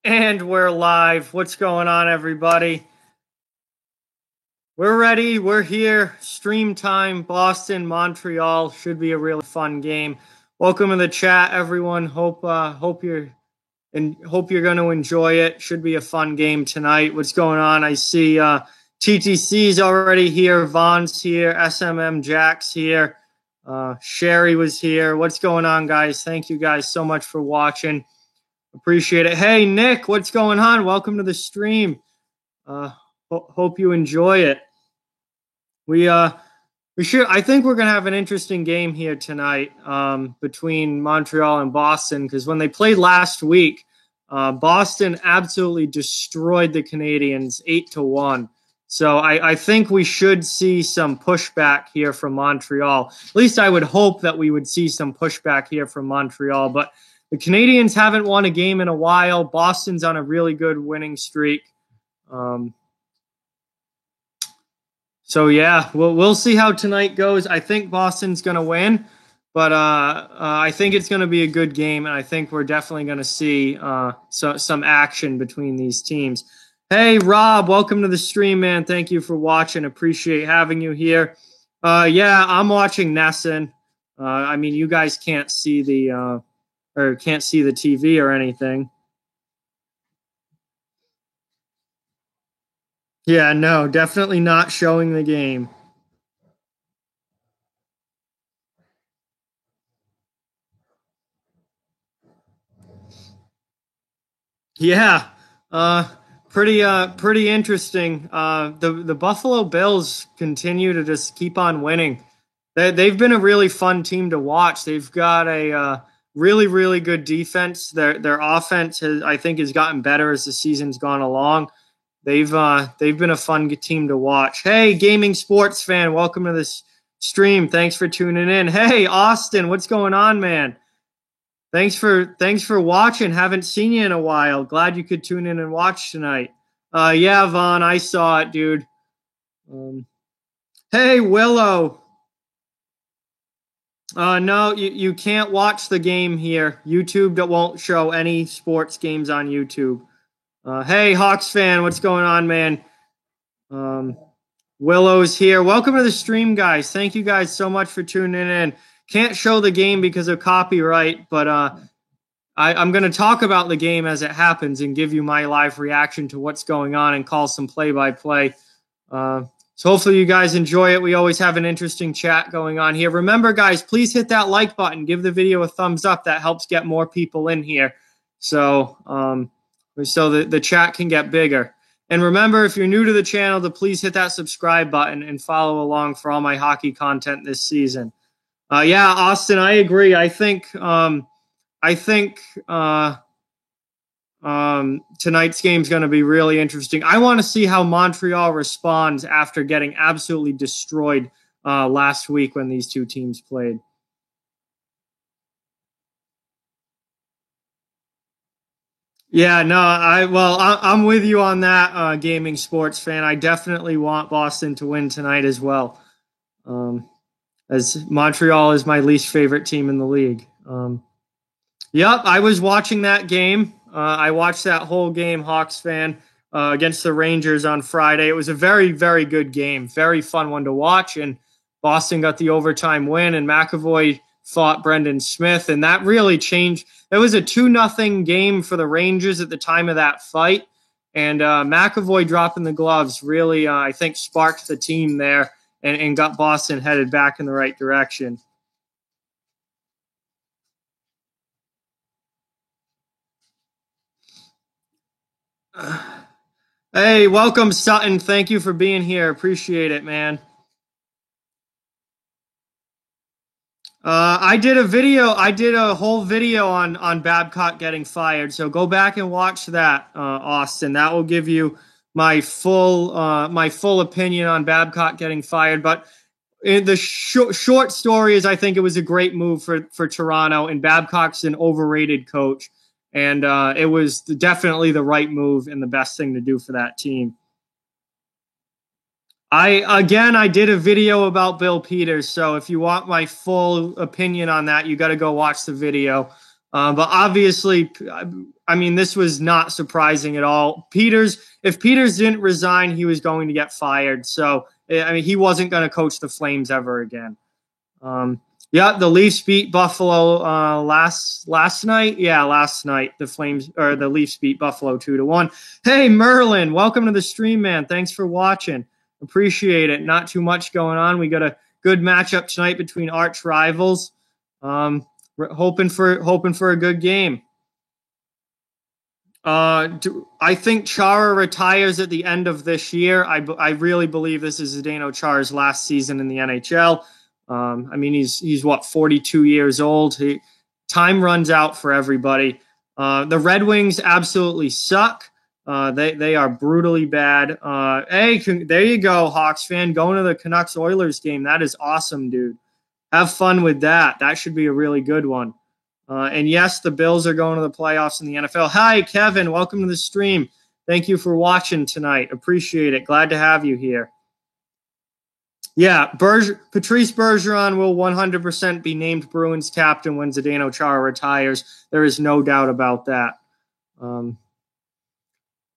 And we're live. What's going on, everybody? We're ready. We're here. Stream time. Boston, Montreal. Should be a really fun game. Welcome to the chat, everyone. Hope you're going to enjoy it. Should be a fun game tonight. What's going on? I see TTC's already here. Vaughn's here. SMM Jack's here. Sherry was here. What's going on, guys? Thank you guys so much for watching. Appreciate it. Hey, Nick, what's going on? Welcome to the stream. Hope you enjoy it. We should. I think we're gonna have an interesting game here tonight between Montreal and Boston, because when they played last week, Boston absolutely destroyed the Canadiens 8-1. So I think we should see some pushback here from Montreal. At least I would hope that we would see some pushback here from Montreal. But the Canadiens haven't won a game in a while. Boston's on a really good winning streak. So yeah, we'll see how tonight goes. I think Boston's going to win, but I think it's going to be a good game, and I think we're definitely going to see some action between these teams. Hey, Rob, welcome to the stream, man. Thank you for watching. Appreciate having you here. Yeah, I'm watching NESN. I mean, you guys can't see the TV or anything. Yeah, no, definitely not showing the game. Yeah, pretty interesting. The Buffalo Bills continue to just keep on winning. They've been a really fun team to watch. They've got a really good defense. Their offense I think has gotten better as the season's gone along. They've been a fun team to watch. Hey, gaming sports fan, welcome to this stream. Thanks for tuning in. Hey, Austin, what's going on, man? Thanks for watching. Haven't seen you in a while. Glad you could tune in and watch tonight. Yeah, Vaughn, I saw it, dude. Hey, Willow. No, you can't watch the game here. YouTube won't show any sports games on YouTube. Hey, Hawks fan, what's going on, man? Willow's here. Welcome to the stream, guys. Thank you guys so much for tuning in. Can't show the game because of copyright, but I'm going to talk about the game as it happens and give you my live reaction to what's going on and call some play-by-play. So hopefully you guys enjoy it. We always have an interesting chat going on here. Remember, guys, please hit that like button. Give the video a thumbs up. That helps get more people in here. So the chat can get bigger. And remember, if you're new to the channel, to please hit that subscribe button and follow along for all my hockey content this season. Yeah, Austin, I agree. I think tonight's game is going to be really interesting. I want to see how Montreal responds after getting absolutely destroyed last week when these two teams played. Yeah, no, I'm with you on that, gaming sports fan. I definitely want Boston to win tonight as well, as Montreal is my least favorite team in the league. Yep, I was watching that game. I watched that whole game, Hawks fan, against the Rangers on Friday. It was a very good game, very fun one to watch, and Boston got the overtime win, and McAvoy fought Brendan Smith, and that really changed. It was a 2-0 game for the Rangers at the time of that fight, and McAvoy dropping the gloves really, I think, sparked the team there and got Boston headed back in the right direction. Hey, welcome, Sutton. Thank you for being here. Appreciate it, man. I did a whole video on Babcock getting fired. So go back and watch that, Austin. That will give you my full opinion on Babcock getting fired. But the short story is, I think it was a great move for Toronto, and Babcock's an overrated coach. And it was definitely the right move and the best thing to do for that team. I did a video about Bill Peters, so if you want my full opinion on that, you got to go watch the video. But obviously, I mean, this was not surprising at all. If Peters didn't resign, he was going to get fired. So, I mean, he wasn't going to coach the Flames ever again. Yeah, the Leafs beat Buffalo last night. Yeah, last night the Leafs beat Buffalo 2-1. Hey, Merlin, welcome to the stream, man. Thanks for watching. Appreciate it. Not too much going on. We got a good matchup tonight between arch rivals. We're hoping for a good game. I think Chara retires at the end of this year. I really believe this is Zdeno Chara's last season in the NHL. I mean, he's what, 42 years old. Time runs out for everybody. The Red Wings absolutely suck. They are brutally bad. Hey, there you go, Hawks fan, going to the Canucks Oilers game. That is awesome, dude. Have fun with that. That should be a really good one. And yes, the Bills are going to the playoffs in the NFL. Hi, Kevin. Welcome to the stream. Thank you for watching tonight. Appreciate it. Glad to have you here. Yeah, Patrice Bergeron will 100% be named Bruins captain when Zdeno Chara retires. There is no doubt about that.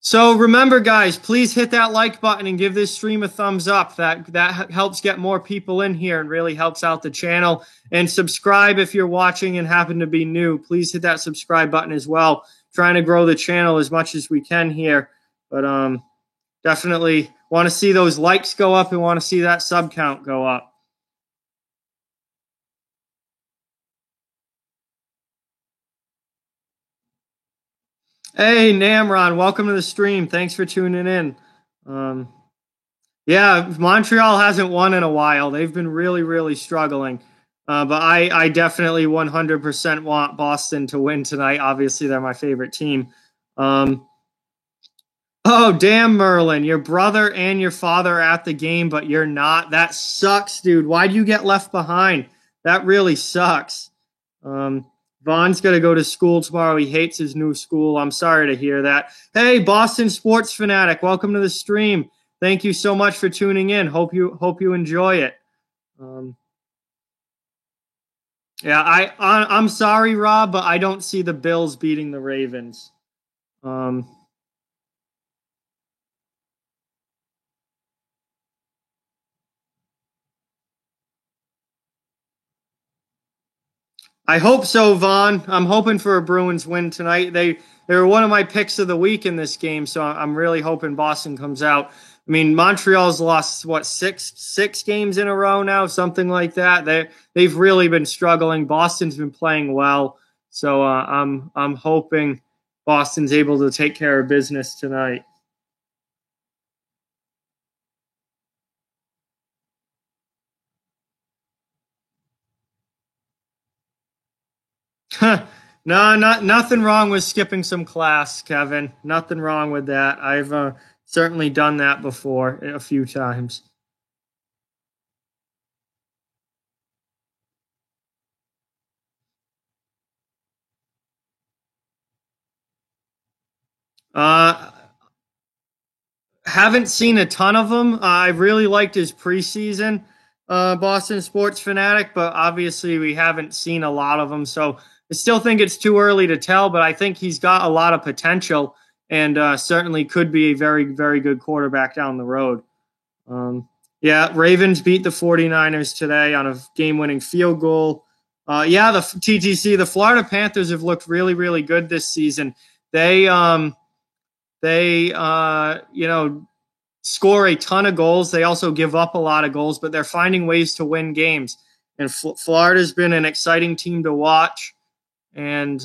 So remember, guys, please hit that like button and give this stream a thumbs up. That helps get more people in here and really helps out the channel. And subscribe if you're watching and happen to be new. Please hit that subscribe button as well. Trying to grow the channel as much as we can here. But definitely want to see those likes go up and want to see that sub count go up. Hey, Namron, welcome to the stream. Thanks for tuning in. Yeah, Montreal hasn't won in a while. They've been really, really struggling. But I definitely 100% want Boston to win tonight. Obviously, they're my favorite team. Oh, damn, Merlin. Your brother and your father are at the game, but you're not. That sucks, dude. Why'd you get left behind? That really sucks. Vaughn's going to go to school tomorrow. He hates his new school. I'm sorry to hear that. Hey, Boston Sports Fanatic, welcome to the stream. Thank you so much for tuning in. Hope you enjoy it. Yeah, I'm sorry, Rob, but I don't see the Bills beating the Ravens. I hope so, Vaughn. I'm hoping for a Bruins win tonight. They were one of my picks of the week in this game, so I'm really hoping Boston comes out. I mean, Montreal's lost what six games in a row now, something like that. They've really been struggling. Boston's been playing well, so I'm hoping Boston's able to take care of business tonight. No, nothing wrong with skipping some class, Kevin. Nothing wrong with that. I've certainly done that before a few times. Haven't seen a ton of them. I really liked his preseason, Boston Sports Fanatic, but obviously we haven't seen a lot of them. So I still think it's too early to tell, but I think he's got a lot of potential and certainly could be a very, very good quarterback down the road. Yeah, Ravens beat the 49ers today on a game-winning field goal. Yeah, the TTC, the Florida Panthers have looked really, really good this season. They score a ton of goals. They also give up a lot of goals, but they're finding ways to win games. And Florida's been an exciting team to watch and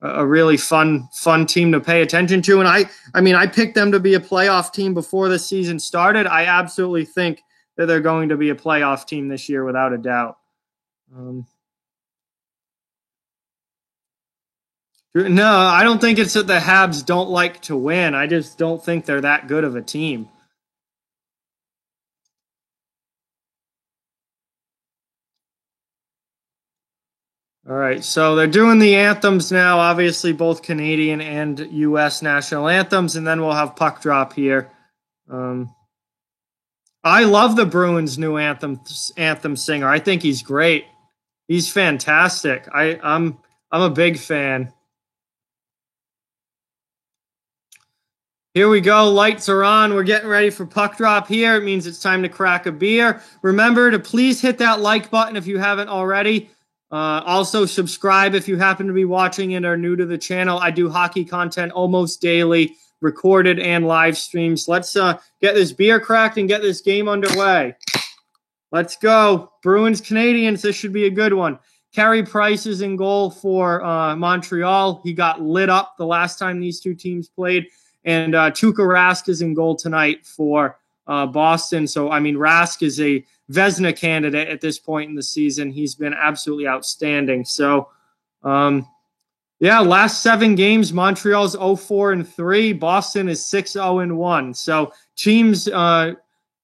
a really fun team to pay attention to. And I picked them to be a playoff team before the season started. I absolutely think that they're going to be a playoff team this year without a doubt. No, I don't think it's that the Habs don't like to win. I just don't think they're that good of a team. All right, so they're doing the anthems now, obviously both Canadian and U.S. national anthems, and then we'll have puck drop here. I love the Bruins' new anthem singer. I think he's great. He's fantastic. I'm a big fan. Here we go. Lights are on. We're getting ready for puck drop here. It means it's time to crack a beer. Remember to please hit that like button if you haven't already. Also, subscribe if you happen to be watching and are new to the channel. I do hockey content almost daily, recorded and live streams. Let's get this beer cracked and get this game underway. Let's go. Bruins Canadiens. This should be a good one. Carey Price is in goal for Montreal. He got lit up the last time these two teams played. And Tuukka Rask is in goal tonight for Boston. So, I mean, Rask is a Vezina candidate at this point in the season. He's been absolutely outstanding. So, yeah, last 7 games, Montreal's 0-4-3. Boston is 6-0-1. So, teams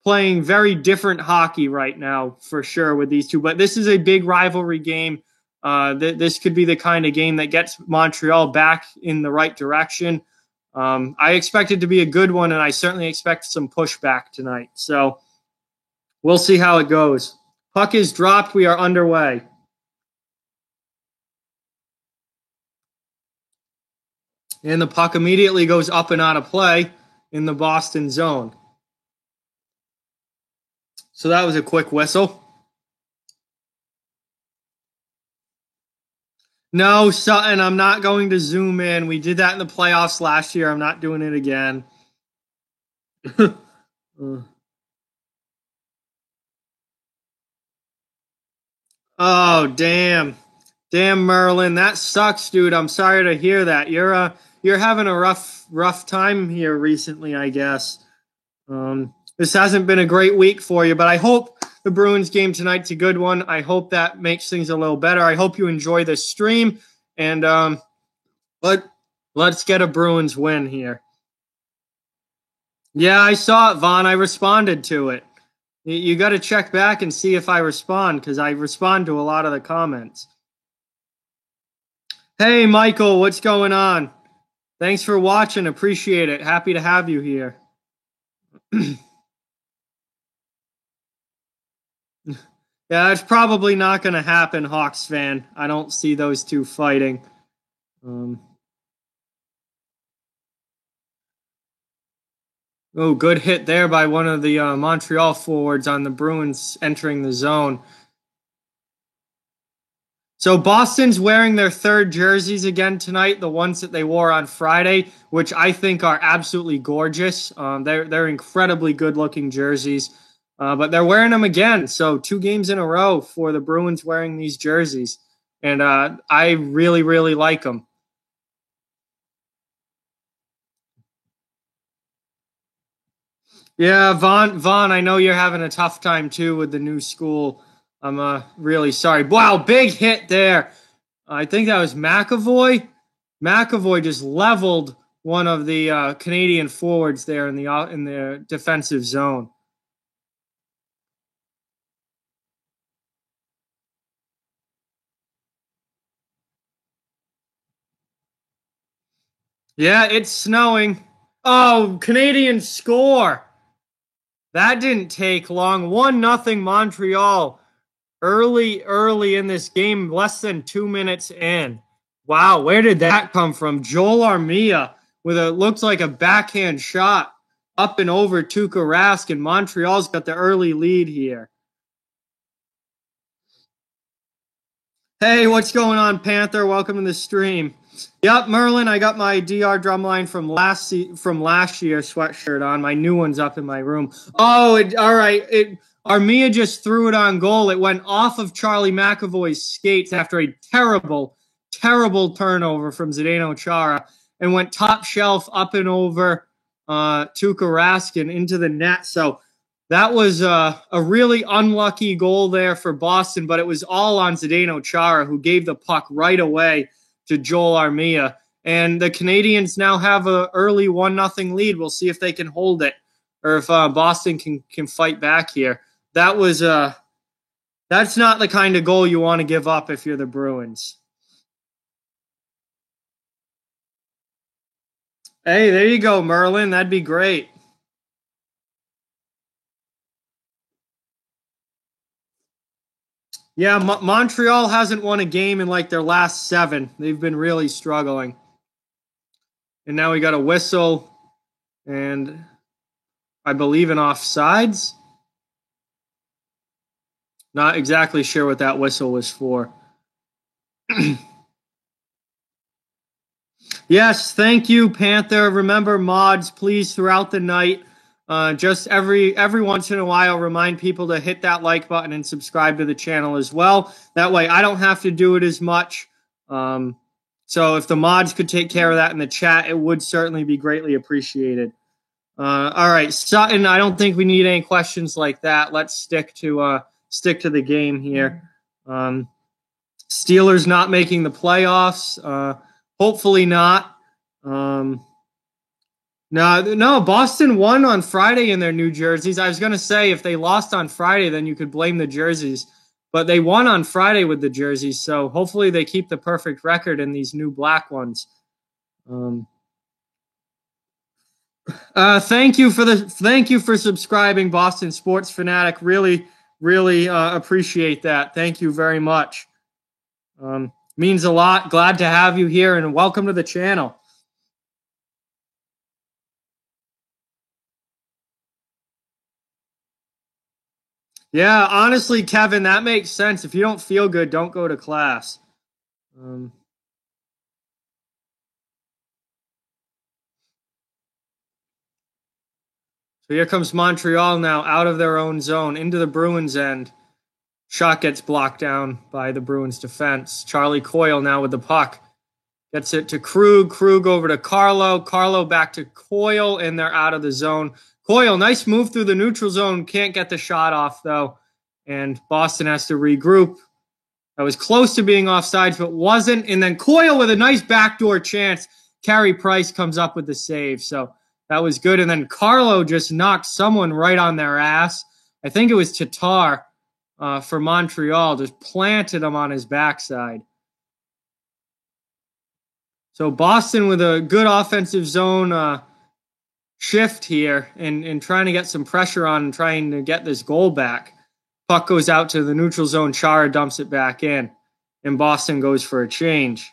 playing very different hockey right now, for sure, with these two. But this is a big rivalry game. This could be the kind of game that gets Montreal back in the right direction. I expect it to be a good one, and I certainly expect some pushback tonight. So we'll see how it goes. Puck is dropped. We are underway. And the puck immediately goes up and out of play in the Boston zone. So that was a quick whistle. No, Sutton, I'm not going to zoom in. We did that in the playoffs last year. I'm not doing it again. Oh, damn. Damn, Merlin. That sucks, dude. I'm sorry to hear that. You're having a rough time here recently, I guess. This hasn't been a great week for you, but I hope the Bruins game tonight's a good one. I hope that makes things a little better. I hope you enjoy this stream, and let's get a Bruins win here. Yeah, I saw it, Vaughn. I responded to it. You got to check back and see if I respond, because I respond to a lot of the comments. Hey, Michael, what's going on? Thanks for watching. Appreciate it. Happy to have you here. Yeah, it's probably not going to happen, Hawks fan. I don't see those two fighting. Oh, good hit there by one of the Montreal forwards on the Bruins entering the zone. So Boston's wearing their 3rd jerseys again tonight, the ones that they wore on Friday, which I think are absolutely gorgeous. They're incredibly good-looking jerseys. But they're wearing them again. So 2 games in a row for the Bruins wearing these jerseys. And I really, really like them. Yeah, Vaughn, I know you're having a tough time too with the new school. I'm really sorry. Wow, big hit there. I think that was McAvoy. McAvoy just leveled one of the Canadian forwards there in the defensive zone. Yeah, it's snowing. Oh, Canadians score. That didn't take long. 1-0 Montreal. Early in this game, less than 2 minutes in. Wow, where did that come from? Joel Armia with looks like a backhand shot up and over Tuukka Rask, and Montreal's got the early lead here. Hey, what's going on, Panther? Welcome to the stream. Yep, Merlin, I got my DR Drumline from last year sweatshirt on. My new one's up in my room. Oh, all right. Armia just threw it on goal. It went off of Charlie McAvoy's skates after a terrible turnover from Zdeno Chara and went top shelf up and over Tuukka Rask into the net. So that was a really unlucky goal there for Boston, but it was all on Zdeno Chara, who gave the puck right away to Joel Armia. And the Canadians now have an early 1-0 lead. We'll see if they can hold it or if Boston can fight back here. That was that's not the kind of goal you want to give up if you're the Bruins. Hey, there you go, Merlin. That'd be great. Yeah, Montreal hasn't won a game in like their last 7. They've been really struggling. And now we got a whistle, and I believe an offsides. Not exactly sure what that whistle was for. Yes, thank you, Panther. Remember, mods, please, throughout the night, just every once in a while, remind people to hit that like button and subscribe to the channel as well. That way, I don't have to do it as much. So if the mods could take care of that in the chat, it would certainly be greatly appreciated. All right, Sutton. I don't think we need any questions like that. Let's stick to the game here. Steelers not making the playoffs. Hopefully not. No, Boston won on Friday in their new jerseys. I was going to say if they lost on Friday, then you could blame the jerseys. But they won on Friday with the jerseys, so hopefully they keep the perfect record in these new black ones. Thank you for subscribing, Boston Sports Fanatic. Really, really appreciate that. Thank you very much. Means a lot. Glad to have you here, and welcome to the channel. Yeah, honestly, Kevin, that makes sense. If you don't feel good, don't go to class. So here comes Montreal now out of their own zone into the Bruins end. Shot gets blocked down by the Bruins defense. Charlie Coyle now with the puck. Gets it to Krug. Krug over to Carlo. Carlo back to Coyle, and they're out of the zone. Coyle, nice move through the neutral zone. Can't get the shot off, though. And Boston has to regroup. That was close to being offsides, but wasn't. And then Coyle with a nice backdoor chance. Carey Price comes up with the save. So that was good. And then Carlo just knocked someone right on their ass. I think it was Tatar for Montreal. Just planted him on his backside. So Boston with a good offensive zone shift here and trying to get some pressure on and trying to get this goal back. Puck goes out to the neutral zone. Chara dumps it back in, and Boston goes for a change.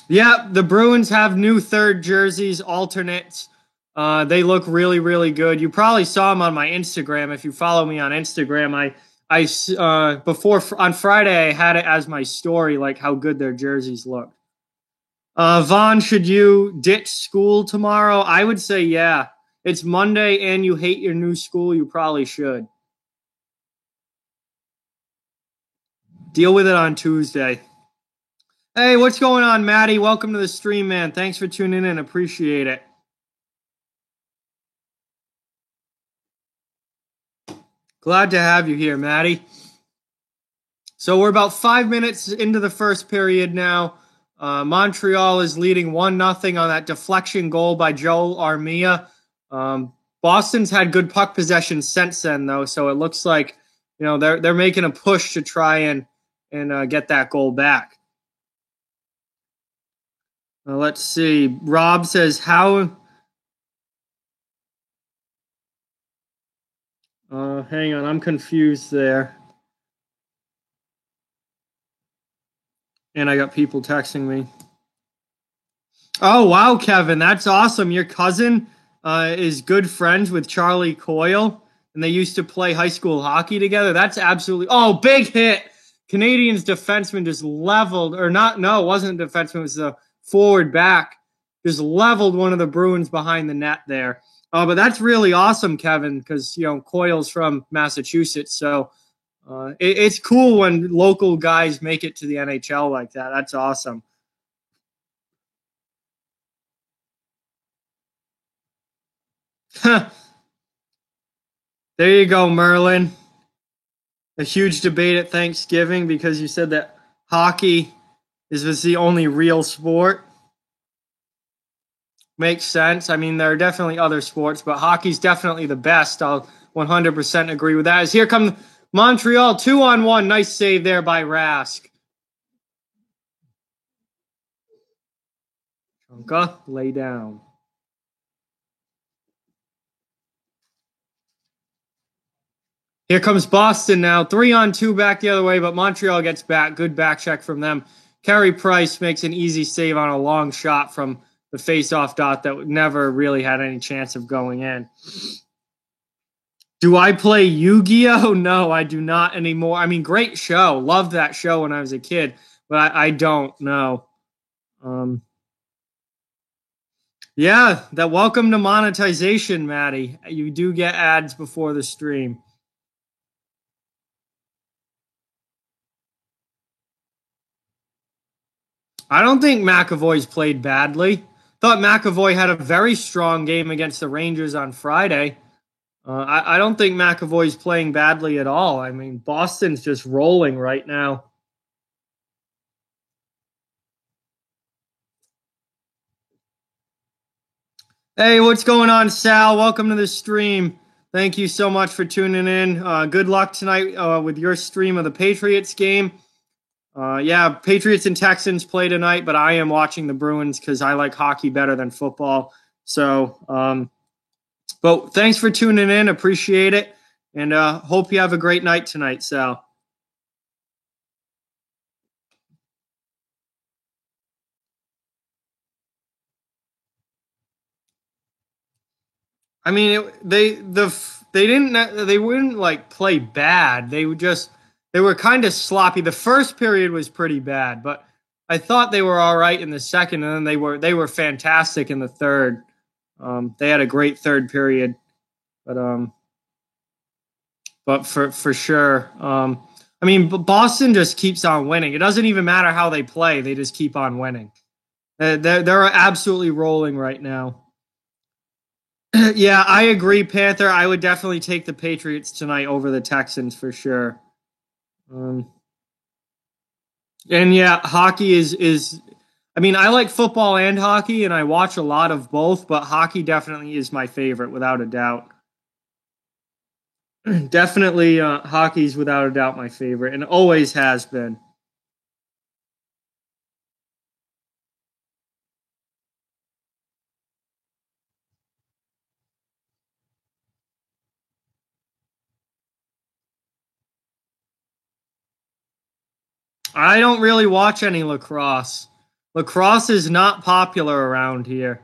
Yeah, the Bruins have new third jerseys, alternates. They look really, really good. You probably saw them on my Instagram. If you follow me on Instagram, before on Friday I had it as my story, like how good their jerseys look. Vaughn, should you ditch school tomorrow? I would say yeah. It's Monday and you hate your new school. You probably should. Deal with it on Tuesday. Hey, what's going on, Maddie? Welcome to the stream, man. Thanks for tuning in. Appreciate it. Glad to have you here, Maddie. So we're about 5 minutes into the first period now. Montreal is leading 1-0 on that deflection goal by Joel Armia. Boston's had good puck possession since then, though, so it looks like they're making a push to try and get that goal back. Let's see. Rob says how. Hang on, I'm confused there. And I got people texting me. Oh, wow, Kevin. That's awesome. Your cousin is good friends with Charlie Coyle, and they used to play high school hockey together. That's absolutely... Oh, big hit. Canadians defenseman just leveled, or not, no, it wasn't a defenseman. It was the forward back. Just leveled one of the Bruins behind the net there. But that's really awesome, Kevin, because, Coyle's from Massachusetts, so... it's cool when local guys make it to the NHL like that. That's awesome. There you go, Merlin. A huge debate at Thanksgiving because you said that hockey was the only real sport. Makes sense. I mean, there are definitely other sports, but hockey's definitely the best. I'll 100% agree with that. As here come Montreal, 2-on-1. Nice save there by Rask. Chunka, lay down. Here comes Boston now. 3-on-2 back the other way, but Montreal gets back. Good back check from them. Carey Price makes an easy save on a long shot from the face-off dot that never really had any chance of going in. Do I play Yu-Gi-Oh? No, I do not anymore. I mean, great show. Loved that show when I was a kid, but I don't know. Yeah, that welcome to monetization, Maddie. You do get ads before the stream. I don't think McAvoy's played badly. Thought McAvoy had a very strong game against the Rangers on Friday. I don't think McAvoy's playing badly at all. I mean, Boston's just rolling right now. Hey, what's going on, Sal? Welcome to the stream. Thank you so much for tuning in. Good luck tonight with your stream of the Patriots game. Yeah, Patriots and Texans play tonight, but I am watching the Bruins because I like hockey better than football. So, but thanks for tuning in. Appreciate it. And hope you have a great night tonight, Sal. I mean, they wouldn't like play bad. They were kind of sloppy. The first period was pretty bad, but I thought they were all right in the second, and then they were fantastic in the third. They had a great third period, but for sure, I mean, Boston just keeps on winning. It doesn't even matter how they play; they just keep on winning. They're absolutely rolling right now. Yeah, I agree, Panther. I would definitely take the Patriots tonight over the Texans for sure. And yeah, hockey is. I mean, I like football and hockey, and I watch a lot of both, but hockey definitely is my favorite, without a doubt. Definitely, hockey's without a doubt my favorite, and always has been. I don't really watch any lacrosse. Lacrosse is not popular around here.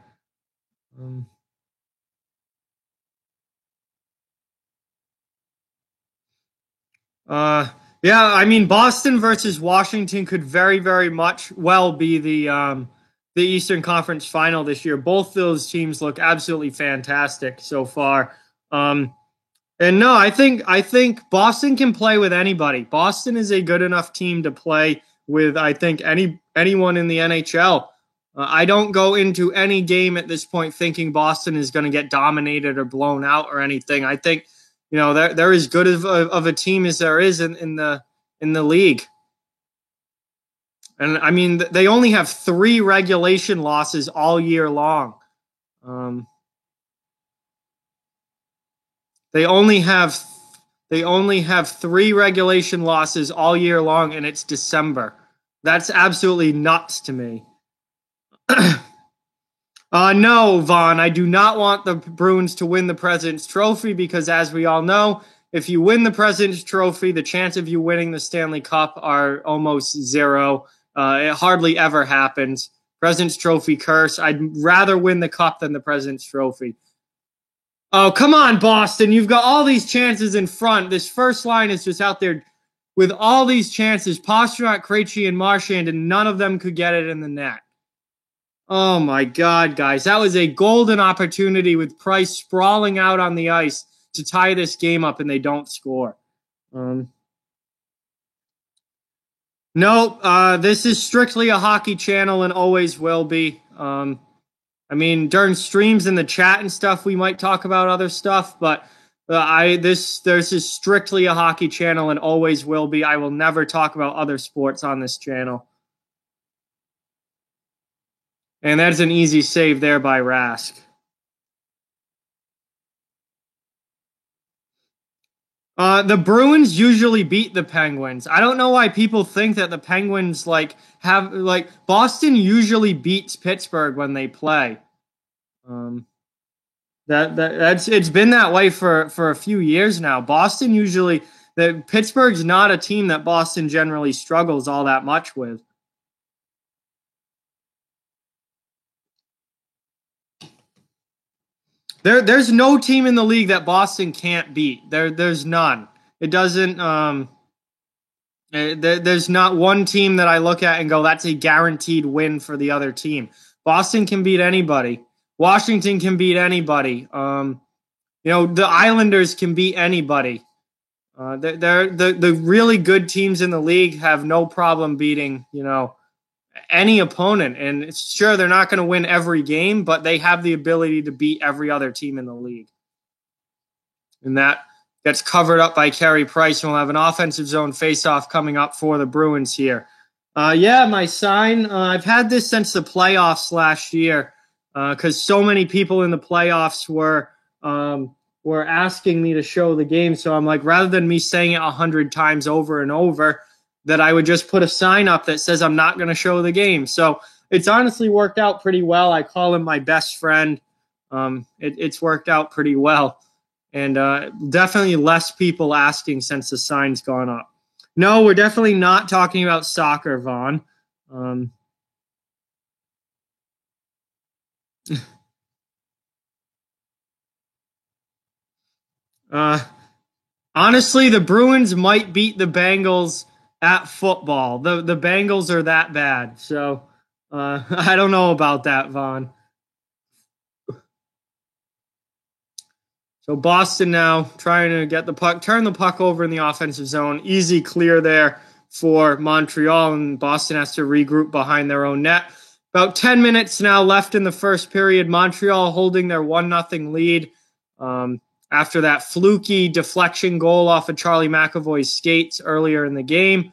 Yeah, I mean Boston versus Washington could very, very much well be the Eastern Conference Final this year. Both those teams look absolutely fantastic so far. And no, I think Boston can play with anybody. Boston is a good enough team to play with. I think anyone in the NHL. I don't go into any game at this point thinking Boston is going to get dominated or blown out or anything. I think they're as good of a team as there is in the league. And I mean, they only have 3 regulation losses all year long. They only have 3 regulation losses all year long, and it's December. That's absolutely nuts to me. No, Vaughn, I do not want the Bruins to win the President's Trophy because, as we all know, if you win the President's Trophy, the chance of you winning the Stanley Cup are almost zero. It hardly ever happens. President's Trophy curse. I'd rather win the Cup than the President's Trophy. Oh, come on, Boston. You've got all these chances in front. This first line is just out there with all these chances. Pastrnak, Krejci, and Marchand, and none of them could get it in the net. Oh, my God, guys. That was a golden opportunity with Price sprawling out on the ice to tie this game up, and they don't score. No, this is strictly a hockey channel and always will be. I mean, during streams in the chat and stuff, we might talk about other stuff, but this is strictly a hockey channel and always will be. I will never talk about other sports on this channel. And that's an easy save there by Rask. The Bruins usually beat the Penguins. I don't know why people think that the Penguins Boston usually beats Pittsburgh when they play. That's it's been that way for a few years now. Boston usually Pittsburgh's not a team that Boston generally struggles all that much with. There's no team in the league that Boston can't beat. There's none. It doesn't there's not one team that I look at and go, that's a guaranteed win for the other team. Boston can beat anybody. Washington can beat anybody. The Islanders can beat anybody. They're the really good teams in the league have no problem beating, any opponent. And it's sure they're not going to win every game, but they have the ability to beat every other team in the league. And that gets covered up by Carey Price, and we'll have an offensive zone faceoff coming up for the Bruins here. My sign, I've had this since the playoffs last year because so many people in the playoffs were asking me to show the game. So I'm like, rather than me saying it 100 times over and over, that I would just put a sign up that says I'm not going to show the game. So it's honestly worked out pretty well. I call him my best friend. It's worked out pretty well. And definitely less people asking since the sign's gone up. No, we're definitely not talking about soccer, Vaughn. Honestly, the Bruins might beat the Bengals at football. The Bengals are that bad. So I don't know about that, Vaughn. So Boston now trying to get the puck, turn the puck over in the offensive zone. Easy clear there for Montreal, and Boston has to regroup behind their own net. About 10 minutes now left in the first period. Montreal holding their 1-0 lead after that fluky deflection goal off of Charlie McAvoy's skates earlier in the game.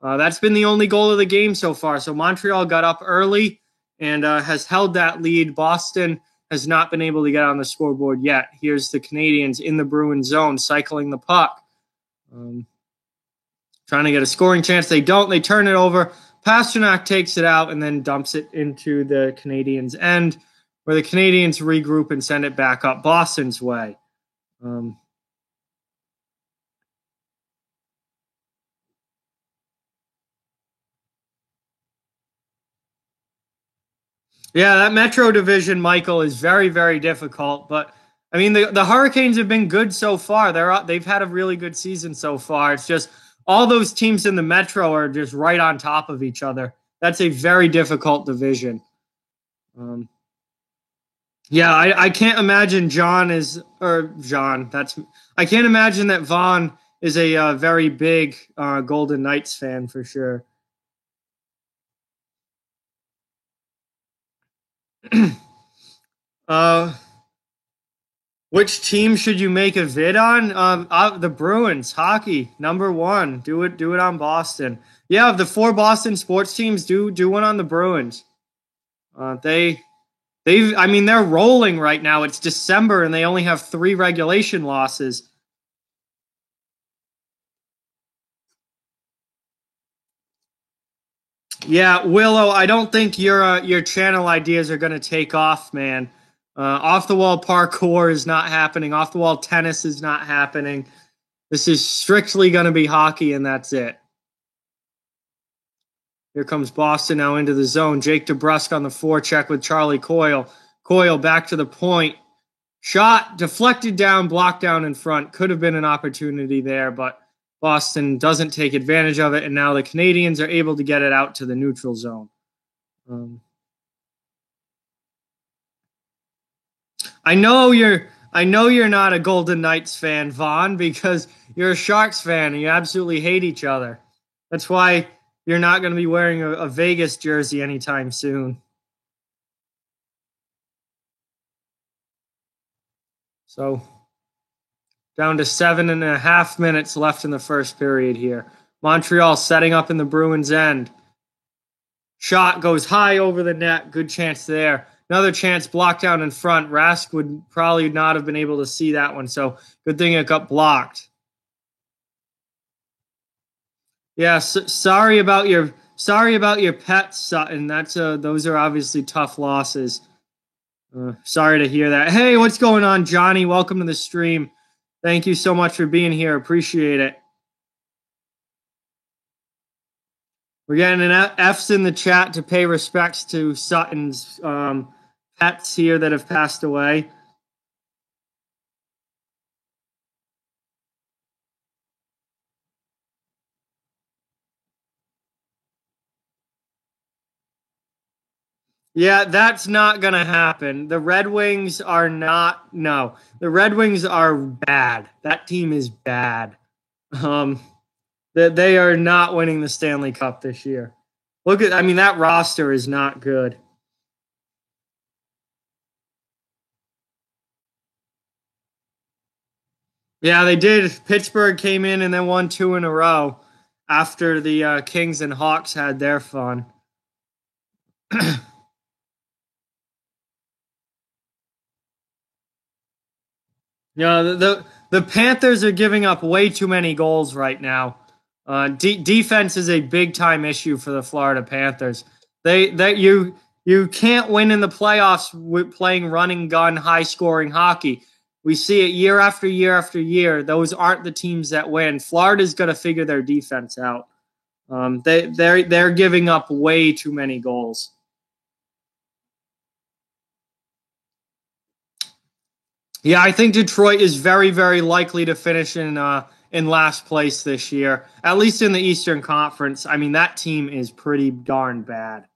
That's been the only goal of the game so far. So Montreal got up early and has held that lead. Boston has not been able to get on the scoreboard yet. Here's the Canadiens in the Bruins zone, cycling the puck. Trying to get a scoring chance. They don't. They turn it over. Pastrnak takes it out and then dumps it into the Canadiens' end, where the Canadiens regroup and send it back up Boston's way. Yeah, that Metro division, Michael, is very, very difficult. But I mean, the Hurricanes have been good so far. They've had a really good season so far. It's just all those teams in the Metro are just right on top of each other. That's a very difficult division. I can't imagine I can't imagine that Vaughn is a very big Golden Knights fan for sure. Which team should you make a vid on? The Bruins, hockey, number one. Do it on Boston. Yeah, of the 4 Boston sports teams, do one on the Bruins. They're rolling right now. It's December and they only have 3 regulation losses. Yeah, Willow, I don't think your channel ideas are going to take off, man. Off the wall parkour is not happening. Off the wall tennis is not happening. This is strictly going to be hockey, and that's it. Here comes Boston now into the zone. Jake DeBrusk on the forecheck with Charlie Coyle. Coyle back to the point. Shot deflected down, blocked down in front. Could have been an opportunity there, but Boston doesn't take advantage of it, and now the Canadiens are able to get it out to the neutral zone. I know you're not a Golden Knights fan, Vaughn, because you're a Sharks fan and you absolutely hate each other. That's why you're not going to be wearing a Vegas jersey anytime soon. So down to 7.5 minutes left in the first period here. Montreal setting up in the Bruins' end. Shot goes high over the net. Good chance there. Another chance blocked down in front. Rask would probably not have been able to see that one, so good thing it got blocked. Yeah, sorry about your pets, Sutton. Those are obviously tough losses. Sorry to hear that. Hey, what's going on, Johnny? Welcome to the stream. Thank you so much for being here. Appreciate it. We're getting an F's in the chat to pay respects to Sutton's pets here that have passed away. Yeah, that's not going to happen. The Red Wings are not, no. The Red Wings are bad. That team is bad. They are not winning the Stanley Cup this year. That roster is not good. Yeah, they did. Pittsburgh came in and then won 2 in a row after the Kings and Hawks had their fun. The Panthers are giving up way too many goals right now. Defense is a big time issue for the Florida Panthers. You can't win in the playoffs with playing running gun, high scoring hockey. We see it year after year after year. Those aren't the teams that win. Florida's going to figure their defense out. They're giving up way too many goals. Yeah, I think Detroit is very, very likely to finish in last place this year, at least in the Eastern Conference. I mean, that team is pretty darn bad.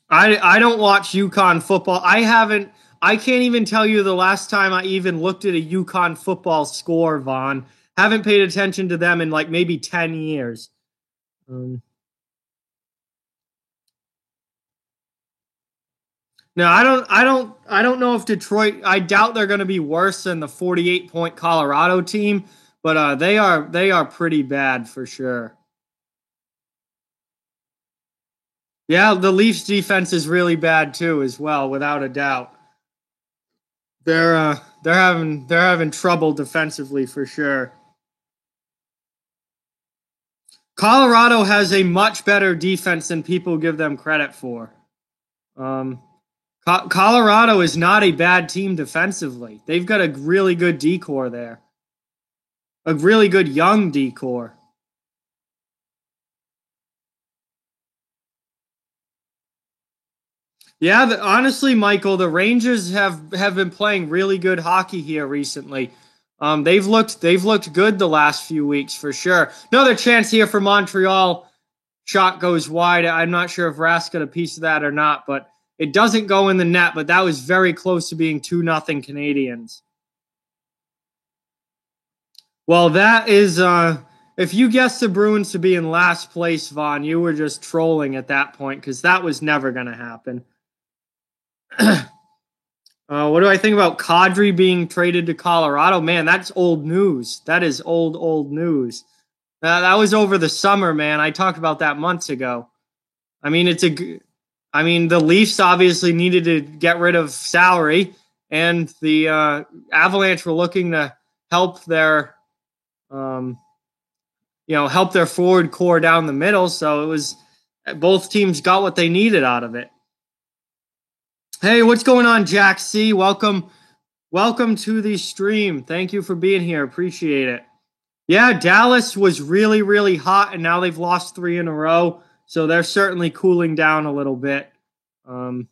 I don't watch UConn football. I can't even tell you the last time I even looked at a UConn football score, Vaughn. Haven't paid attention to them in like maybe 10 years. No, I don't know if Detroit. I doubt they're going to be worse than the 48-point Colorado team, but they are pretty bad for sure. Yeah, the Leafs defense is really bad too, as well, without a doubt. They're having trouble defensively for sure. Colorado has a much better defense than people give them credit for. Colorado is not a bad team defensively. They've got a really good decor there. A really good young decor. Yeah, honestly, Michael, the Rangers have been playing really good hockey here recently. They've looked good the last few weeks for sure. Another chance here for Montreal. Shot goes wide. I'm not sure if Rask got a piece of that or not, but it doesn't go in the net. But that was very close to being 2-0 Canadians. Well, that is if you guessed the Bruins to be in last place, Vaughn, you were just trolling at that point because that was never going to happen. What do I think about Kadri being traded to Colorado? Man, that's old news. That is old news. That was over the summer, man. I talked about that months ago. I mean, the Leafs obviously needed to get rid of salary, and the Avalanche were looking to help their, help their forward core down the middle. So it was both teams got what they needed out of it. Hey, what's going on, Jack C? Welcome to the stream. Thank you for being here. Appreciate it. Yeah, Dallas was really, really hot, and now they've lost 3 in a row, so they're certainly cooling down a little bit. But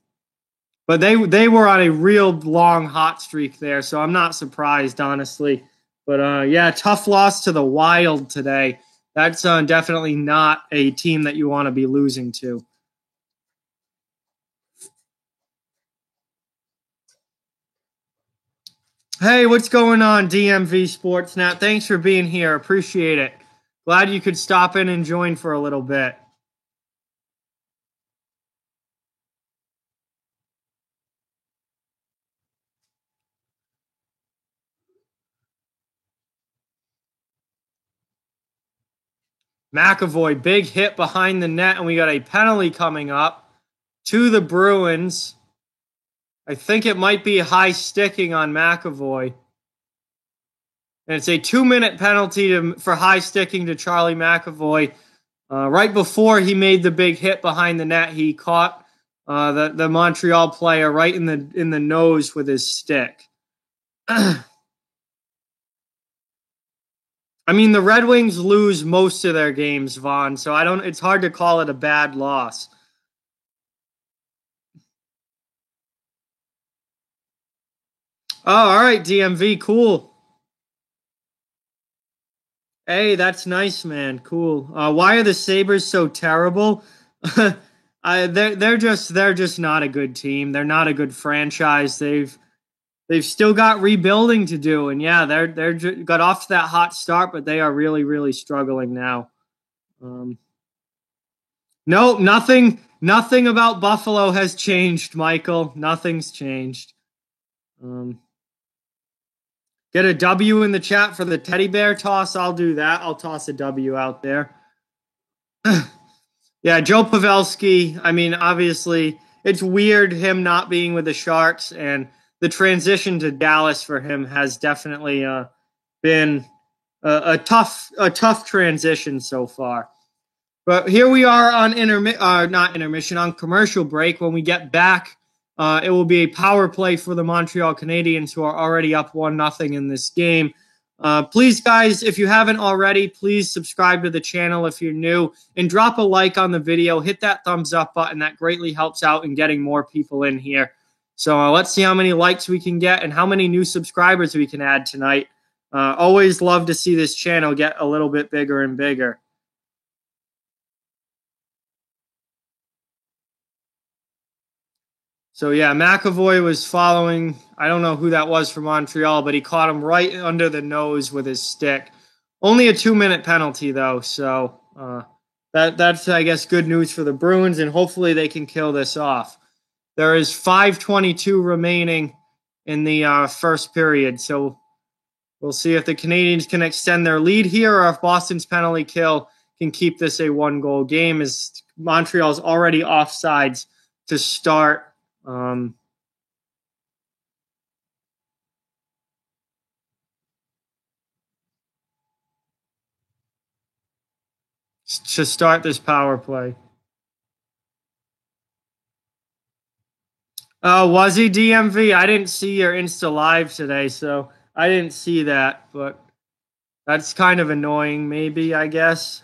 they were on a real long hot streak there, so I'm not surprised, honestly. But yeah, tough loss to the Wild today. That's definitely not a team that you want to be losing to. Hey, what's going on, DMV Sportsnet? Thanks for being here. Appreciate it. Glad you could stop in and join for a little bit. McAvoy, big hit behind the net, and we got a penalty coming up to the Bruins. I think it might be high sticking on McAvoy. And it's a 2-minute penalty for high sticking to Charlie McAvoy. Right before he made the big hit behind the net, he caught the Montreal player right in the nose with his stick. I mean, the Red Wings lose most of their games, Vaughn, so it's hard to call it a bad loss. Oh, all right, DMV, cool. Hey, that's nice, man. Cool. Why are the Sabres so terrible? They're just not a good team. They're not a good franchise. They've still got rebuilding to do, and yeah, they're got off to that hot start, but they are really really struggling now. No, nothing about Buffalo has changed, Michael. Nothing's changed. Get a W in the chat for the teddy bear toss. I'll do that. I'll toss a W out there. Yeah, Joe Pavelski. I mean, obviously, it's weird him not being with the Sharks, and the transition to Dallas for him has definitely been a tough transition so far. But here we are on not intermission, on commercial break. When we get back, it will be a power play for the Montreal Canadiens, who are already up 1-0 in this game. Please, guys, if you haven't already, please subscribe to the channel if you're new and drop a like on the video. Hit that thumbs up button. That greatly helps out in getting more people in here. So let's see how many likes we can get and how many new subscribers we can add tonight. Always love to see this channel get a little bit bigger and bigger. So, yeah, McAvoy was following, I don't know who that was from Montreal, but he caught him right under the nose with his stick. Only a 2-minute penalty, though, so that's, I guess, good news for the Bruins, and hopefully they can kill this off. There is 5:22 remaining in the first period, so we'll see if the Canadiens can extend their lead here or if Boston's penalty kill can keep this a one-goal game, as Montreal's already offsides to start. To start this power play. Was he DMV? I didn't see your Insta Live today, so I didn't see that, but that's kind of annoying, maybe, I guess.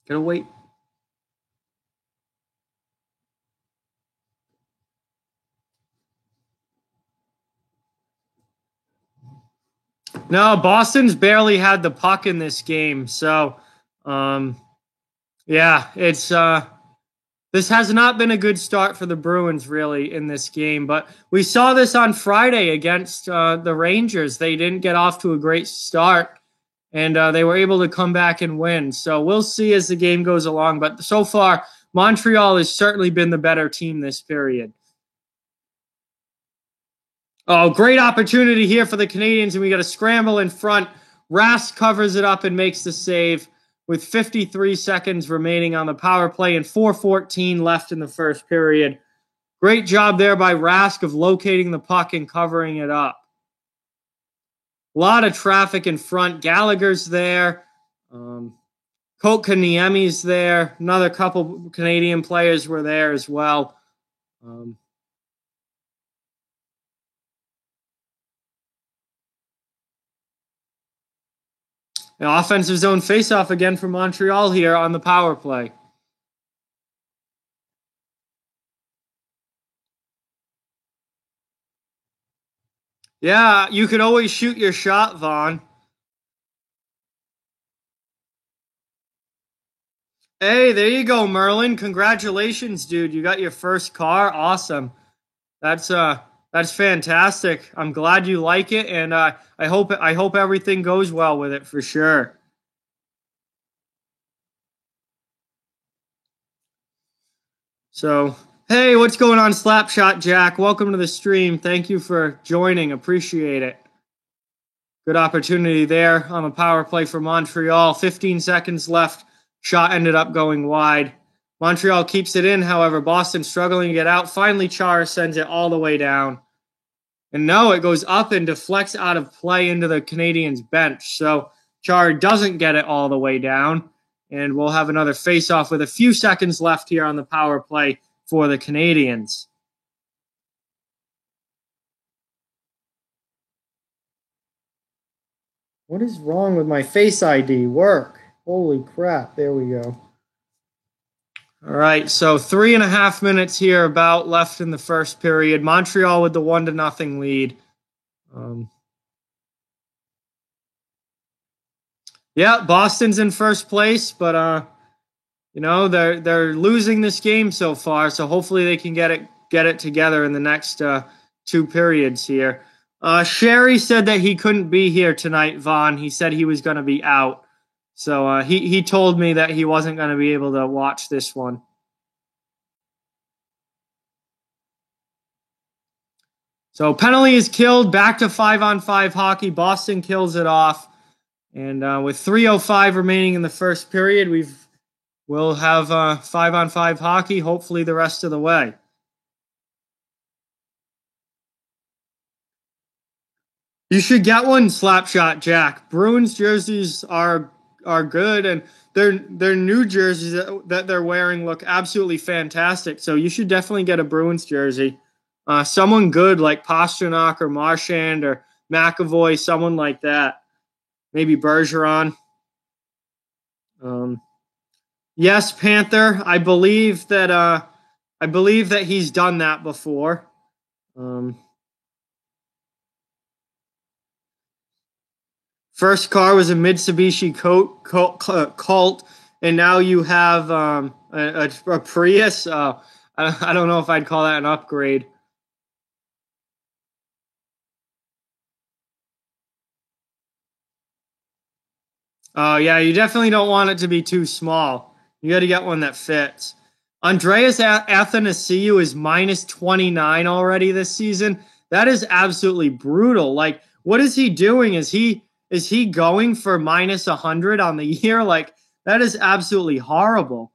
Gotta wait. No, Boston's barely had the puck in this game, so yeah, it's this has not been a good start for the Bruins really in this game, but we saw this on Friday against the Rangers. They didn't get off to a great start, and they were able to come back and win. So we'll see as the game goes along, but so far Montreal has certainly been the better team this period. Oh, great opportunity here for the Canadiens, and we got a scramble in front. Rask covers it up and makes the save with 53 seconds remaining on the power play and 4:14 left in the first period. Great job there by Rask of locating the puck and covering it up. A lot of traffic in front. Gallagher's there. Kotkaniemi's there. Another couple Canadian players were there as well. An offensive zone faceoff again for Montreal here on the power play. Yeah, you could always shoot your shot, Vaughn. Hey, there you go, Merlin. Congratulations, dude. You got your first car. Awesome. That's fantastic. I'm glad you like it, and I hope everything goes well with it for sure. So, hey, what's going on, Slapshot Jack? Welcome to the stream. Thank you for joining. Appreciate it. Good opportunity there on the power play for Montreal. 15 seconds left. Shot ended up going wide. Montreal keeps it in, however. Boston struggling to get out. Finally, Chara sends it all the way down. And no, it goes up and deflects out of play into the Canadiens bench. So Chara doesn't get it all the way down. And we'll have another face-off with a few seconds left here on the power play for the Canadiens. What is wrong with my Face ID? Work. Holy crap. There we go. All right, so 3.5 minutes here about left in the first period. Montreal with the 1-0 lead. Yeah, Boston's in first place, but they're losing this game so far. So hopefully they can get it together in the next 2 periods here. Sherry said that he couldn't be here tonight, Vaughn. He said he was going to be out. So he told me that he wasn't going to be able to watch this one. So penalty is killed. Back to 5-on-5 hockey. Boston kills it off. And with 3:05 remaining in the first period, we'll have 5-on-5 hockey, hopefully the rest of the way. You should get one, Slapshot Jack. Bruins jerseys are good, and their new jerseys that they're wearing look absolutely fantastic. So you should definitely get a Bruins jersey. Someone good like Pastrnak or Marchand or McAvoy, someone like that. Maybe Bergeron. Yes, Panther. I believe that he's done that before. First car was a Mitsubishi Colt, and now you have a Prius. I don't know if I'd call that an upgrade. Oh, yeah, you definitely don't want it to be too small. You got to get one that fits. Andreas Athanasiou is minus 29 already this season. That is absolutely brutal. Like, what is he doing? Is he going for minus 100 on the year? Like, that is absolutely horrible.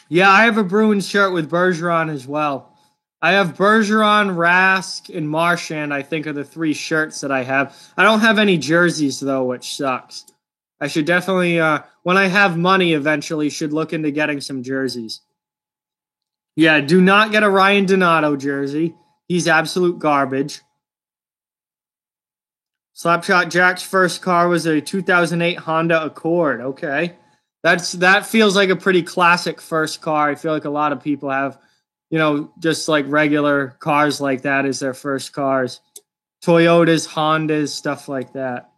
Yeah, I have a Bruins shirt with Bergeron as well. I have Bergeron, Rask, and Marchand, I think, are the 3 shirts that I have. I don't have any jerseys, though, which sucks. I should definitely, when I have money eventually, should look into getting some jerseys. Yeah, do not get a Ryan Donato jersey. He's absolute garbage. Slapshot Jack's first car was a 2008 Honda Accord. Okay. That feels like a pretty classic first car. I feel like a lot of people have, just like regular cars like that as their first cars. Toyotas, Hondas, stuff like that.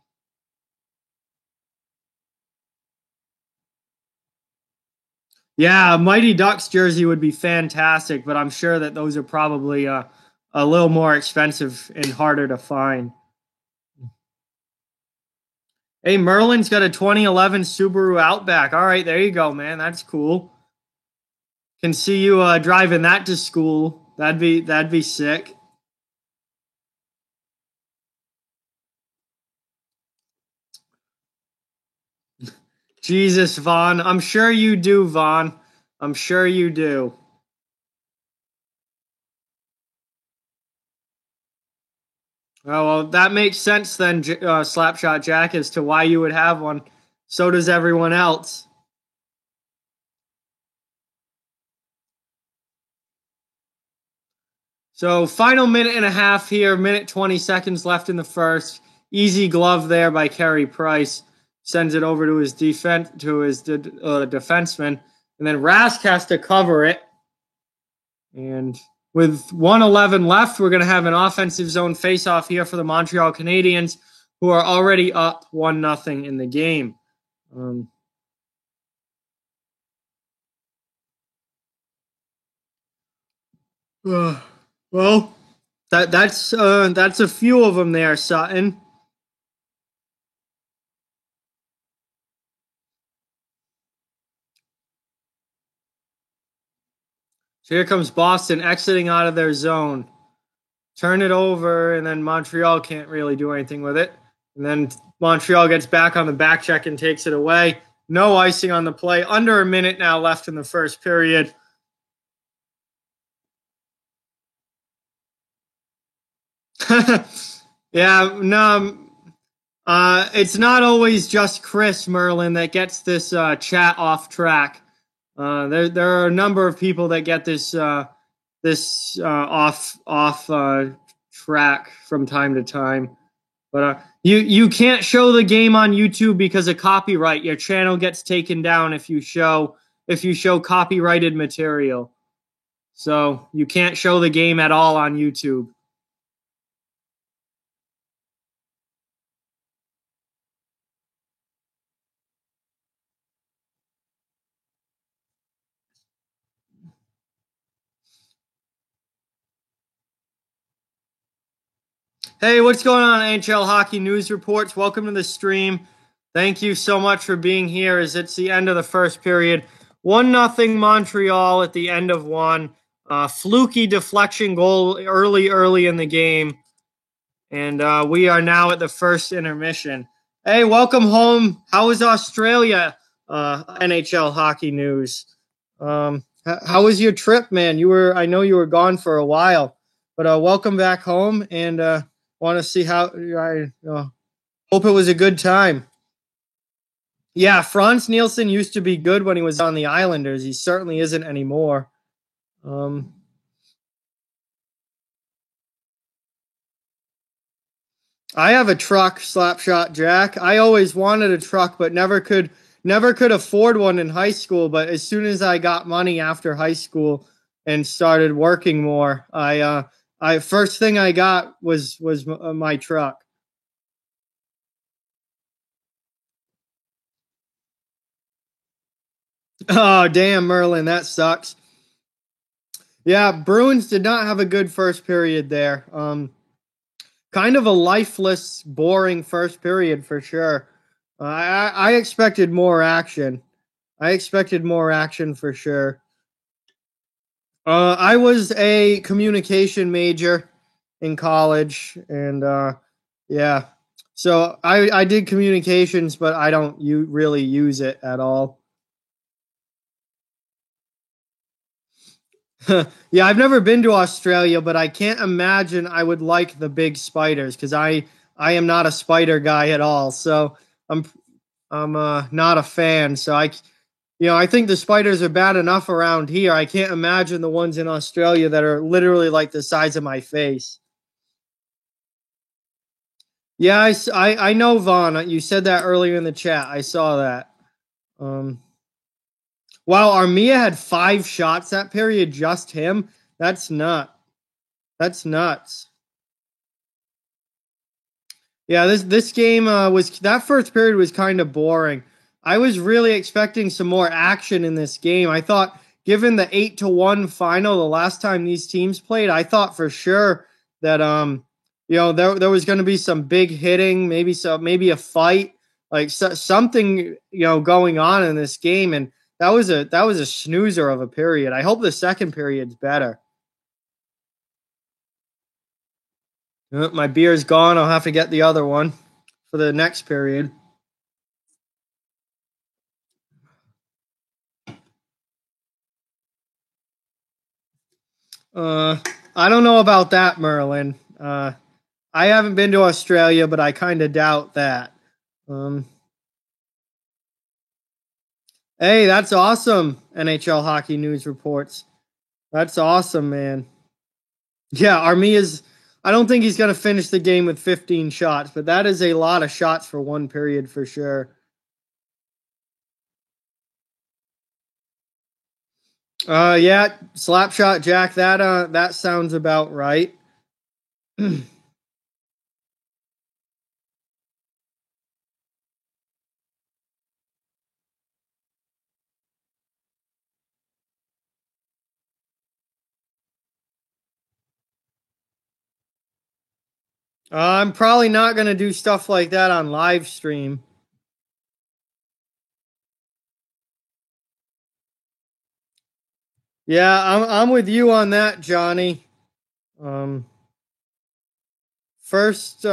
Yeah, a Mighty Ducks jersey would be fantastic, but I'm sure that those are probably a little more expensive and harder to find. Hey, Merlin's got a 2011 Subaru Outback. All right, there you go, man. That's cool. Can see you driving that to school. That'd be sick. Jesus, Vaughn. I'm sure you do, Vaughn. I'm sure you do. Oh, well, that makes sense then, Slapshot Jack, as to why you would have one. So does everyone else. So final minute and a half here, minute 20 seconds left in the first. Easy glove there by Carey Price. Sends it over to his defenseman. And then Rask has to cover it. And with 1:11 left, we're going to have an offensive zone faceoff here for the Montreal Canadiens, who are already up 1-0 in the game. Well, that's a few of them there, Sutton. So here comes Boston exiting out of their zone. Turn it over, and then Montreal can't really do anything with it. And then Montreal gets back on the back check and takes it away. No icing on the play. Under a minute now left in the first period. Yeah, no, it's not always just Chris Merlin that gets this chat off track. There are a number of people that get this off track from time to time. But you can't show the game on YouTube because of copyright. Your channel gets taken down if you show copyrighted material. So you can't show the game at all on YouTube. Hey, what's going on, NHL Hockey News Reports? Welcome to the stream. Thank you so much for being here as it's the end of the first period. 1-0 Montreal at the end of one. Fluky deflection goal early in the game. And we are now at the first intermission. Hey, welcome home. How was Australia? NHL Hockey News. How was your trip, man? I know you were gone for a while, but welcome back home, and want to see how. I hope it was a good time. Yeah, Frans Nielsen used to be good when he was on the Islanders. He certainly isn't anymore. I have a truck, Slapshot Jack. I always wanted a truck, but never could afford one in high school. But as soon as I got money after high school and started working more, I first thing I got was my truck. Oh, damn, Merlin, that sucks. Yeah, Bruins did not have a good first period there. Kind of a lifeless, boring first period for sure. I expected more action. I expected more action for sure. I was a communication major in college, and yeah, so I did communications, but I don't really use it at all. Yeah, I've never been to Australia, but I can't imagine I would like the big spiders because I am not a spider guy at all. So I'm not a fan. So I think the spiders are bad enough around here. I can't imagine the ones in Australia that are literally like the size of my face. Yeah, I know Vaughn. You said that earlier in the chat. I saw that. Wow, Armia had 5 shots that period, just him. That's nuts. That's nuts. Yeah, this game was that first period was kind of boring. I was really expecting some more action in this game. I thought, given the 8-1 final the last time these teams played, I thought for sure that there was going to be some big hitting, maybe a fight, like something going on in this game, and that was a snoozer of a period. I hope the second period's better. My beer's gone. I'll have to get the other one for the next period. I don't know about that, Merlin. I haven't been to Australia, but I kind of doubt that. Hey, that's awesome. NHL Hockey News reports. That's awesome, man. Yeah, Armia's. I don't think he's going to finish the game with 15 shots, but that is a lot of shots for one period for sure. Yeah, Slapshot Jack. That sounds about right. I'm probably not going to do stuff like that on live stream. Yeah, I'm with you on that, Johnny. First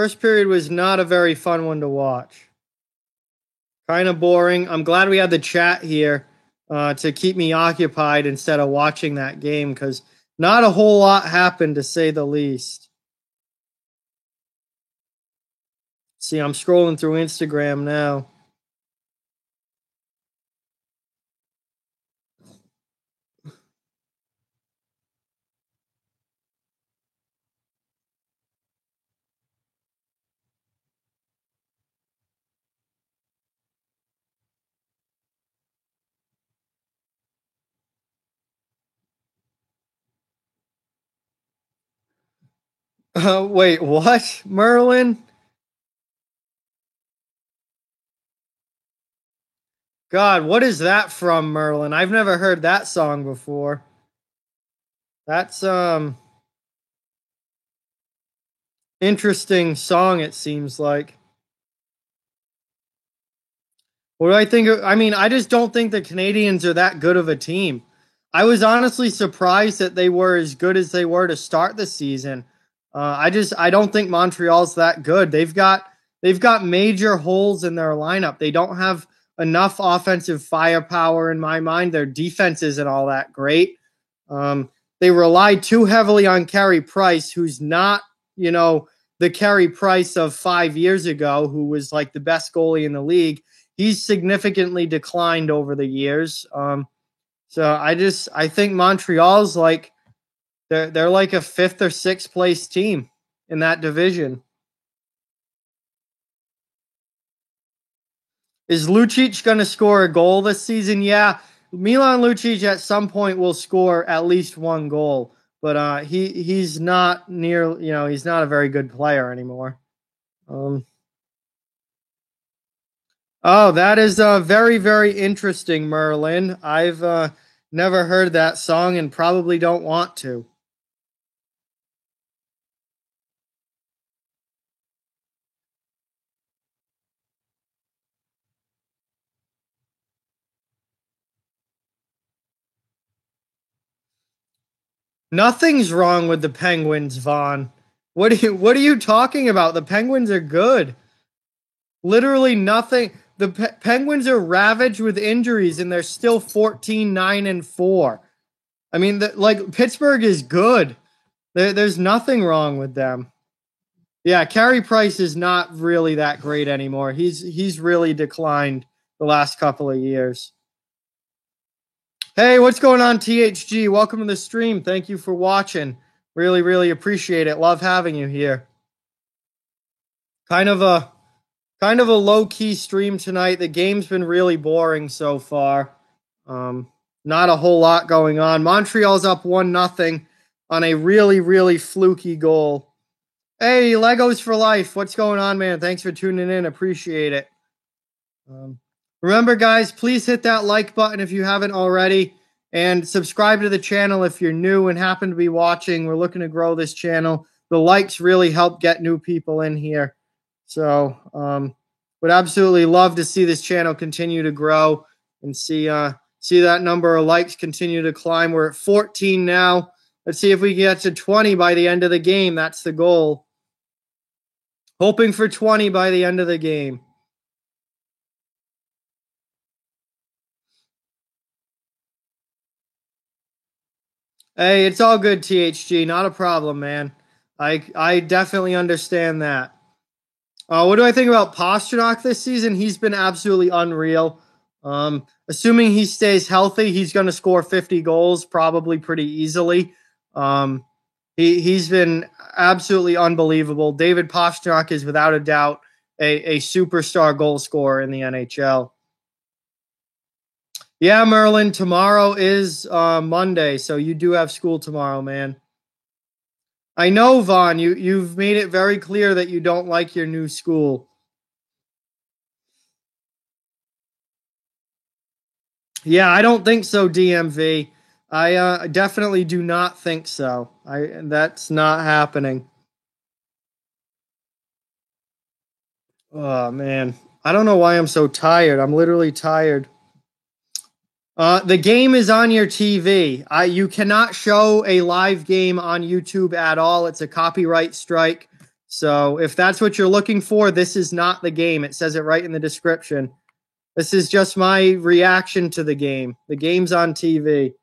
First period was not a very fun one to watch. Kind of boring. I'm glad we had the chat here to keep me occupied instead of watching that game because not a whole lot happened, to say the least. See, I'm scrolling through Instagram now. Wait, what? Merlin? God, what is that from, Merlin? I've never heard that song before. That's interesting song, it seems like. What do I think? I mean, I just don't think the Canadians are that good of a team. I was honestly surprised that they were as good as they were to start the season. I don't think Montreal's that good. They've got major holes in their lineup. They don't have enough offensive firepower in my mind. Their defense isn't all that great. They rely too heavily on Carey Price, who's not, the Carey Price of 5 years ago, who was like the best goalie in the league. He's significantly declined over the years. So I think Montreal's like they're like a fifth or sixth place team in that division. Is Lucic going to score a goal this season? Yeah, Milan Lucic at some point will score at least one goal, but he's not near. He's not a very good player anymore. Oh, that is very, very interesting, Merlin. I've never heard that song and probably don't want to. Nothing's wrong with the Penguins, Vaughn. What are you talking about? The Penguins are good. Literally nothing. The Penguins are ravaged with injuries and they're still 14-9-4. I mean, Pittsburgh is good. There's nothing wrong with them. Yeah, Carey Price is not really that great anymore. He's really declined the last couple of years. Hey, what's going on, THG? Welcome to the stream. Thank you for watching. Really, really appreciate it. Love having you here. Kind of a low-key stream tonight. The game's been really boring so far. Not a whole lot going on. Montreal's up 1-0 on a really, really fluky goal. Hey, Legos for life. What's going on, man? Thanks for tuning in. Appreciate it. Remember, guys, please hit that like button if you haven't already, and subscribe to the channel if you're new and happen to be watching. We're looking to grow this channel. The likes really help get new people in here. So, would absolutely love to see this channel continue to grow and see that number of likes continue to climb. We're at 14 now. Let's see if we get to 20 by the end of the game. That's the goal. Hoping for 20 by the end of the game. Hey, it's all good, THG. Not a problem, man. I definitely understand that. What do I think about Pastrnak this season? He's been absolutely unreal. Assuming he stays healthy, he's going to score 50 goals probably pretty easily. He's been absolutely unbelievable. David Pastrnak is without a doubt a superstar goal scorer in the NHL. Yeah, Merlin, tomorrow is Monday, so you do have school tomorrow, man. I know, Vaughn, you've made it very clear that you don't like your new school. Yeah, I don't think so, DMV. I definitely do not think so. That's not happening. Oh, man. I don't know why I'm so tired. I'm literally tired. The game is on your TV. You cannot show a live game on YouTube at all. It's a copyright strike. So if that's what you're looking for, this is not the game. It says it right in the description. This is just my reaction to the game. The game's on TV.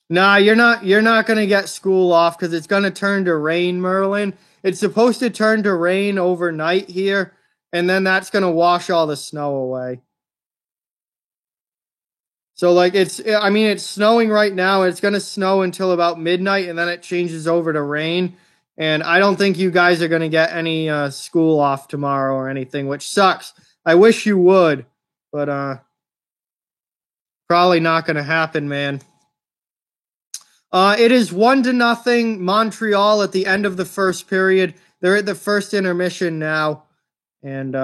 Nah, you're not going to get school off because it's going to turn to rain, Merlin. It's supposed to turn to rain overnight here, and then that's going to wash all the snow away. So like it's snowing right now. It's going to snow until about midnight, and then it changes over to rain. And I don't think you guys are going to get any school off tomorrow or anything, which sucks. I wish you would, but probably not going to happen, man. It is 1-0 Montreal at the end of the first period. They're at the first intermission now, and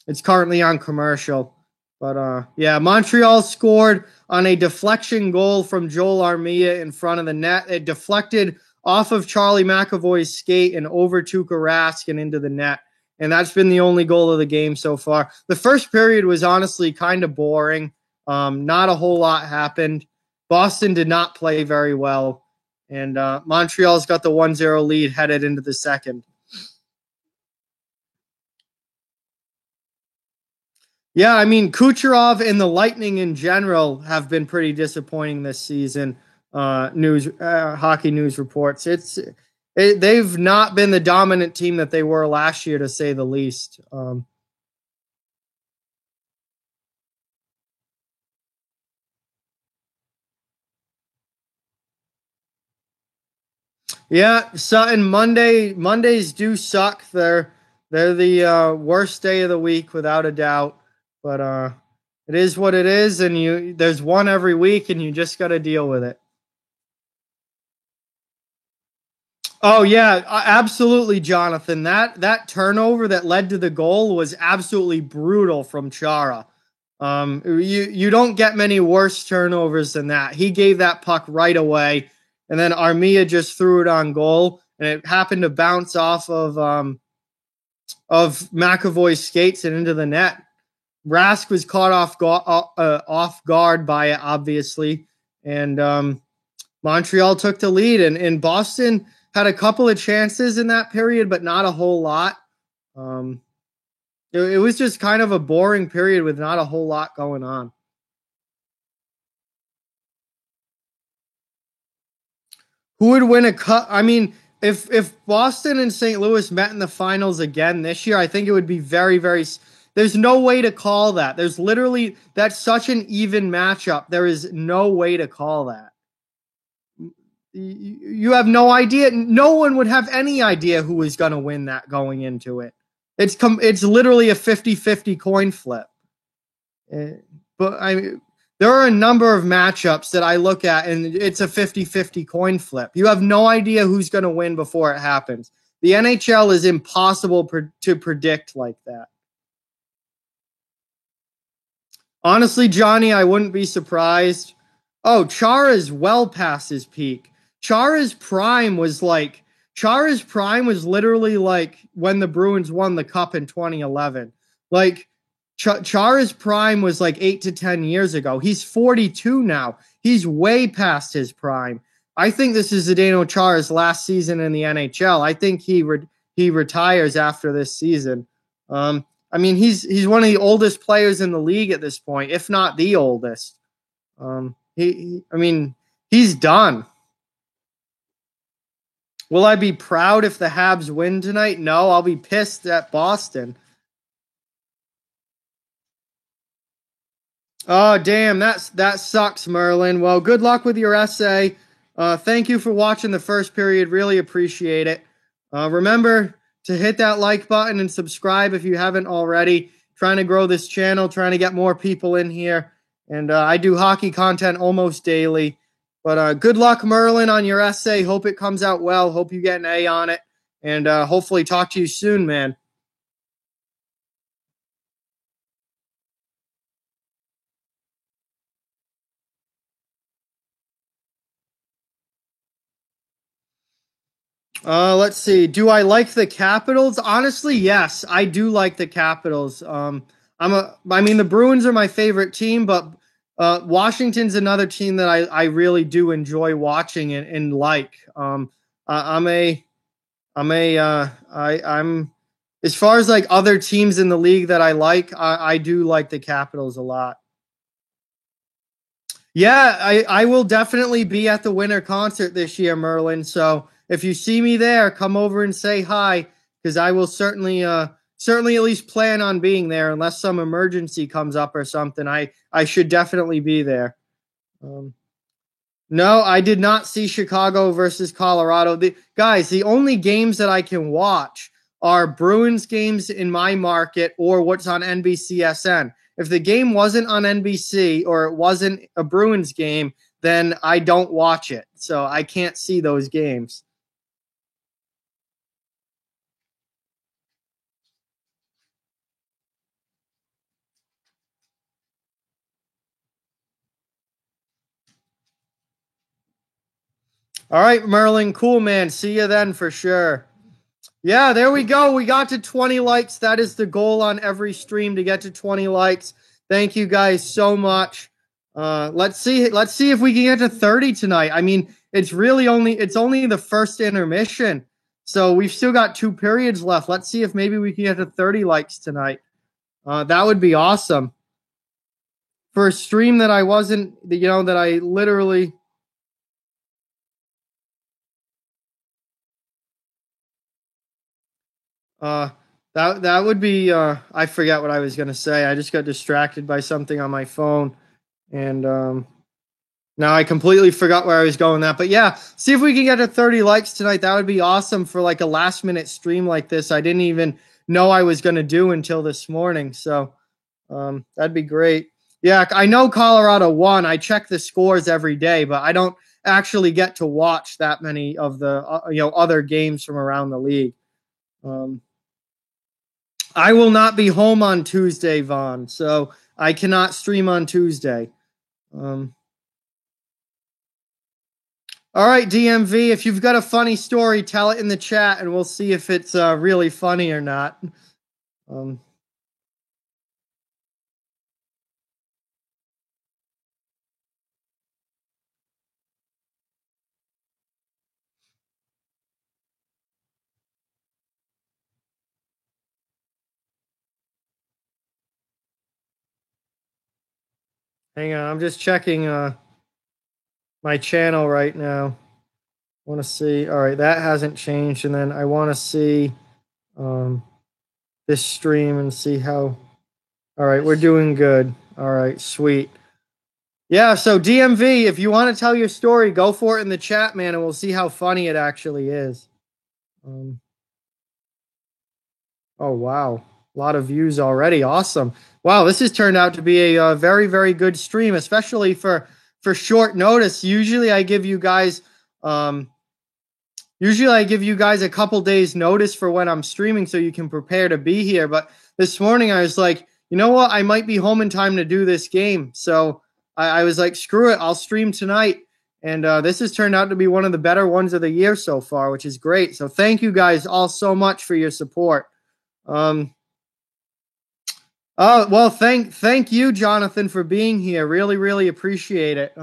it's currently on commercial. But yeah, Montreal scored on a deflection goal from Joel Armia in front of the net. It deflected off of Charlie McAvoy's skate and over Tuukka Rask and into the net. And that's been the only goal of the game so far. The first period was honestly kind of boring. Not a whole lot happened. Boston did not play very well. And Montreal's got the 1-0 lead headed into the second. Yeah, I mean, Kucherov and the Lightning in general have been pretty disappointing this season. Hockey news reports. They've not been the dominant team that they were last year, to say the least. Yeah, Sutton, Mondays do suck. They're the worst day of the week without a doubt. But it is what it is, and there's one every week, and you just got to deal with it. Oh yeah, absolutely, Jonathan. That turnover that led to the goal was absolutely brutal from Chara. You don't get many worse turnovers than that. He gave that puck right away, and then Armia just threw it on goal, and it happened to bounce off of McAvoy's skates and into the net. Rask was caught off guard by it, obviously, and Montreal took the lead, and Boston had a couple of chances in that period, but not a whole lot. It was just kind of a boring period with not a whole lot going on. Who would win a cup? I mean, if Boston and St. Louis met in the finals again this year, I think it would be very, very. There's no way to call that. That's such an even matchup. There is no way to call that. You have no idea. No one would have any idea who was going to win that going into it. It's literally a 50-50 coin flip. But there are a number of matchups that I look at, and it's a 50-50 coin flip. You have no idea who's going to win before it happens. The NHL is impossible to predict like that. Honestly, Johnny, I wouldn't be surprised. Oh, Chara's well past his peak. Chara's prime was literally like when the Bruins won the cup in 2011. Like Chara's prime was like 8 to 10 years ago. He's 42 now. He's way past his prime. I think this is Zdeno Chara's last season in the NHL. I think he retires after this season. I mean, he's one of the oldest players in the league at this point, if not the oldest. He's done. Will I be proud if the Habs win tonight? No, I'll be pissed at Boston. Oh, damn, that sucks, Merlin. Well, good luck with your essay. Thank you for watching the first period. Really appreciate it. Remember to hit that like button and subscribe if you haven't already. Trying to grow this channel, trying to get more people in here. And I do hockey content almost daily. But good luck, Merlin, on your essay. Hope it comes out well. Hope you get an A on it. And hopefully talk to you soon, man. Let's see. Do I like the Capitals? Honestly, yes, I do like the Capitals. The Bruins are my favorite team, but Washington's another team that I really do enjoy watching and like. I'm a I'm as far as like other teams in the league that I do like the Capitals a lot. Yeah, I will definitely be at the winter concert this year, Merlin. So if you see me there, come over and say hi, because I will certainly at least plan on being there unless some emergency comes up or something. I should definitely be there. Um, no, I did not see Chicago versus Colorado. The only games that I can watch are Bruins games in my market or what's on NBCSN. If the game wasn't on NBC or it wasn't a Bruins game, then I don't watch it. So I can't see those games. All right, Merlin, cool, man. See you then for sure. Yeah, there we go. We got to 20 likes. That is the goal on every stream, to get to 20 likes. Thank you guys so much. Let's see if we can get to 30 tonight. I mean, it's only the first intermission. So we've still got 2 periods left. Let's see if maybe we can get to 30 likes tonight. That would be awesome. For a stream that I wasn't, that I literally that would be I forget what I was gonna say. I just got distracted by something on my phone, and now I completely forgot where I was going with that. But yeah, see if we can get to 30 likes tonight. That would be awesome for like a last minute stream like this. I didn't even know I was gonna do until this morning. So that'd be great. Yeah, I know Colorado won. I check the scores every day, but I don't actually get to watch that many of the other games from around the league. I will not be home on Tuesday, Vaughn, so I cannot stream on Tuesday. All right, DMV, if you've got a funny story, tell it in the chat, and we'll see if it's really funny or not. Hang on, I'm just checking my channel right now. I want to see. All right, that hasn't changed, and then I want to see this stream and see how. All right, we're doing good. All right, sweet. Yeah, so DMV, if you want to tell your story, go for it in the chat, man, and we'll see how funny it actually is. Oh, wow. A lot of views already. Awesome. Wow, this has turned out to be a very, very good stream, especially for short notice. Usually I give you guys a couple days notice for when I'm streaming so you can prepare to be here. But this morning I was like, you know what? I might be home in time to do this game. So I was like, screw it. I'll stream tonight. And this has turned out to be one of the better ones of the year so far, which is great. So thank you guys all so much for your support. Oh, well, thank you, Jonathan, for being here. Really, really appreciate it.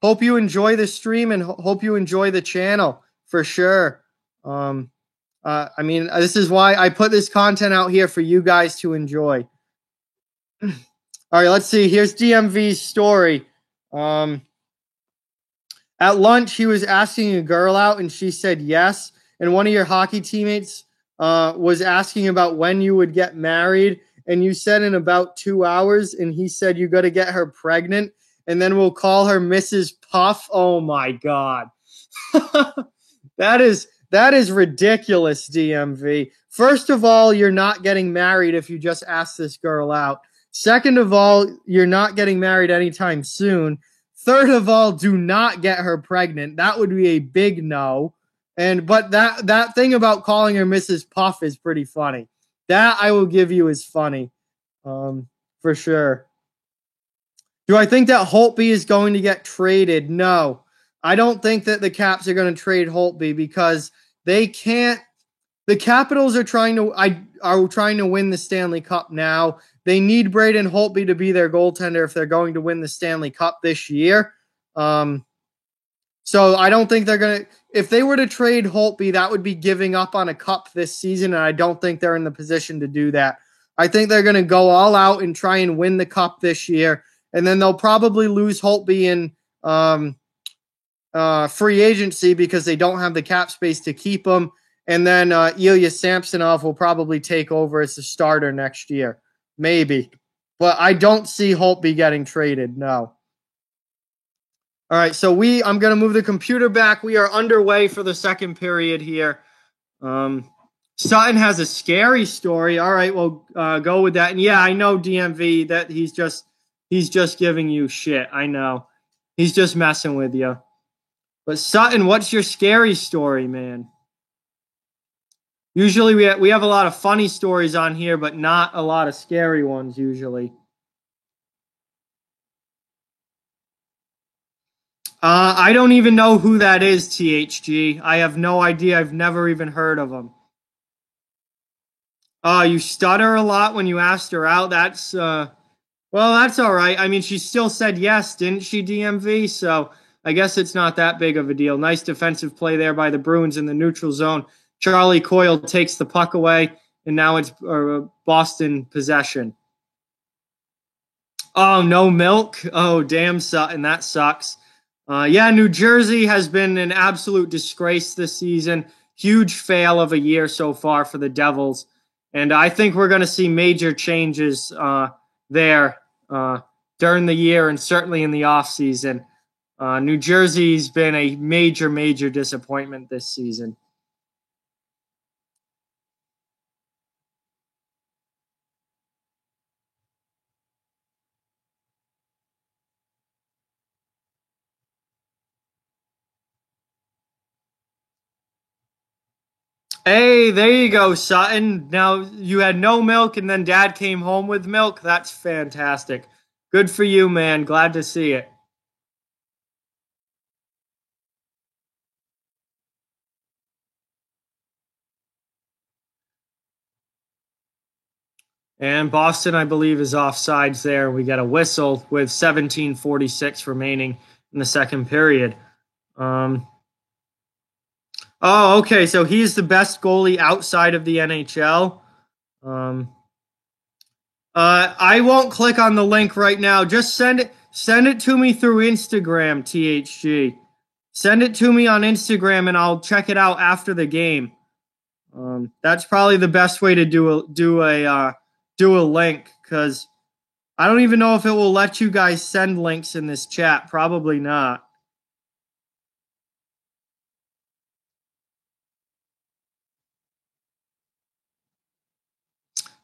Hope you enjoy the stream and hope you enjoy the channel for sure. I mean, this is why I put this content out here for you guys to enjoy. All right, let's see. Here's DMV's story. At lunch, he was asking a girl out, and she said yes. And one of your hockey teammates was asking about when you would get married, and you said in about 2 hours, and he said you got to get her pregnant, and then we'll call her Mrs. Puff. Oh my God. That is ridiculous, DMV. First of all, you're not getting married if you just ask this girl out. Second of all, you're not getting married anytime soon. Third of all, do not get her pregnant. That would be a big no. But that thing about calling her Mrs. Puff is pretty funny. That I will give you is funny, for sure. Do I think that Holtby is going to get traded? No, I don't think that the Caps are going to trade Holtby because they can't. The Capitals are trying to win the Stanley Cup now. They need Braden Holtby to be their goaltender if they're going to win the Stanley Cup this year. So I don't think they're going to. if they were to trade Holtby, that would be giving up on a cup this season, and I don't think they're in the position to do that. I think they're going to go all out and try and win the cup this year, and then they'll probably lose Holtby in free agency because they don't have the cap space to keep him, and then Ilya Samsonov will probably take over as the starter next year, maybe. But I don't see Holtby getting traded, no. All right, so I'm going to move the computer back. We are underway for the second period here. Sutton has a scary story. All right, we'll go with that. And yeah, I know DMV that he's just giving you shit. I know. He's just messing with you. But Sutton, what's your scary story, man? Usually we have a lot of funny stories on here, but not a lot of scary ones usually. I don't even know who that is, THG. I have no idea. I've never even heard of him. You stutter a lot when you asked her out. That's, well, that's all right. I mean, she still said yes, didn't she, DMV? So I guess it's not that big of a deal. Nice defensive play there by the Bruins in the neutral zone. Charlie Coyle takes the puck away, and now it's Boston possession. Oh, no milk? Oh, damn, Sutton. That sucks. Yeah, New Jersey has been an absolute disgrace this season. Huge fail of a year so far for the Devils. And I think we're going to see major changes there during the year and certainly in the offseason. New Jersey's been a major, major disappointment this season. Hey, there you go, Sutton. Now you had no milk and then Dad came home with milk. That's fantastic. Good for you, man. Glad to see it. And Boston, I believe, is offsides there. We got a whistle with 17:46 remaining in the second period. Oh, okay. So he's the best goalie outside of the NHL. I won't click on the link right now. Just send it to me through Instagram, THG. Send it to me on Instagram, and I'll check it out after the game. That's probably the best way to do a link, because I don't even know if it will let you guys send links in this chat. Probably not.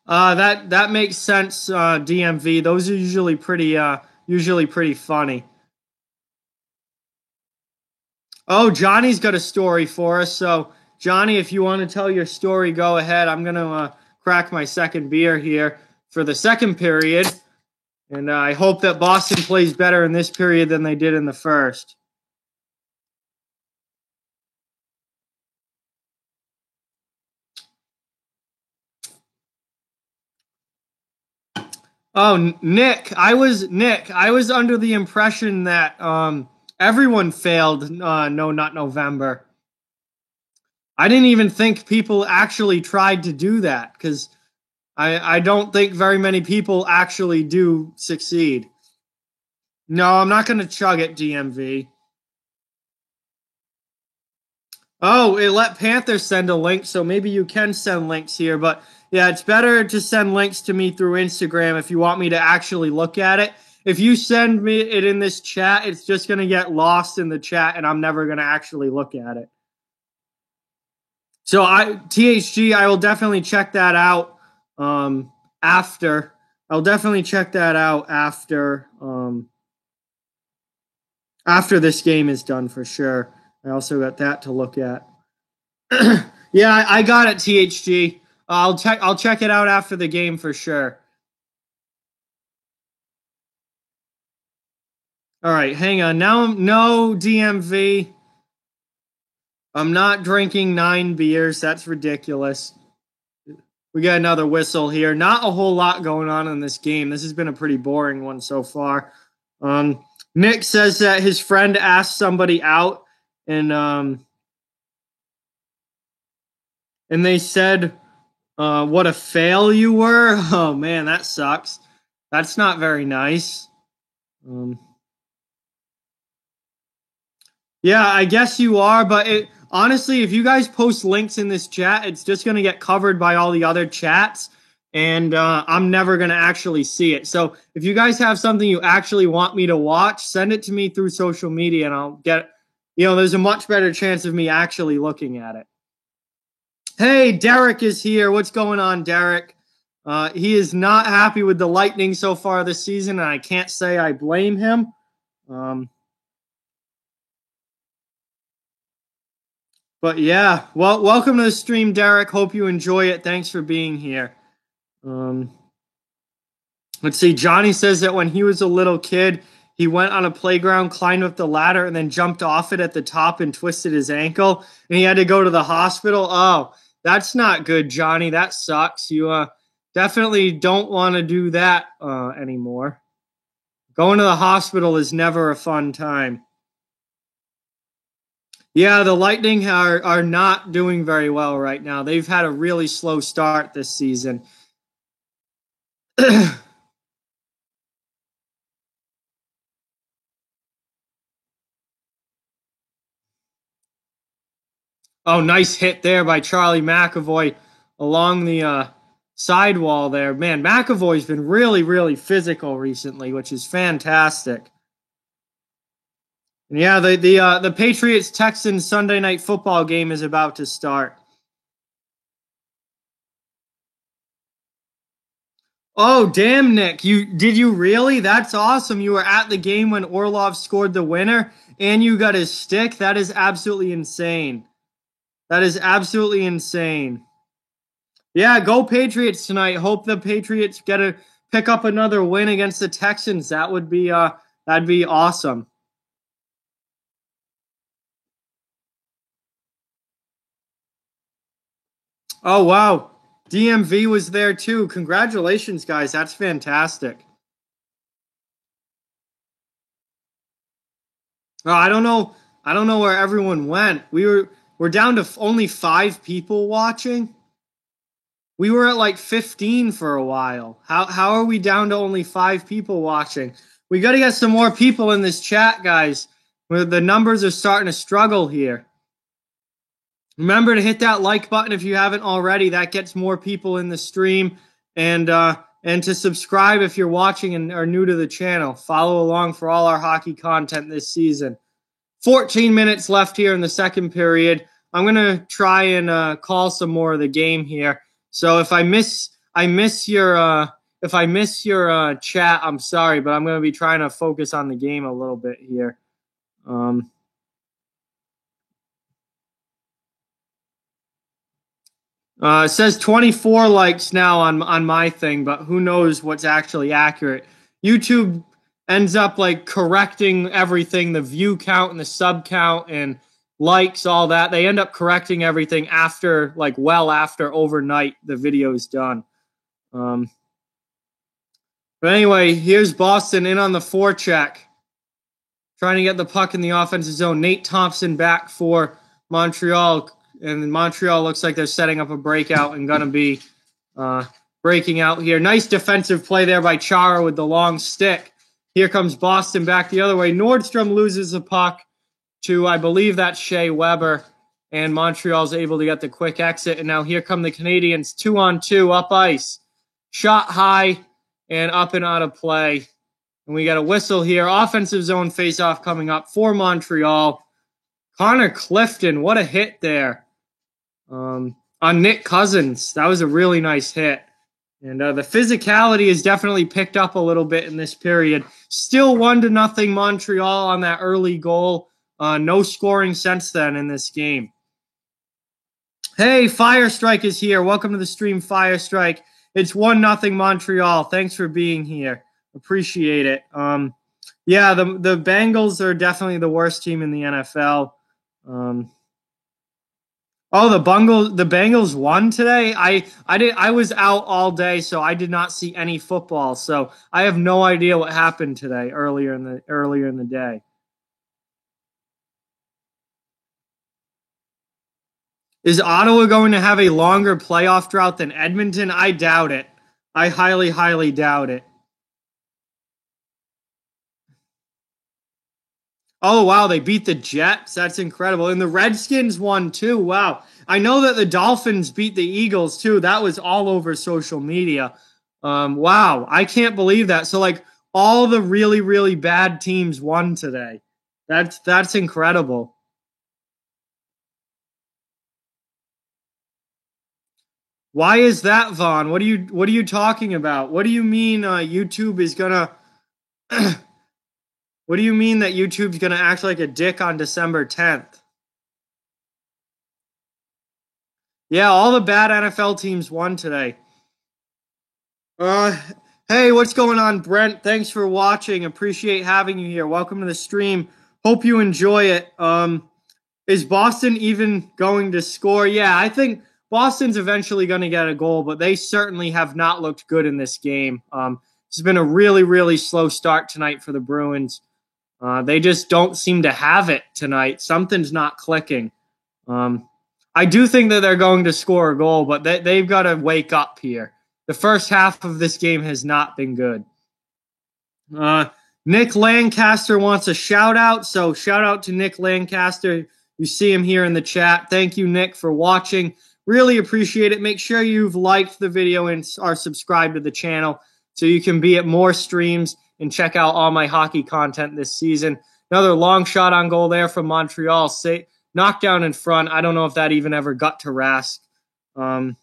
That makes sense, DMV. Those are usually pretty funny. Oh, Johnny's got a story for us. So, Johnny, if you want to tell your story, go ahead. I'm going to crack my second beer here for the second period. And I hope that Boston plays better in this period than they did in the first. Oh, Nick, I was under the impression that everyone failed. No, not November. I didn't even think people actually tried to do that, because I don't think very many people actually do succeed. No, I'm not going to chug it, DMV. Oh, it let Panther send a link, so maybe you can send links here. But yeah, it's better to send links to me through Instagram if you want me to actually look at it. If you send me it in this chat, it's just going to get lost in the chat, and I'm never going to actually look at it. So THG, I will definitely check that out after. I'll definitely check that out after this game is done for sure. I also got that to look at. Yeah, I got it, THG. I'll check it out after the game for sure. All right, hang on. Now, no DMV. I'm not drinking 9 beers. That's ridiculous. We got another whistle here. Not a whole lot going on in this game. This has been a pretty boring one so far. Nick says that his friend asked somebody out, and and they said, what a fail you were. Oh man, that sucks. That's not very nice. Yeah, I guess you are, but honestly, if you guys post links in this chat, it's just going to get covered by all the other chats, and I'm never going to actually see it. So if you guys have something you actually want me to watch, send it to me through social media, and I'll get, there's a much better chance of me actually looking at it. Hey, Derek is here. What's going on, Derek? He is not happy with the Lightning so far this season, and I can't say I blame him. But yeah, well, welcome to the stream, Derek. Hope you enjoy it. Thanks for being here. Let's see. Johnny says that when he was a little kid, he went on a playground, climbed up the ladder, and then jumped off it at the top and twisted his ankle, and he had to go to the hospital. Oh, that's not good, Johnny. That sucks. You definitely don't want to do that anymore. Going to the hospital is never a fun time. Yeah, the Lightning are not doing very well right now. They've had a really slow start this season. Oh, nice hit there by Charlie McAvoy along the sidewall there. Man, McAvoy's been really, really physical recently, which is fantastic. And yeah, the Patriots Texans Sunday night football game is about to start. Oh, damn, Nick. Did you really? That's awesome. You were at the game when Orlov scored the winner and you got his stick. That is absolutely insane. That is absolutely insane. Yeah, go Patriots tonight. Hope the Patriots get to pick up another win against the Texans. That'd be awesome. Oh wow. DMV was there too. Congratulations, guys. That's fantastic. Oh, I don't know. I don't know where everyone went. We're down to only 5 people watching. We were at like 15 for a while. How are we down to only 5 people watching? We got to get some more people in this chat, guys. Where the numbers are starting to struggle here. Remember to hit that like button if you haven't already. That gets more people in the stream, and to subscribe if you're watching and are new to the channel. Follow along for all our hockey content this season. 14 minutes left here in the second period. I'm gonna try and call some more of the game here. So if I miss your chat, I'm sorry, but I'm gonna be trying to focus on the game a little bit here. It says 24 likes now on my thing, but who knows what's actually accurate. YouTube ends up like correcting everything, the view count and the sub count and likes, all that. They end up correcting everything after, like, well after overnight the video is done. But anyway, here's Boston in on the forecheck, trying to get the puck in the offensive zone. Nate Thompson back for Montreal. And Montreal looks like they're setting up a breakout and going to be breaking out here. Nice defensive play there by Chara with the long stick. Here comes Boston back the other way. Nordstrom loses the puck to, I believe that's Shea Weber, and Montreal's able to get the quick exit. And now here come the Canadiens, 2-on-2, up ice. Shot high and up and out of play. And we got a whistle here. Offensive zone faceoff coming up for Montreal. Connor Clifton, what a hit there. On Nick Cousins. That was a really nice hit. And the physicality has definitely picked up a little bit in this period. Still 1-0 Montreal on that early goal. No scoring since then in this game. Hey, Firestrike is here. Welcome to the stream, Firestrike. It's 1-0 Montreal. Thanks for being here. Appreciate it. Yeah, the Bengals are definitely the worst team in the NFL. Oh, the Bengals won today. I was out all day, so I did not see any football. So I have no idea what happened today earlier in the day. Is Ottawa going to have a longer playoff drought than Edmonton? I doubt it. I highly, highly doubt it. Oh, wow, they beat the Jets. That's incredible. And the Redskins won too. Wow. I know that the Dolphins beat the Eagles too. That was all over social media. Wow, I can't believe that. So like all the really, really bad teams won today. That's incredible. Why is that, Vaughn? What are you talking about? What do you mean YouTube is gonna what do you mean that YouTube's gonna act like a dick on December 10th? Yeah, all the bad NFL teams won today. Uh, hey, what's going on, Brent? Thanks for watching. Appreciate having you here. Welcome to the stream. Hope you enjoy it. Is Boston even going to score? Yeah, I think Boston's eventually going to get a goal, but they certainly have not looked good in this game. It's been a really, really slow start tonight for the Bruins. They just don't seem to have it tonight. Something's not clicking. I do think that they're going to score a goal, but they've got to wake up here. The first half of this game has not been good. Nick Lancaster wants a shout out, so shout out to Nick Lancaster. You see him here in the chat. Thank you, Nick, for watching. Really appreciate it. Make sure you've liked the video and are subscribed to the channel so you can be at more streams and check out all my hockey content this season. Another long shot on goal there from Montreal. Knockdown in front. I don't know if that even ever got to Rask. Well,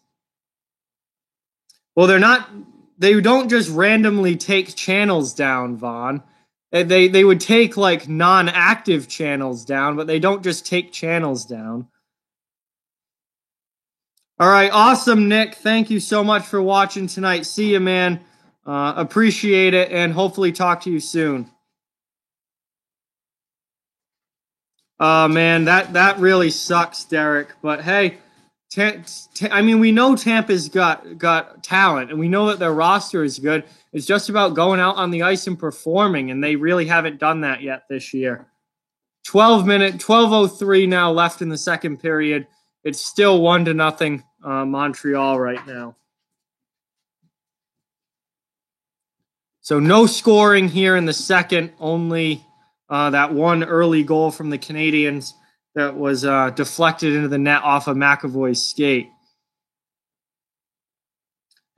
they don't just randomly take channels down, Vaughn. They would take like non-active channels down, but they don't just take channels down. All right, awesome, Nick. Thank you so much for watching tonight. See you, man. Appreciate it, and hopefully talk to you soon. Man, that really sucks, Derek. But hey, I mean, we know Tampa's got talent, and we know that their roster is good. It's just about going out on the ice and performing, and they really haven't done that yet this year. 12:03 now left in the second period. It's still 1-0 Montreal right now. So no scoring here in the second, only that one early goal from the Canadiens that was deflected into the net off of McAvoy's skate.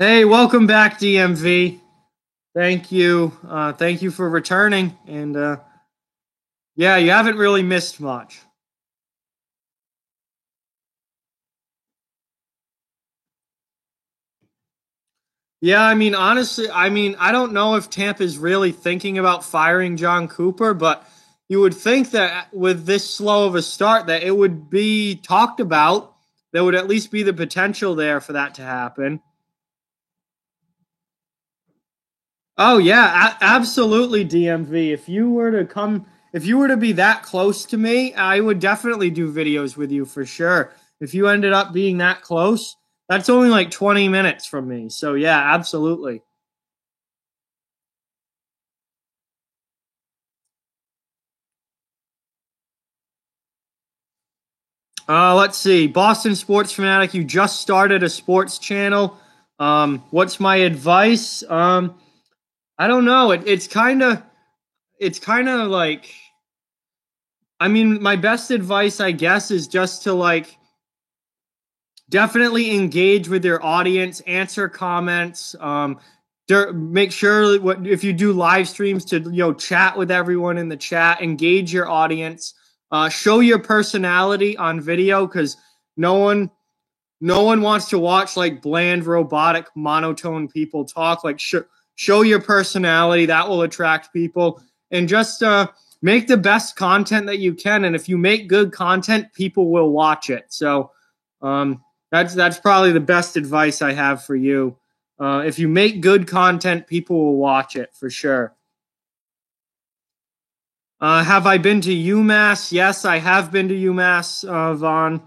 Hey, welcome back, DMV. Thank you. Thank you for returning. And yeah, you haven't really missed much. Yeah, I mean, honestly, I don't know if Tampa's really thinking about firing John Cooper, but you would think that with this slow of a start that it would be talked about. There would at least be the potential there for that to happen. Oh yeah, absolutely, DMV. If you were to be that close to me, I would definitely do videos with you for sure. If you ended up being that close, that's only like 20 minutes from me. So yeah, absolutely. Let's see. Boston Sports Fanatic, you just started a sports channel. What's my advice? I don't know. It's kind of like, I mean, my best advice, I guess, is just to like definitely engage with your audience, answer comments, make sure if you do live streams to chat with everyone in the chat, engage your audience, show your personality on video because no one wants to watch like bland, robotic, monotone people talk. Like show your personality. That will attract people, and just make the best content that you can. And if you make good content, people will watch it. So that's probably the best advice I have for you. If you make good content, people will watch it for sure. Have I been to UMass? Yes, I have been to UMass, Vaughn.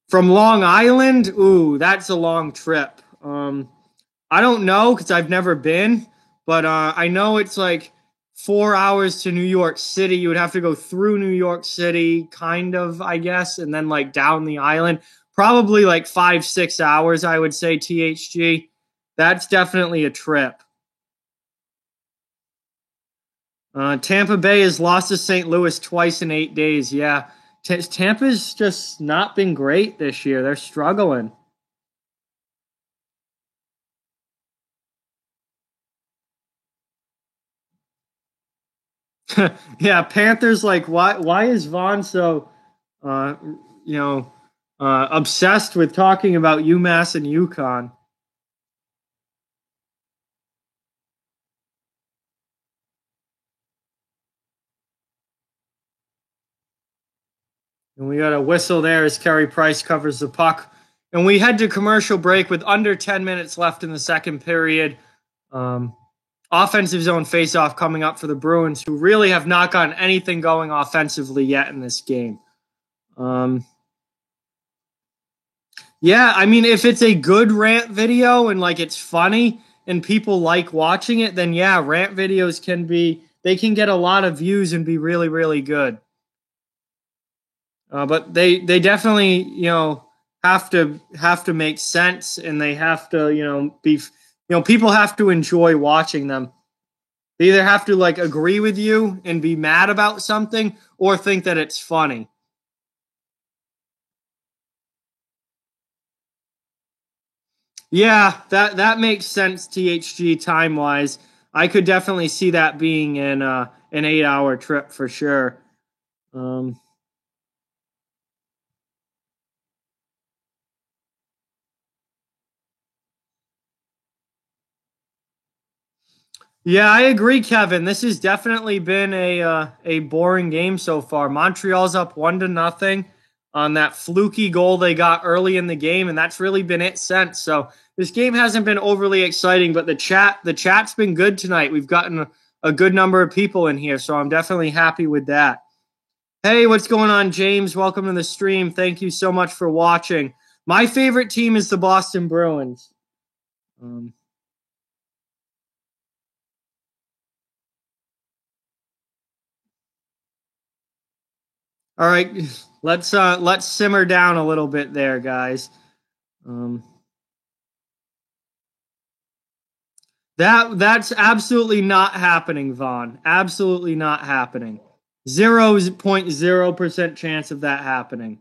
From Long Island? Ooh, that's a long trip. I don't know because I've never been, but I know it's like 4 hours to New York City. You would have to go through New York City, kind of, I guess, and then like down the island. Probably like 5-6 hours, I would say, THG. That's definitely a trip. Tampa Bay has lost to St. Louis twice in 8 days. Yeah, Tampa's just not been great this year. They're struggling. Yeah, Panthers, like, why is Vaughn so uh you know obsessed with talking about UMass and UConn? And we got a whistle there as Carey Price covers the puck. And we head to commercial break with under 10 minutes left in the second period. Offensive zone faceoff coming up for the Bruins, who really have not gotten anything going offensively yet in this game. Yeah, I mean, if it's a good rant video and like it's funny and people like watching it, then yeah, rant videos they can get a lot of views and be really, really good. But they definitely have to make sense, and they have to be people have to enjoy watching them. They either have to like agree with you and be mad about something, or think that it's funny. Yeah, that makes sense. THG time wise, I could definitely see that being an 8 hour trip for sure. Um, Yeah, I agree, Kevin. This has definitely been a boring game so far. Montreal's up 1-0 on that fluky goal they got early in the game, and that's really been it since. So this game hasn't been overly exciting, but the chat's been good tonight. We've gotten a good number of people in here, so I'm definitely happy with that. Hey, what's going on, James? Welcome to the stream. Thank you so much for watching. My favorite team is the Boston Bruins. Um, All right, let's simmer down a little bit there, guys. Um, that's absolutely not happening, Vaughn. Absolutely not happening. 0.0% chance of that happening.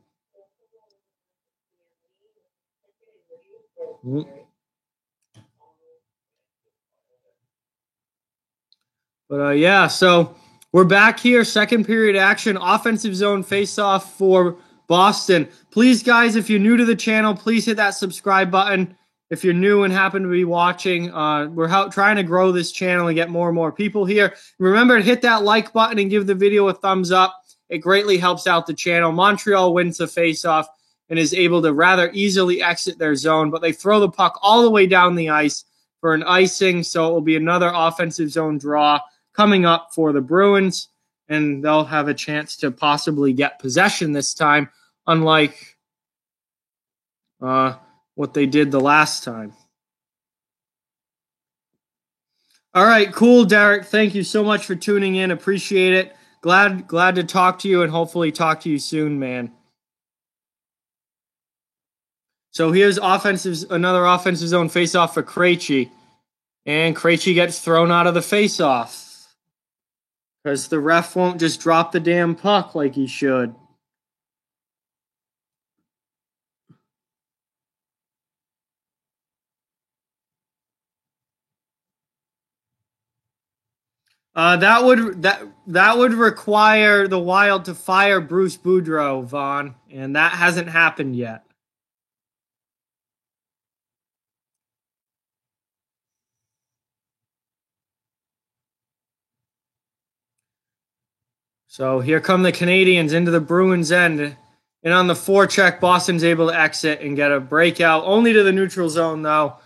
But yeah, so we're back here. Second period action, offensive zone face-off for Boston. Please, guys, if you're new to the channel, please hit that subscribe button. If you're new and happen to be watching, we're trying to grow this channel and get more and more people here. Remember to hit that like button and give the video a thumbs up. It greatly helps out the channel. Montreal wins the face-off and is able to rather easily exit their zone, but they throw the puck all the way down the ice for an icing, so it will be another offensive zone draw coming up for the Bruins, and they'll have a chance to possibly get possession this time, unlike what they did the last time. All right, cool, Derek. Thank you so much for tuning in. Appreciate it. Glad to talk to you, and hopefully talk to you soon, man. So here's another offensive zone faceoff for Krejci, and Krejci gets thrown out of the faceoff because the ref won't just drop the damn puck like he should. That would require the Wild to fire Bruce Boudreau, Vaughn, and that hasn't happened yet. So here come the Canadians into the Bruins' end, and on the forecheck, Boston's able to exit and get a breakout, only to the neutral zone though.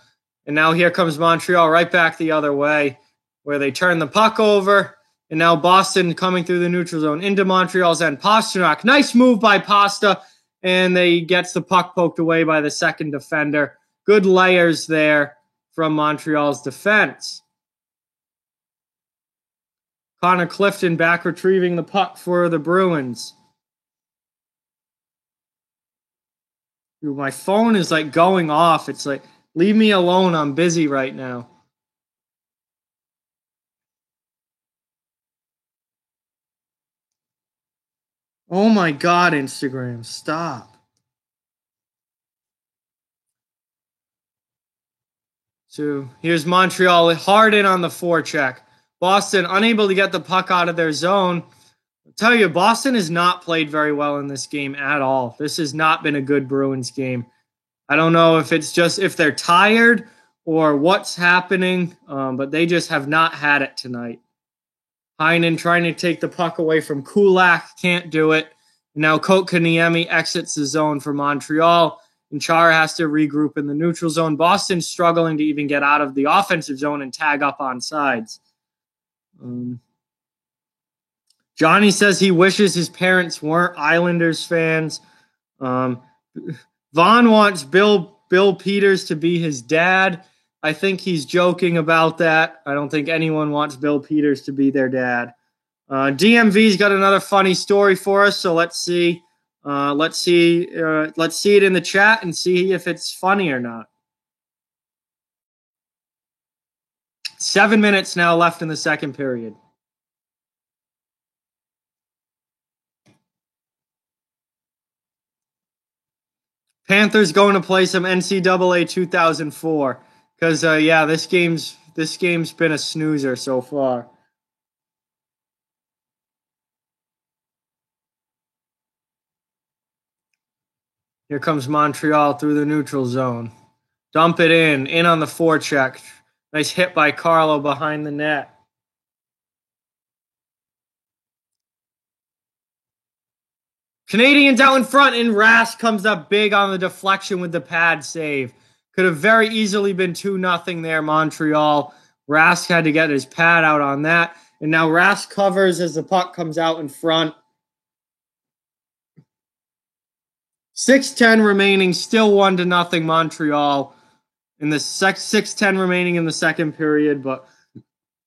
And now here comes Montreal right back the other way, where they turn the puck over. And now Boston coming through the neutral zone into Montreal's end. Pastrnak, nice move by Pasta, and they gets the puck poked away by the second defender. Good layers there from Montreal's defense. Connor Clifton back retrieving the puck for the Bruins. Dude, my phone is like going off. It's like, leave me alone. I'm busy right now. Oh my God, Instagram, stop. So here's Montreal hard in on the forecheck. Boston unable to get the puck out of their zone. I'll tell you, Boston has not played very well in this game at all. This has not been a good Bruins game. I don't know if it's just if they're tired or what's happening, but they just have not had it tonight. Heinen trying to take the puck away from Kulak, can't do it. Now Kotkaniemi exits the zone for Montreal, and Chara has to regroup in the neutral zone. Boston's struggling to even get out of the offensive zone and tag up on sides. Johnny says he wishes his parents weren't Islanders fans. Vaughn wants Bill Peters to be his dad. I think he's joking about that. I don't think anyone wants Bill Peters to be their dad. DMV's got another funny story for us, so let's see. Let's see it in the chat and see if it's funny or not. 7 minutes now left in the second period. Panthers going to play some NCAA 2004 because this game's been a snoozer so far. Here comes Montreal through the neutral zone. Dump it in on the forecheck. Nice hit by Carlo behind the net. Canadians out in front, and Rask comes up big on the deflection with the pad save. Could have very easily been 2-0 there, Montreal. Rask had to get his pad out on that. And now Rask covers as the puck comes out in front. 6:10 remaining, still 1-0 Montreal. In the 6:10 remaining in the second period, but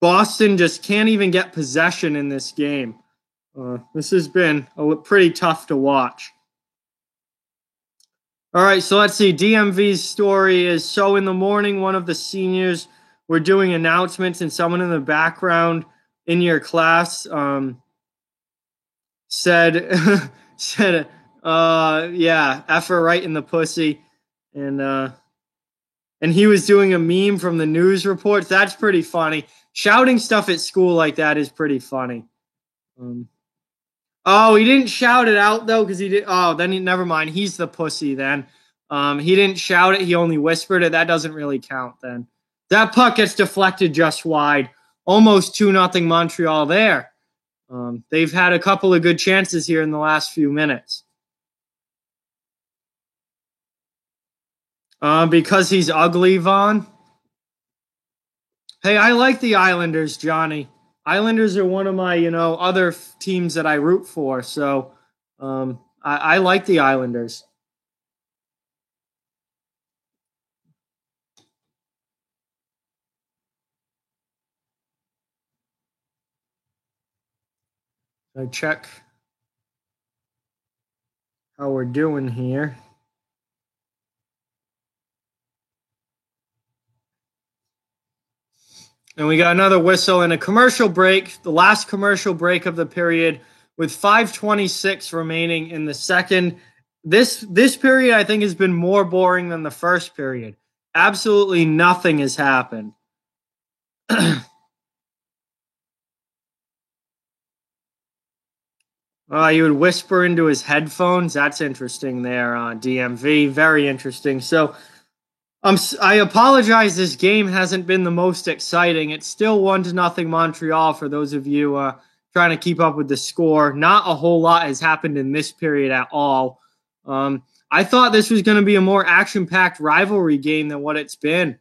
Boston just can't even get possession in this game. This has been pretty tough to watch. All right, so let's see. DMV's story is, so in the morning, one of the seniors were doing announcements, and someone in the background in your class said, yeah, F her right in the pussy. And he was doing a meme from the news reports. That's pretty funny. Shouting stuff at school like that is pretty funny. Oh, he didn't shout it out, though, because he did. Oh, then never mind. He's the pussy then. He didn't shout it. He only whispered it. That doesn't really count then. That puck gets deflected just wide. Almost 2-0 Montreal there. They've had a couple of good chances here in the last few minutes. Because he's ugly, Vaughn. Hey, I like the Islanders, Johnny. Islanders are one of my, other teams that I root for. So I like the Islanders. I check how we're doing here. And we got another whistle and a commercial break, the last commercial break of the period, with 5:26 remaining in the second. This period, I think, has been more boring than the first period. Absolutely nothing has happened. You would whisper into his headphones. That's interesting there, DMV. Very interesting. So I apologize. This game hasn't been the most exciting. It's still 1-0 Montreal for those of you trying to keep up with the score. Not a whole lot has happened in this period at all. I thought this was going to be a more action-packed rivalry game than what it's been.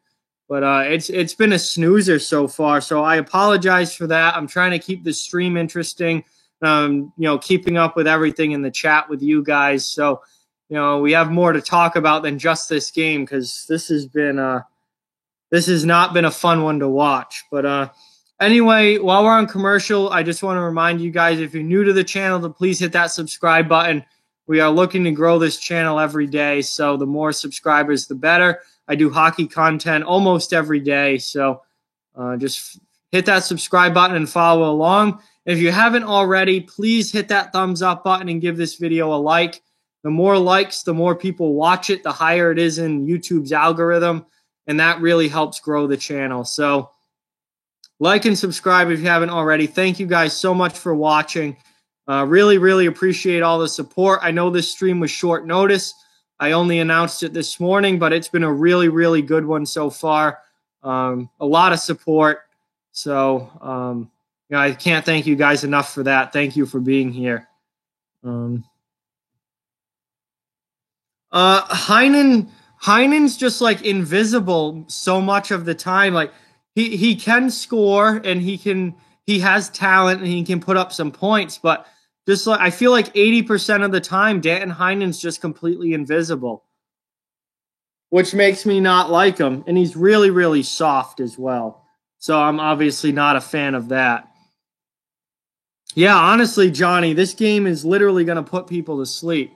But it's been a snoozer so far. So I apologize for that. I'm trying to keep the stream interesting. Keeping up with everything in the chat with you guys. So, we have more to talk about than just this game because this has not been a fun one to watch. But Anyway, while we're on commercial, I just want to remind you guys, if you're new to the channel, to please hit that subscribe button. We are looking to grow this channel every day, so the more subscribers, the better. I do hockey content almost every day, so just hit that subscribe button and follow along. If you haven't already, please hit that thumbs up button and give this video a like. The more likes, the more people watch it, the higher it is in YouTube's algorithm, and that really helps grow the channel. So like and subscribe if you haven't already. Thank you guys so much for watching. Really, really appreciate all the support. I know this stream was short notice. I only announced it this morning, but it's been a really, really good one so far. A lot of support. So, I can't thank you guys enough for that. Thank you for being here. Heinen's just like invisible so much of the time. Like he can score and he has talent and he can put up some points, but just like I feel like 80% of the time Danton Heinen's just completely invisible, which makes me not like him. And he's really, really soft as well. So I'm obviously not a fan of that. Yeah, honestly, Johnny, this game is literally going to put people to sleep.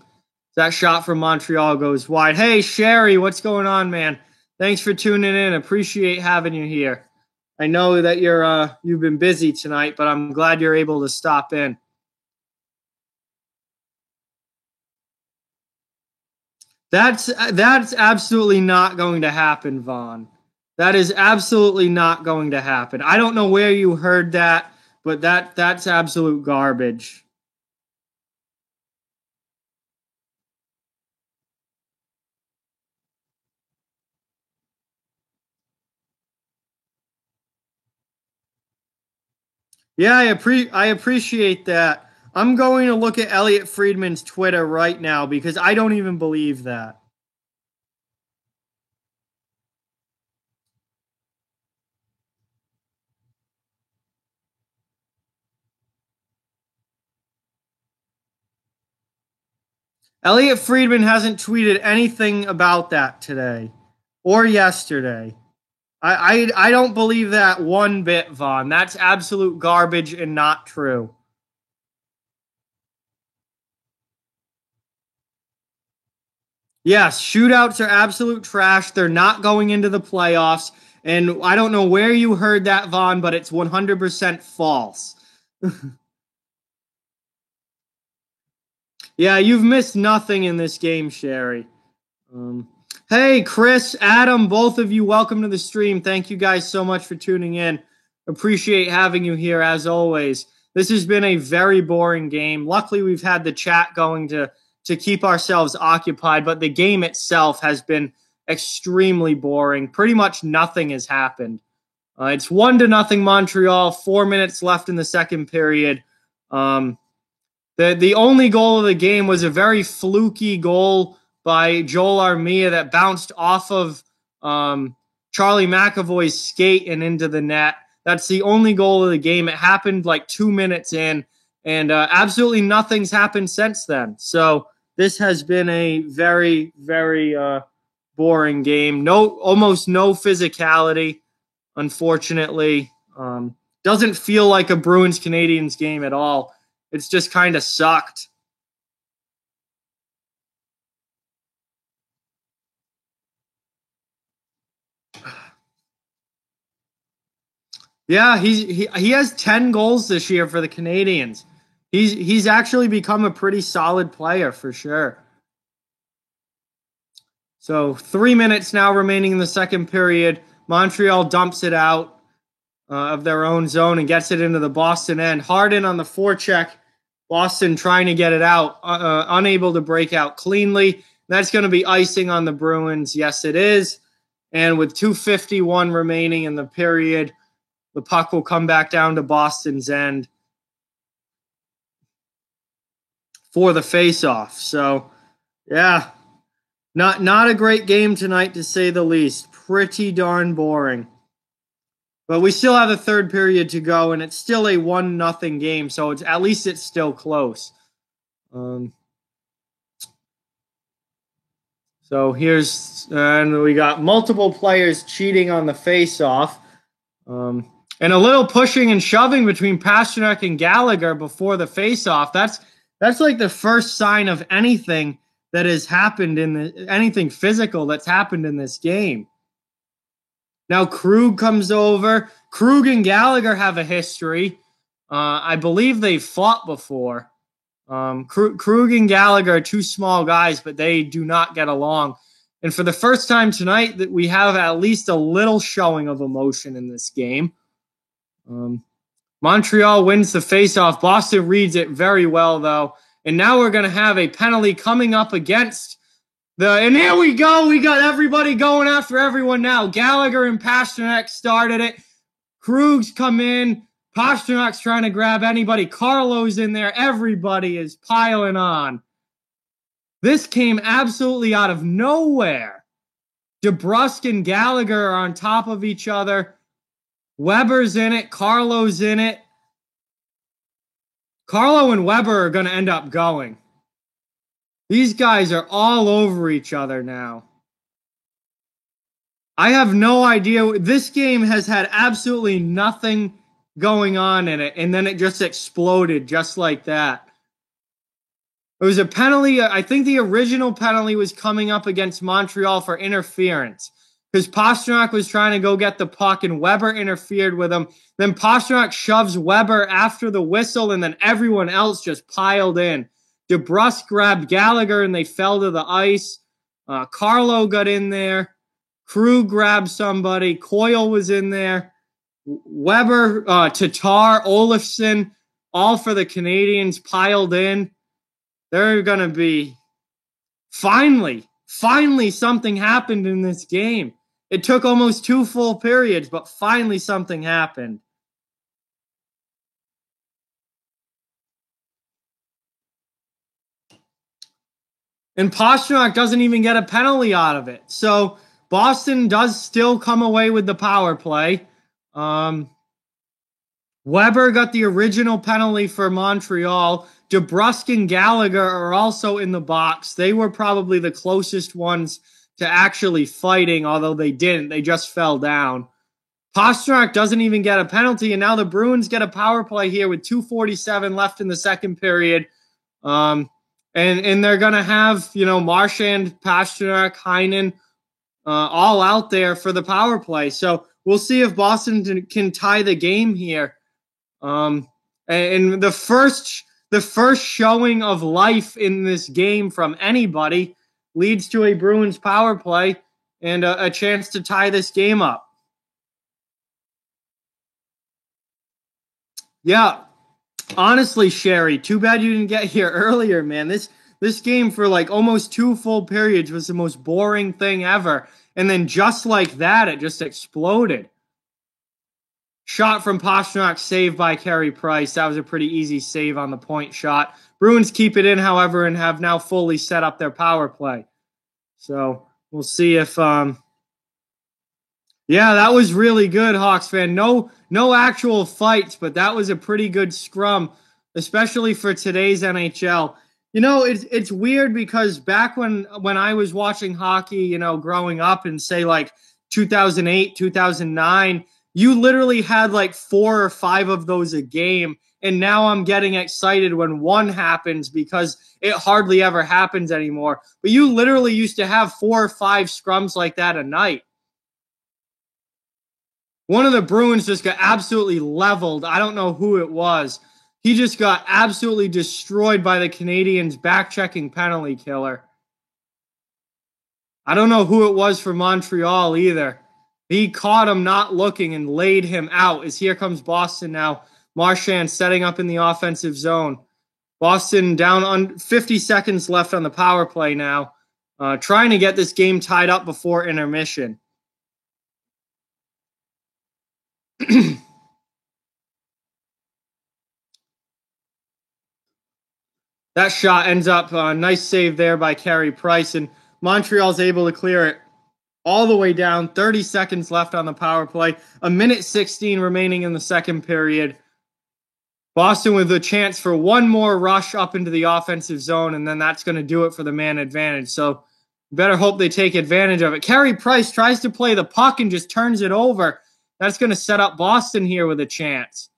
That shot from Montreal goes wide. Hey, Sherry, what's going on, man? Thanks for tuning in. Appreciate having you here. I know that you've been busy tonight, but I'm glad you're able to stop in. That's absolutely not going to happen, Vaughn. That is absolutely not going to happen. I don't know where you heard that, but that's absolute garbage. Yeah, I appreciate that. I'm going to look at Elliot Friedman's Twitter right now because I don't even believe that. Elliot Friedman hasn't tweeted anything about that today or yesterday. I don't believe that one bit, Vaughn. That's absolute garbage and not true. Yes, shootouts are absolute trash. They're not going into the playoffs. And I don't know where you heard that, Vaughn, but it's 100% false. Yeah, you've missed nothing in this game, Sherry. Hey, Chris, Adam, both of you, welcome to the stream. Thank you guys so much for tuning in. Appreciate having you here as always. This has been a very boring game. Luckily, we've had the chat going to keep ourselves occupied, but the game itself has been extremely boring. Pretty much nothing has happened. It's 1-0 Montreal, 4 minutes left in the second period. The only goal of the game was a very fluky goal by Joel Armia that bounced off of Charlie McAvoy's skate and into the net. That's the only goal of the game. It happened like 2 minutes in, and absolutely nothing's happened since then. So this has been a very, very boring game. Almost no physicality, unfortunately. Doesn't feel like a Bruins Canadiens game at all. It's just kind of sucked. Yeah, he has 10 goals this year for the Canadiens. He's actually become a pretty solid player for sure. So 3 minutes now remaining in the second period. Montreal dumps it out of their own zone and gets it into the Boston end. Harden on the forecheck. Boston trying to get it out, unable to break out cleanly. That's going to be icing on the Bruins. Yes, it is. And with 2:51 remaining in the period, the puck will come back down to Boston's end for the faceoff. So, yeah, not a great game tonight to say the least. Pretty darn boring. But we still have the third period to go, and it's still a 1-0 game, so at least it's still close. So and we got multiple players cheating on the face-off. And a little pushing and shoving between Pastrnak and Gallagher before the faceoff. That's like the first sign of anything that has happened anything physical that's happened in this game. Now Krug comes over. Krug and Gallagher have a history. I believe they've fought before. Krug and Gallagher are two small guys, but they do not get along. And for the first time tonight, that we have at least a little showing of emotion in this game. Montreal wins the faceoff. Boston reads it very well, though. And now we're going to have a penalty coming up against and here we go. We got everybody going after everyone now. Gallagher and Pastrnak started it. Krug's come in. Pasternak's trying to grab anybody. Carlo's in there. Everybody is piling on. This came absolutely out of nowhere. DeBrusk and Gallagher are on top of each other. Weber's in it. Carlo's in it. Carlo and Weber are going to end up going. These guys are all over each other now. I have no idea. This game has had absolutely nothing going on in it, and then it just exploded just like that. It was a penalty. I think the original penalty was coming up against Montreal for interference because Pastrnak was trying to go get the puck, and Weber interfered with him. Then Pastrnak shoves Weber after the whistle, and then everyone else just piled in. DeBrusk grabbed Gallagher, and they fell to the ice. Carlo got in there. Krug grabbed somebody. Coyle was in there. Weber, Tatar, Olofsson, all for the Canadians piled in. They're going to be... Finally something happened in this game. It took almost 2 full periods, but finally something happened. And Pastrnak doesn't even get a penalty out of it. So Boston does still come away with the power play. Weber got the original penalty for Montreal. DeBrusk and Gallagher are also in the box. They were probably the closest ones to actually fighting, although they didn't. They just fell down. Pastrnak doesn't even get a penalty, and now the Bruins get a power play here with 2:47 left in the second period. And they're going to have, Marchand, Pastrnak, Heinen all out there for the power play. So we'll see if Boston can tie the game here. And the first showing of life in this game from anybody leads to a Bruins power play and a chance to tie this game up. Yeah. Honestly, Sherry, too bad you didn't get here earlier, man. This game for like almost 2 full periods was the most boring thing ever. And then just like that, it just exploded. Shot from Pastrnak, saved by Carey Price. That was a pretty easy save on the point shot. Bruins keep it in, however, and have now fully set up their power play. So we'll see if... Yeah, that was really good, Hawks fan. No actual fights, but that was a pretty good scrum, especially for today's NHL. It's weird because back when I was watching hockey, growing up in, say, like 2008, 2009, you literally had like 4 or 5 of those a game. And now I'm getting excited when one happens because it hardly ever happens anymore. But you literally used to have 4 or 5 scrums like that a night. One of the Bruins just got absolutely leveled. I don't know who it was. He just got absolutely destroyed by the Canadiens' back-checking penalty killer. I don't know who it was for Montreal either. He caught him not looking and laid him out as here comes Boston now. Marchand setting up in the offensive zone. Boston down on 50 seconds left on the power play now. Trying to get this game tied up before intermission. That shot ends up a nice save there by Carey Price, and Montreal's able to clear it all the way down. 30 seconds left on the power play. 1:16 remaining in the second period. Boston with a chance for one more rush up into the offensive zone, and then that's going to do it for the man advantage. So better hope they take advantage of it. Carey Price tries to play the puck and just turns it over. That's going to set up Boston here with a chance.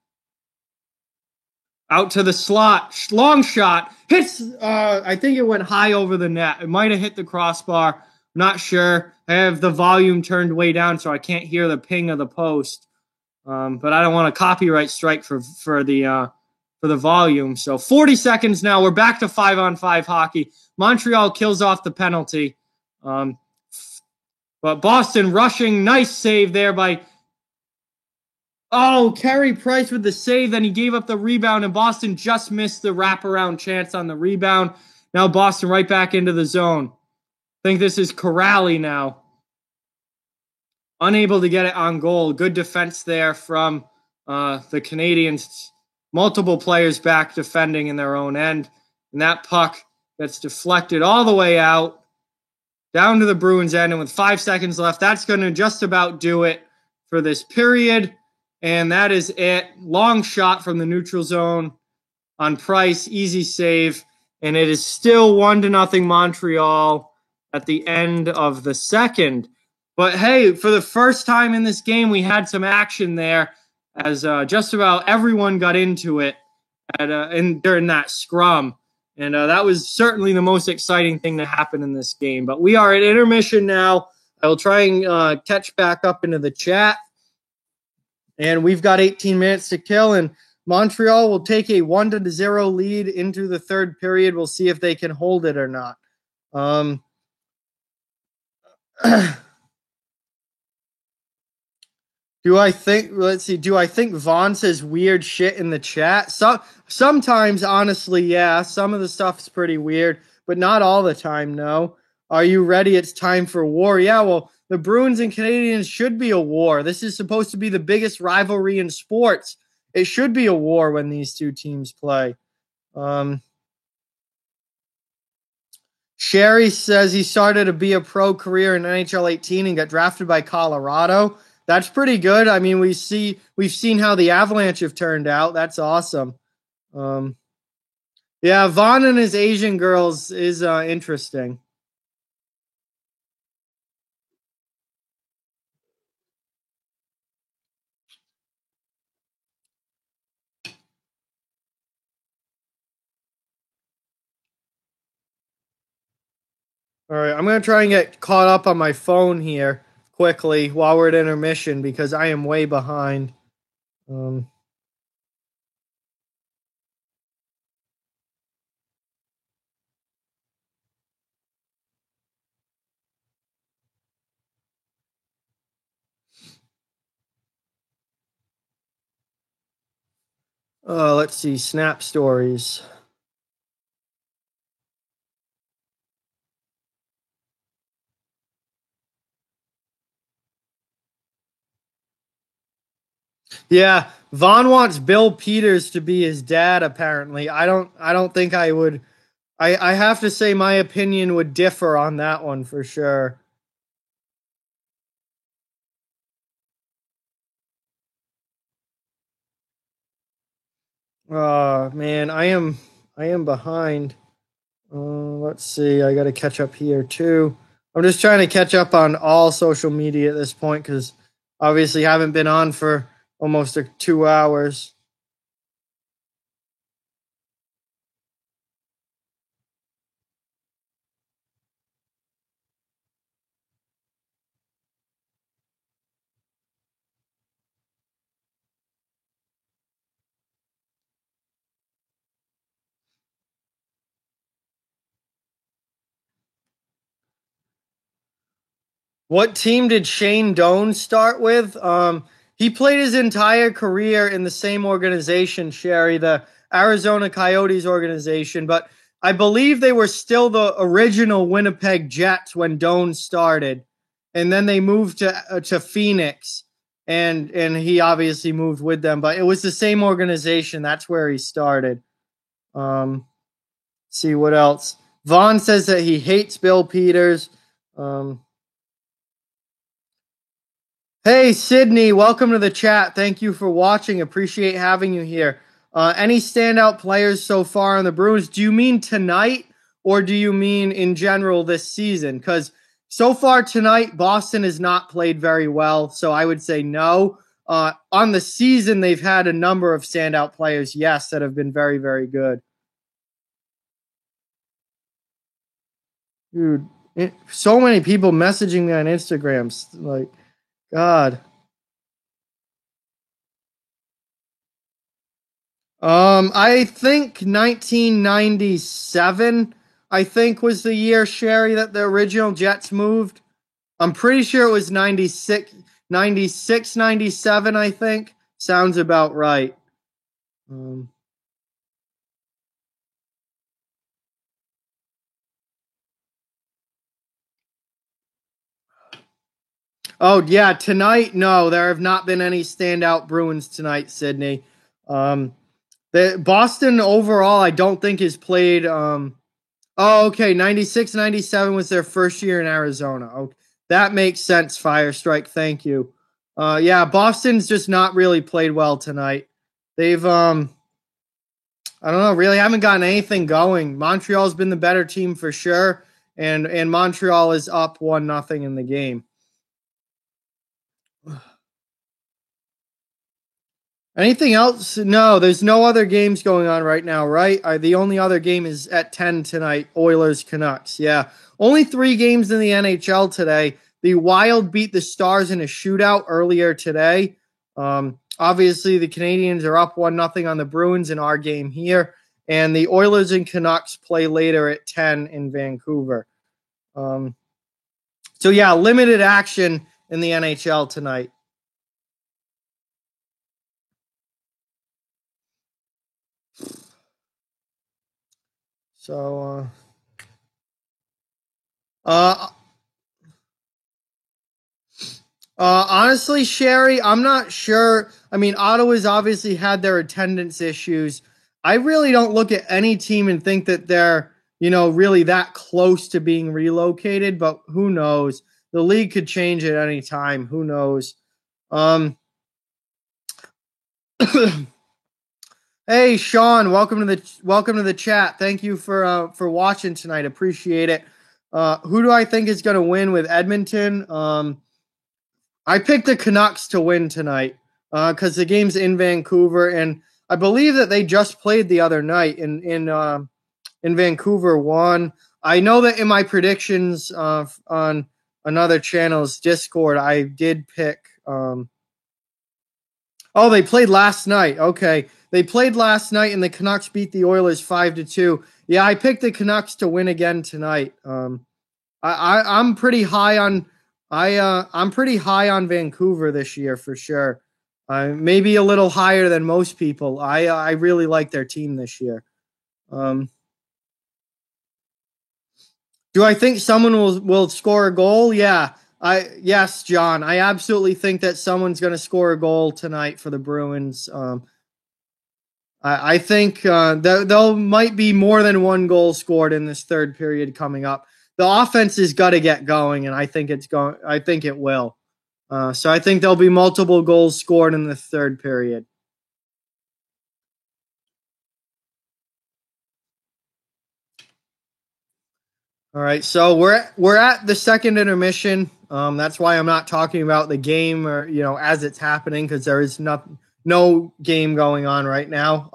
Out to the slot. Long shot. Hits, I think it went high over the net. It might have hit the crossbar. I'm not sure. I have the volume turned way down so I can't hear the ping of the post. But I don't want a copyright strike for the volume. So 40 seconds now. We're back to 5-on-5 hockey. Montreal kills off the penalty. But Boston rushing. Nice save there by... Oh, Carey Price with the save. Then he gave up the rebound, and Boston just missed the wraparound chance on the rebound. Now Boston right back into the zone. I think this is Corrali now. Unable to get it on goal. Good defense there from the Canadiens. Multiple players back defending in their own end. And that puck gets deflected all the way out, down to the Bruins' end. And with 5 seconds left, that's going to just about do it for this period. And that is it. Long shot from the neutral zone on Price. Easy save. And it is still 1-0 Montreal at the end of the second. But hey, for the first time in this game, we had some action there as just about everyone got into it during that scrum. And that was certainly the most exciting thing to happen in this game. But we are at intermission now. I will try and catch back up into the chat. And we've got 18 minutes to kill, and Montreal will take a 1-0 lead into the third period. We'll see if they can hold it or not. Do I think Vaughn says weird shit in the chat? Sometimes, honestly, yeah. Some of the stuff's pretty weird, but not all the time, no. Are you ready? It's time for war. Yeah, well, the Bruins and Canadiens should be a war. This is supposed to be the biggest rivalry in sports. It should be a war when these two teams play. Sherry says he started to be a pro career in NHL 18 and got drafted by Colorado. That's pretty good. I mean, we've seen how the Avalanche have turned out. That's awesome. Yeah, Vaughn and his Asian girls is interesting. All right, I'm going to try and get caught up on my phone here quickly while we're at intermission because I am way behind. Let's see, Snap Stories. Yeah, Vaughn wants Bill Peters to be his dad, apparently. I don't think I would. I have to say my opinion would differ on that one for sure. Oh man, I am behind. Let's see, I got to catch up here too. I'm just trying to catch up on all social media at this point because obviously I haven't been on for almost 2 hours. What team did Shane Doan start with? He played his entire career in the same organization, Sherry, the Arizona Coyotes organization, but I believe they were still the original Winnipeg Jets when Doan started, and then they moved to Phoenix, and he obviously moved with them, but it was the same organization. That's where he started. See what else. Vaughn says that he hates Bill Peters. Hey, Sydney, welcome to the chat. Thank you for watching. Appreciate having you here. Any standout players so far on the Bruins? Do you mean tonight or do you mean in general this season? Because so far tonight, Boston has not played very well, so I would say no. On the season, they've had a number of standout players, yes, that have been very, very good. Dude, so many people messaging me on Instagram. Like, God. I think 1997, I think, was the year, Sherry, that the original Jets moved. I'm pretty sure it was 96, 97, I think. Sounds about right. Oh, yeah, tonight, no, there have not been any standout Bruins tonight, Sydney. The Boston overall, I don't think has played. Okay, 96, 97 was their first year in Arizona. Okay, that makes sense, Firestrike. Thank you. Yeah, Boston's just not really played well tonight. They've, I don't know, really haven't gotten anything going. Montreal's been the better team for sure, and Montreal is up 1-0 in the game. Anything else? No, there's no other games going on right now, right? The only other game is at 10 tonight, Oilers Canucks. Yeah. Only 3 games in the NHL today. The Wild beat the Stars in a shootout earlier today. Obviously, the Canadiens are up 1-0 on the Bruins in our game here. And the Oilers and Canucks play later at 10 in Vancouver. So, yeah, limited action in the NHL tonight. So, honestly, Sherry, I'm not sure. I mean, Ottawa's obviously had their attendance issues. I really don't look at any team and think that they're, really that close to being relocated, but who knows? The league could change at any time. Who knows? Hey, Sean, welcome to the chat. Thank you for watching tonight. Appreciate it. Who do I think is going to win with Edmonton? I picked the Canucks to win tonight because the game's in Vancouver, and I believe that they just played the other night in Vancouver won. I know that in my predictions on another channel's Discord, I did pick. They played last night. Okay, they played last night, and the Canucks beat the Oilers 5-2. Yeah, I picked the Canucks to win again tonight. I'm pretty high on. I'm pretty high on Vancouver this year for sure. Maybe a little higher than most people. I really like their team this year. Do I think someone will score a goal? Yeah. Yes, John. I absolutely think that someone's going to score a goal tonight for the Bruins. I think there might be more than one goal scored in this third period coming up. The offense has got to get going, and I think it's going. I think it will. So I think there'll be multiple goals scored in the third period. All right, so we're at the second intermission. That's why I'm not talking about the game or as it's happening because there is no game going on right now.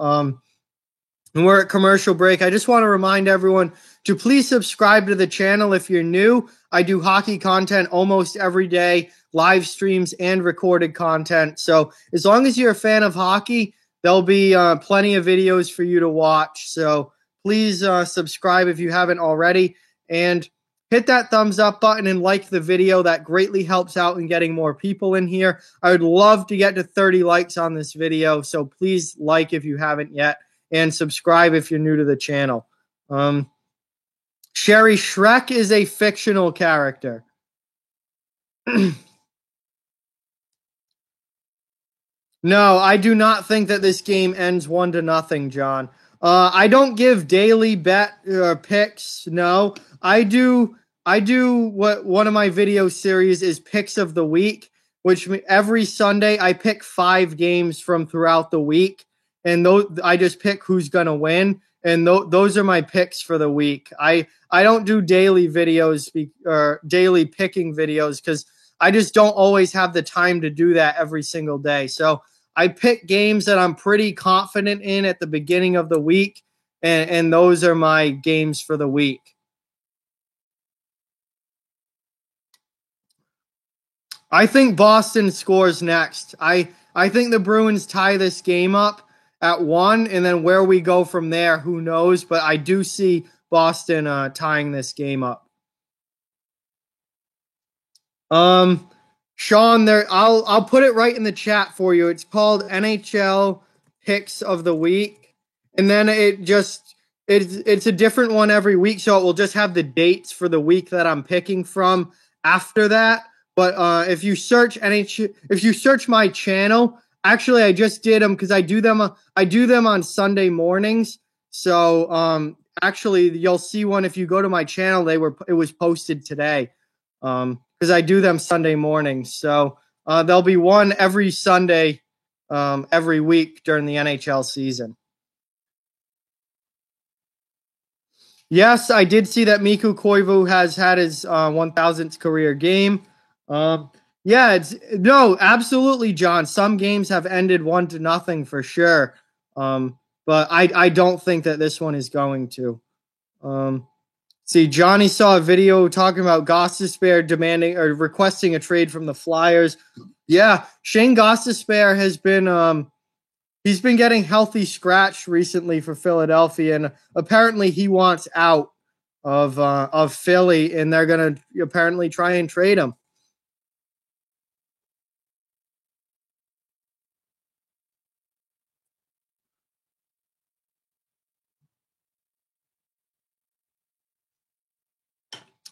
And we're at commercial break. I just want to remind everyone to please subscribe to the channel if you're new. I do hockey content almost every day, live streams and recorded content. So as long as you're a fan of hockey, there'll be plenty of videos for you to watch. So please subscribe if you haven't already. And hit that thumbs up button and like the video. That greatly helps out in getting more people in here. I would love to get to 30 likes on this video. So please like if you haven't yet. And subscribe if you're new to the channel. Sherry, Shrek is a fictional character. No, I do not think that this game ends 1-0, John. I don't give daily bet picks. No, I do what one of my video series is picks of the week, which every Sunday I pick 5 games from throughout the week, and I just pick who's gonna win, and those are my picks for the week. I don't do daily videos or daily picking videos because I just don't always have the time to do that every single day. So I pick games that I'm pretty confident in at the beginning of the week, and those are my games for the week. I think Boston scores next. I think the Bruins tie this game up at 1, and then where we go from there, who knows? But I do see Boston tying this game up. Sean, there I'll put it right in the chat for you. It's called NHL Picks of the Week, and then it's a different one every week, so it will just have the dates for the week that I'm picking from after that. But if you search if you search my channel, actually I just did them because I do them on Sunday mornings. So actually you'll see one if you go to my channel. It was posted today. Because I do them Sunday mornings. So there'll be one every Sunday, every week during the NHL season. Yes, I did see that Mikko Koivu has had his 1,000th career game. Absolutely, John. Some games have ended 1-0 for sure. But I don't think that this one is going to. See, Johnny saw a video talking about Gostisbehere demanding or requesting a trade from the Flyers. Yeah, Shane Gostisbehere has been he's been getting healthy scratched recently for Philadelphia, and apparently he wants out of Philly, and they're gonna apparently try and trade him.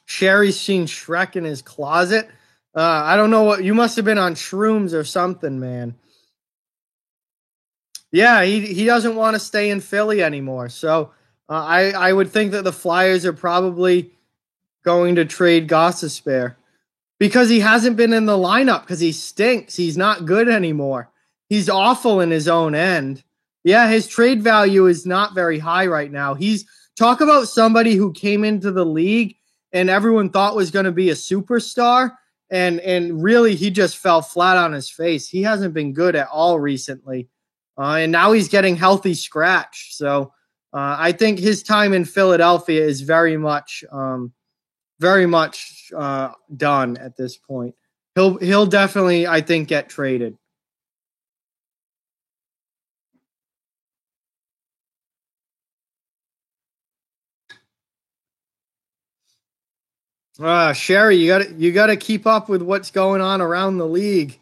Sherry's seen Shrek in his closet. I don't know what you must have been on shrooms or something, man. Yeah, he doesn't want to stay in Philly anymore. So I would think that the Flyers are probably going to trade Gostisbehere because he hasn't been in the lineup because he stinks. He's not good anymore. He's awful in his own end. Yeah, his trade value is not very high right now. Talk about somebody who came into the league and everyone thought was going to be a superstar, and really he just fell flat on his face. He hasn't been good at all recently. And now he's getting healthy scratch. So I think his time in Philadelphia is very much done at this point. He'll definitely, I think, get traded. Sherry, you gotta keep up with what's going on around the league.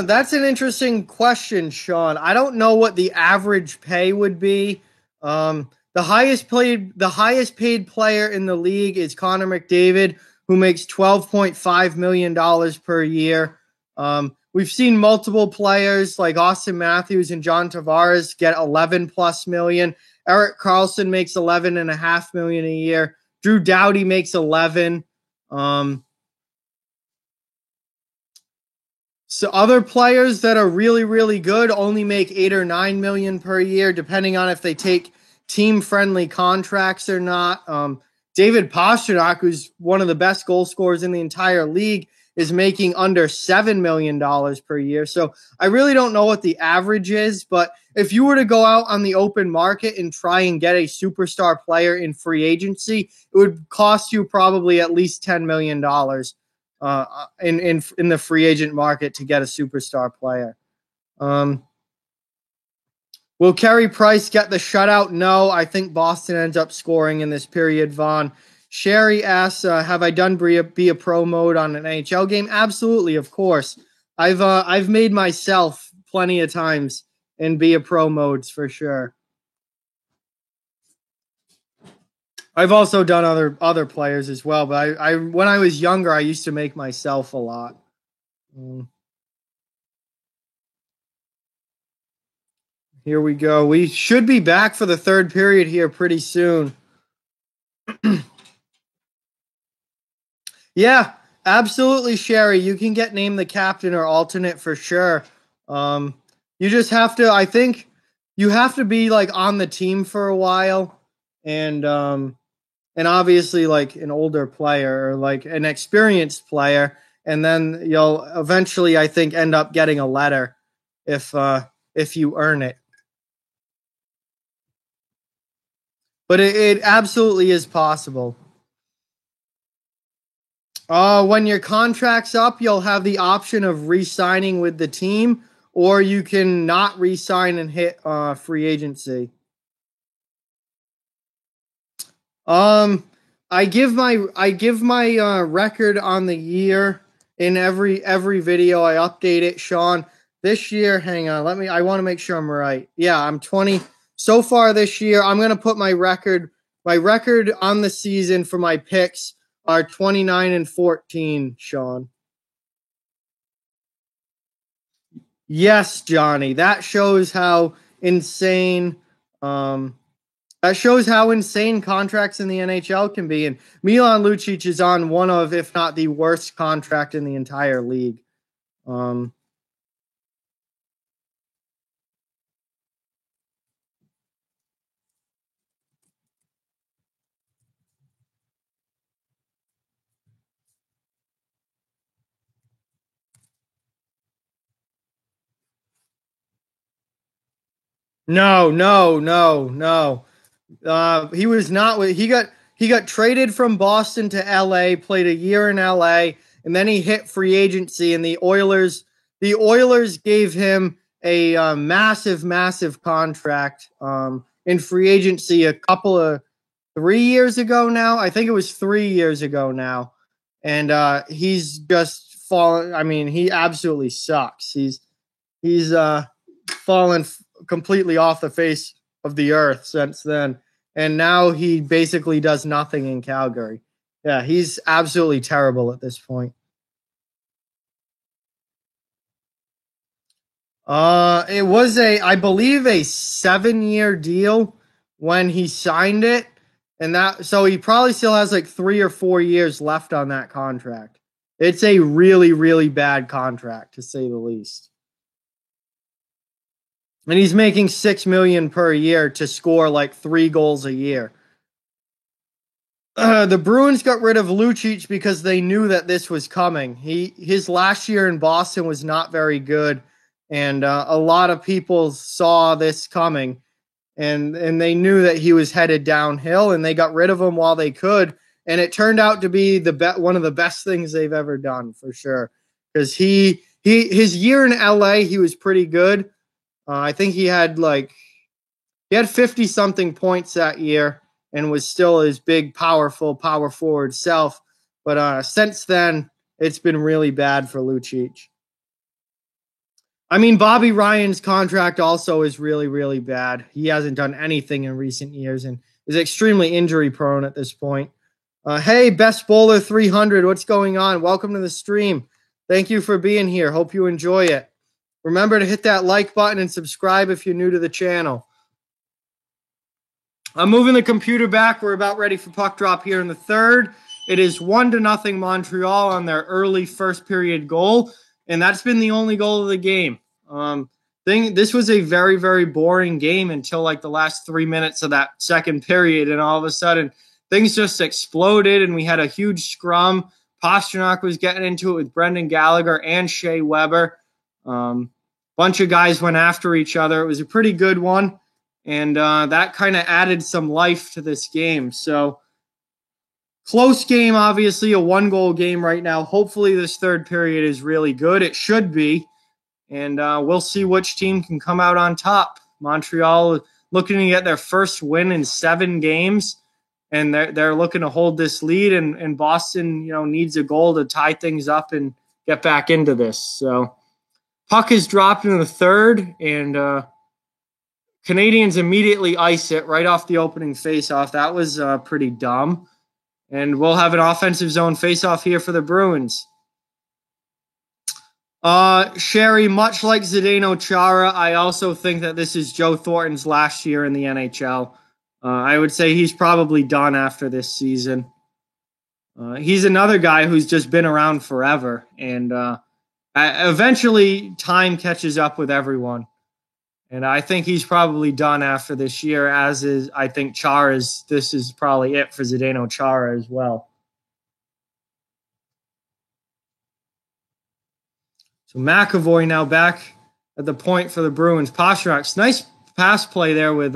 That's an interesting question, Sean. I don't know what the average pay would be. The highest paid player in the league is Connor McDavid, who makes $12.5 million per year. We've seen multiple players like Austin Matthews and John Tavares get 11 plus million. Erik Karlsson makes 11.5 million a year. Drew Doughty makes 11. So other players that are really, really good only make 8 or 9 million per year, depending on if they take team-friendly contracts or not. David Pastrnak, who's one of the best goal scorers in the entire league, is making under $7 million per year. So I really don't know what the average is, but if you were to go out on the open market and try and get a superstar player in free agency, it would cost you probably at least $10 million in the free agent market to get a superstar player. Will Carey Price get the shutout? No, I think Boston ends up scoring in this period, Vaughn. Sherry asks, have I done be a pro mode on an NHL game? Absolutely, of course. I've made myself plenty of times in be a pro modes for sure. I've also done other players as well, but I when I was younger, I used to make myself a lot. Here we go. We should be back for the third period here pretty soon. Yeah, absolutely, Sherry. You can get named the captain or alternate for sure. You just have to, I think you have to be like on the team for a while and obviously like an older player or like an experienced player, and then you'll eventually, I think, end up getting a letter if you earn it. But it absolutely is possible. When your contract's up, you'll have the option of re-signing with the team, or you can not re-sign and hit free agency. Um, I give my record on the year in every video. I update it, Sean. This year, hang on, I want to make sure I'm right. Yeah, I'm 20 so far this year. I'm gonna put my record on the season for my picks are 29-14, Sean. Yes, Johnny. Um, that shows how insane contracts in the NHL can be. And Milan Lucic is on one of, if not the worst contract in the entire league. Um, no, no, no, no. He was not. He got traded from Boston to L.A. Played a year in L.A. and then he hit free agency. And the Oilers gave him a massive, massive contract in free agency a couple of 3 years ago now. I think it was 3 years ago now, and he's just fallen. I mean, he absolutely sucks. He's fallen completely off the face of the earth since then. And now he basically does nothing in Calgary. Yeah, he's absolutely terrible at this point. It was I believe, a 7-year deal when he signed it, and so he probably still has like 3 or 4 years left on that contract. It's a really, really bad contract to say the least. And he's making $6 million per year to score like 3 goals a year. The Bruins got rid of Lucic because they knew that this was coming. His last year in Boston was not very good, and a lot of people saw this coming, and they knew that he was headed downhill, and they got rid of him while they could, and it turned out to be one of the best things they've ever done for sure. Because his year in LA, he was pretty good. I think he had 50 something points that year and was still his big, powerful power forward self. But since then, it's been really bad for Lucic. I mean, Bobby Ryan's contract also is really, really bad. He hasn't done anything in recent years and is extremely injury prone at this point. Hey, Best Bowler 300, what's going on? Welcome to the stream. Thank you for being here. Hope you enjoy it. Remember to hit that like button and subscribe if you're new to the channel. I'm moving the computer back. We're about ready for puck drop here in the third. It is 1-0 Montreal on their early first period goal, and that's been the only goal of the game. This was a very, very boring game until like the last 3 minutes of that second period, and all of a sudden things just exploded, and we had a huge scrum. Pastrnak was getting into it with Brendan Gallagher and Shea Weber. Bunch of guys went after each other. It was a pretty good one. And that kind of added some life to this game. So close game, obviously, a 1-goal game right now. Hopefully this third period is really good. It should be. And we'll see which team can come out on top. Montreal looking to get their first win in 7 games. And they're looking to hold this lead. And Boston, needs a goal to tie things up and get back into this. So puck is dropped in the third. And Canadians immediately ice it right off the opening faceoff. That was pretty dumb. And we'll have an offensive zone faceoff here for the Bruins. Sherry, much like Zdeno Chara, I also think that this is Joe Thornton's last year in the NHL. I would say he's probably done after this season. He's another guy who's just been around forever, and eventually time catches up with everyone. And I think he's probably done after this year, as is, I think Chara's, this is probably it for Zdeno Chara as well. So McAvoy now back at the point for the Bruins. Pastrnak, nice pass play there with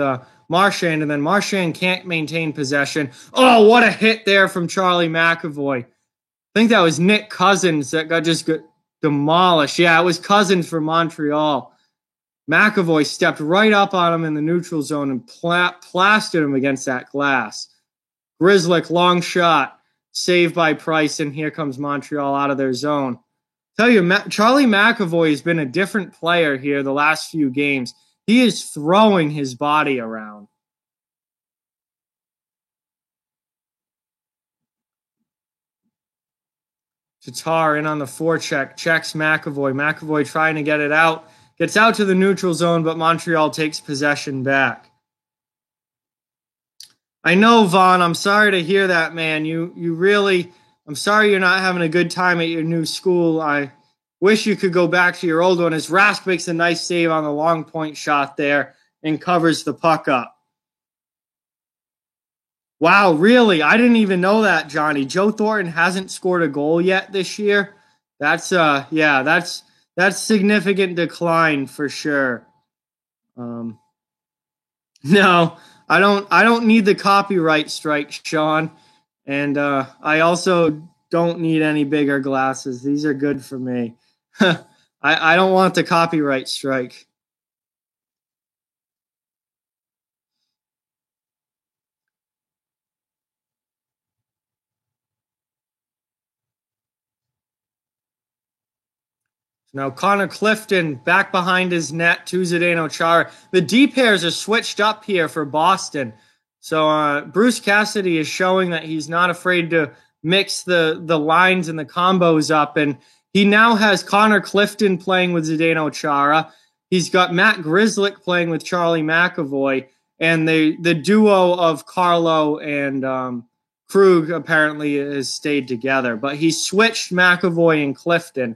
Marchand, and then Marchand can't maintain possession. Oh, what a hit there from Charlie McAvoy. I think that was Nick Cousins that got demolished. Yeah, it was Cousins for Montreal. McAvoy stepped right up on him in the neutral zone and plastered him against that glass. Grzelcyk, long shot, saved by Price, and here comes Montreal out of their zone. Tell you, Charlie McAvoy has been a different player here the last few games. He is throwing his body around. Tatar in on the forecheck, checks McAvoy. McAvoy trying to get it out. Gets out to the neutral zone, but Montreal takes possession back. I know, Vaughn. I'm sorry to hear that, man. You really, I'm sorry you're not having a good time at your new school. I wish you could go back to your old one. As Rask makes a nice save on the long point shot there and covers the puck up. Wow, really? I didn't even know that, Johnny. Joe Thornton hasn't scored a goal yet this year. That's that's significant decline for sure. No, I don't need the copyright strike, Sean. And I also don't need any bigger glasses. These are good for me. I don't want the copyright strike. Now Connor Clifton back behind his net to Zdeno Chara. The D pairs are switched up here for Boston. So Bruce Cassidy is showing that he's not afraid to mix the lines and the combos up. And he now has Connor Clifton playing with Zdeno Chara. He's got Matt Grzelcyk playing with Charlie McAvoy. And the duo of Carlo and Krug apparently has stayed together. But he switched McAvoy and Clifton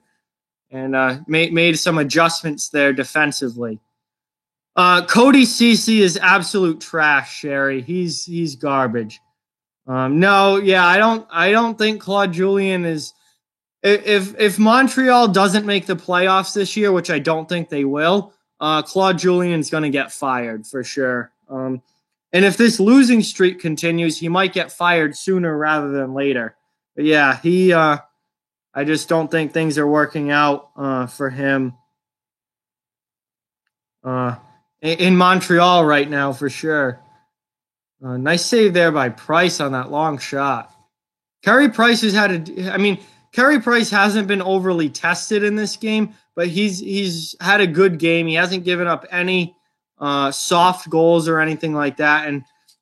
and made some adjustments there defensively. Cody Ceci is absolute trash, Sherry. He's garbage. No, yeah, I don't think Claude Julien is. If Montreal doesn't make the playoffs this year, which I don't think they will, Claude Julien's going to get fired for sure. And if this losing streak continues, he might get fired sooner rather than later. But yeah, I just don't think things are working out for him in Montreal right now for sure. Nice save there by Price on that long shot. Carey Price Carey Price hasn't been overly tested in this game, but he's had a good game. He hasn't given up any soft goals or anything like that,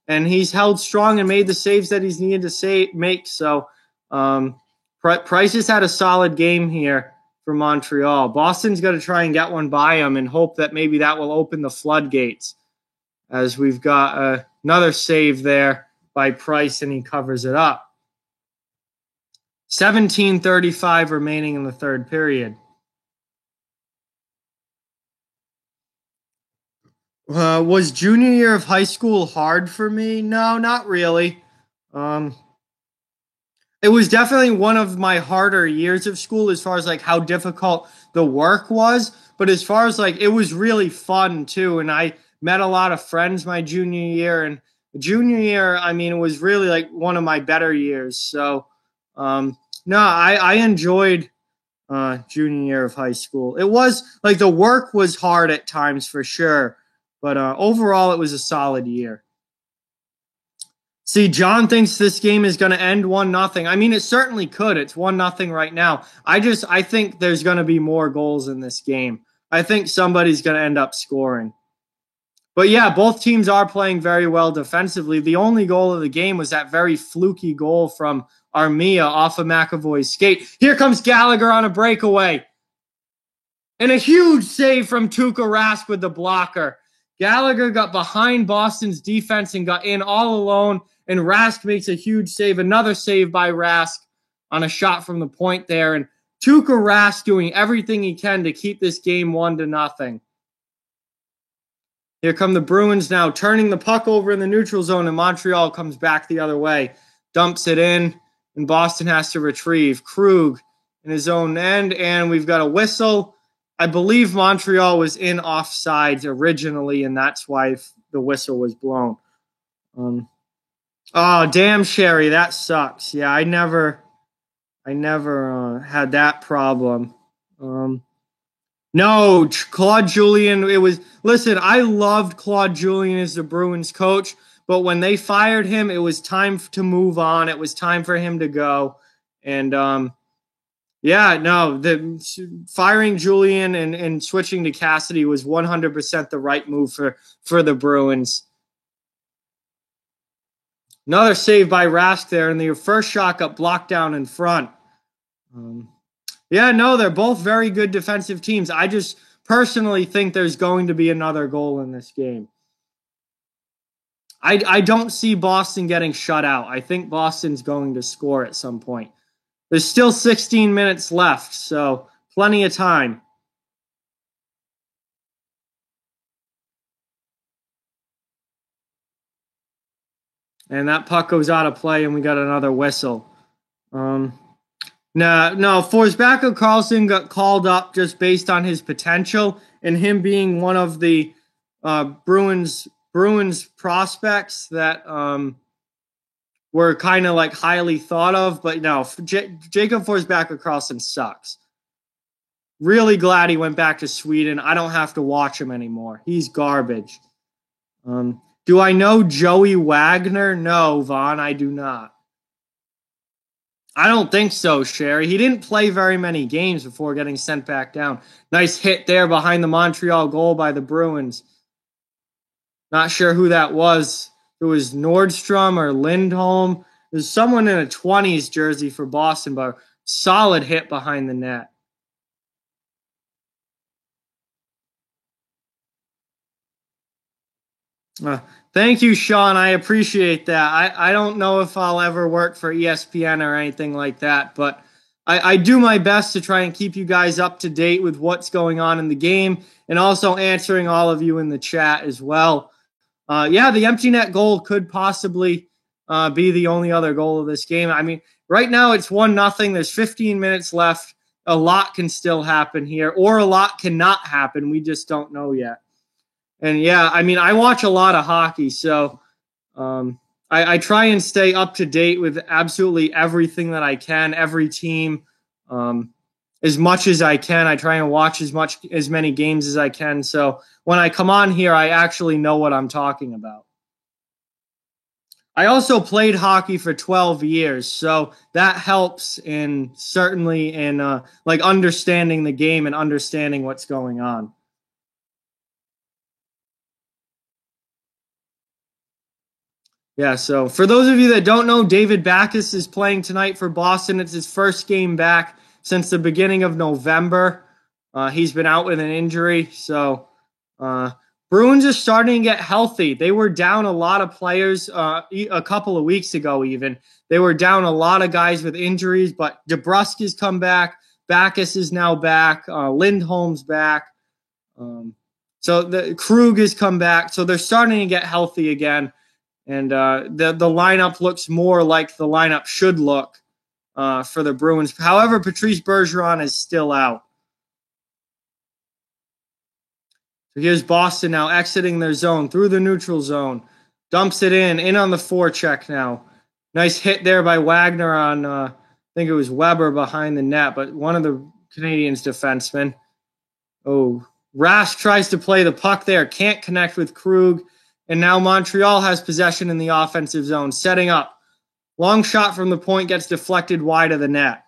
and he's held strong and made the saves that he's needed to make. So Price has had a solid game here for Montreal. Boston's got to try and get one by him and hope that maybe that will open the floodgates, as we've got another save there by Price, and he covers it up. 17:35 remaining in the third period. Was junior year of high school hard for me? No, not really. It was definitely one of my harder years of school as far as like how difficult the work was. But as far as like, it was really fun too. And I met a lot of friends my junior year. And junior year, I mean, it was really like one of my better years. So, no, I enjoyed junior year of high school. It was like the work was hard at times for sure. But overall, it was a solid year. See, John thinks this game is going to end 1-0. I mean, it certainly could. It's 1-0 right now. I think there's going to be more goals in this game. I think somebody's going to end up scoring. But yeah, both teams are playing very well defensively. The only goal of the game was that very fluky goal from Armia off of McAvoy's skate. Here comes Gallagher on a breakaway. And a huge save from Tuukka Rask with the blocker. Gallagher got behind Boston's defense and got in all alone, and Rask makes a huge save. Another save by Rask on a shot from the point there. And Tuukka Rask doing everything he can to keep this game 1-0. Here come the Bruins now, turning the puck over in the neutral zone, and Montreal comes back the other way. Dumps it in, and Boston has to retrieve. Krug in his own end, and we've got a whistle. I believe Montreal was in offsides originally, and that's why the whistle was blown. Oh, damn, Sherry, that sucks. Yeah, I never had that problem. No, Claude Julien, listen, I loved Claude Julien as the Bruins coach, but when they fired him, it was time to move on. It was time for him to go. And, firing Julien and switching to Cassidy was 100% the right move for the Bruins. Another save by Rask there, and the first shot got blocked down in front. They're both very good defensive teams. I just personally think there's going to be another goal in this game. I don't see Boston getting shut out. I think Boston's going to score at some point. There's still 16 minutes left, so plenty of time. And that puck goes out of play, and we got another whistle. No, Forsbacka Karlsson got called up just based on his potential and him being one of the Bruins prospects that were kind of like highly thought of. But no, Jacob Forsbacka Karlsson sucks. Really glad he went back to Sweden. I don't have to watch him anymore. He's garbage. Do I know Joey Wagner? No, Vaughn, I do not. I don't think so, Sherry. He didn't play very many games before getting sent back down. Nice hit there behind the Montreal goal by the Bruins. Not sure who that was. It was Nordstrom or Lindholm. There's someone in a 20s jersey for Boston, but solid hit behind the net. Thank you, Sean. I appreciate that. I don't know if I'll ever work for ESPN or anything like that, but I do my best to try and keep you guys up to date with what's going on in the game and also answering all of you in the chat as well. The empty net goal could possibly be the only other goal of this game. I mean, right now it's 1-0. There's 15 minutes left. A lot can still happen here, or a lot cannot happen. We just don't know yet. And I watch a lot of hockey, so I try and stay up to date with absolutely everything that I can, every team, as much as I can. I try and watch as many games as I can. So when I come on here, I actually know what I'm talking about. I also played hockey for 12 years, so that helps certainly in understanding the game and understanding what's going on. Yeah, so for those of you that don't know, David Backes is playing tonight for Boston. It's his first game back since the beginning of November. He's been out with an injury, so Bruins are starting to get healthy. They were down a lot of players a couple of weeks ago even. They were down a lot of guys with injuries, but DeBrusk has come back. Backes is now back. Lindholm's back. So the Krug has come back. So they're starting to get healthy again. And the lineup looks more like the lineup should look for the Bruins. However, Patrice Bergeron is still out. So here's Boston now exiting their zone through the neutral zone. Dumps it in on the forecheck now. Nice hit there by Wagner on, I think it was Weber behind the net, but one of the Canadiens' defensemen. Oh, Rask tries to play the puck there. Can't connect with Krug. And now Montreal has possession in the offensive zone, setting up. Long shot from the point gets deflected wide of the net.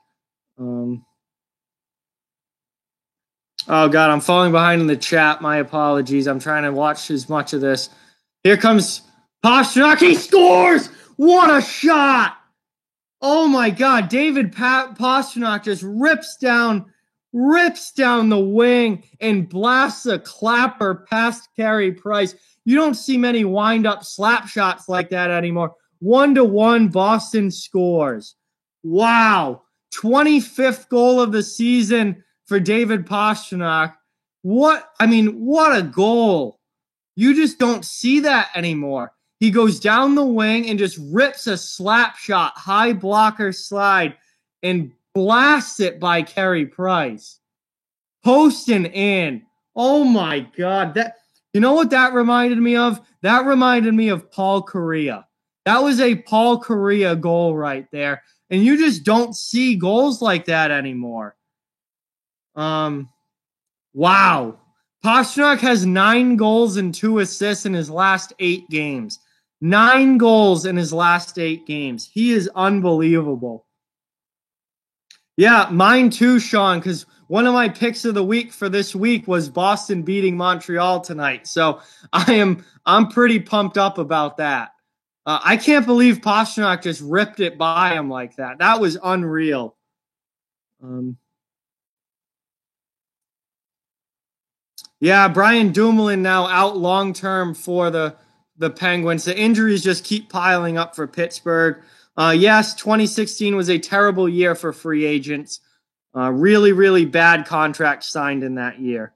Oh, God, I'm falling behind in the chat. My apologies. I'm trying to watch as much of this. Here comes Pastrnak. He scores! What a shot! Oh, my God. David Pastrnak just rips down rips down the wing and blasts a clapper past Carey Price. You don't see many wind-up slap shots like that anymore. 1-1, Boston scores. Wow. 25th goal of the season for David Pastrnak. What a goal. You just don't see that anymore. He goes down the wing and just rips a slap shot, high blocker slide, and blasts it by Carey Price. Posting in. Oh my God. You know what that reminded me of? That reminded me of Paul Kariya. That was a Paul Kariya goal right there. And you just don't see goals like that anymore. Wow. Pastrnak has 9 goals and 2 assists in his last 8 games. 9 goals in his last 8 games. He is unbelievable. Yeah, mine too, Sean, because one of my picks of the week for this week was Boston beating Montreal tonight. So I'm pretty pumped up about that. I can't believe Pastrnak just ripped it by him like that. That was unreal. Yeah, Brian Dumoulin now out long-term for the Penguins. The injuries just keep piling up for Pittsburgh. Yes, 2016 was a terrible year for free agents. Really, really bad contracts signed in that year.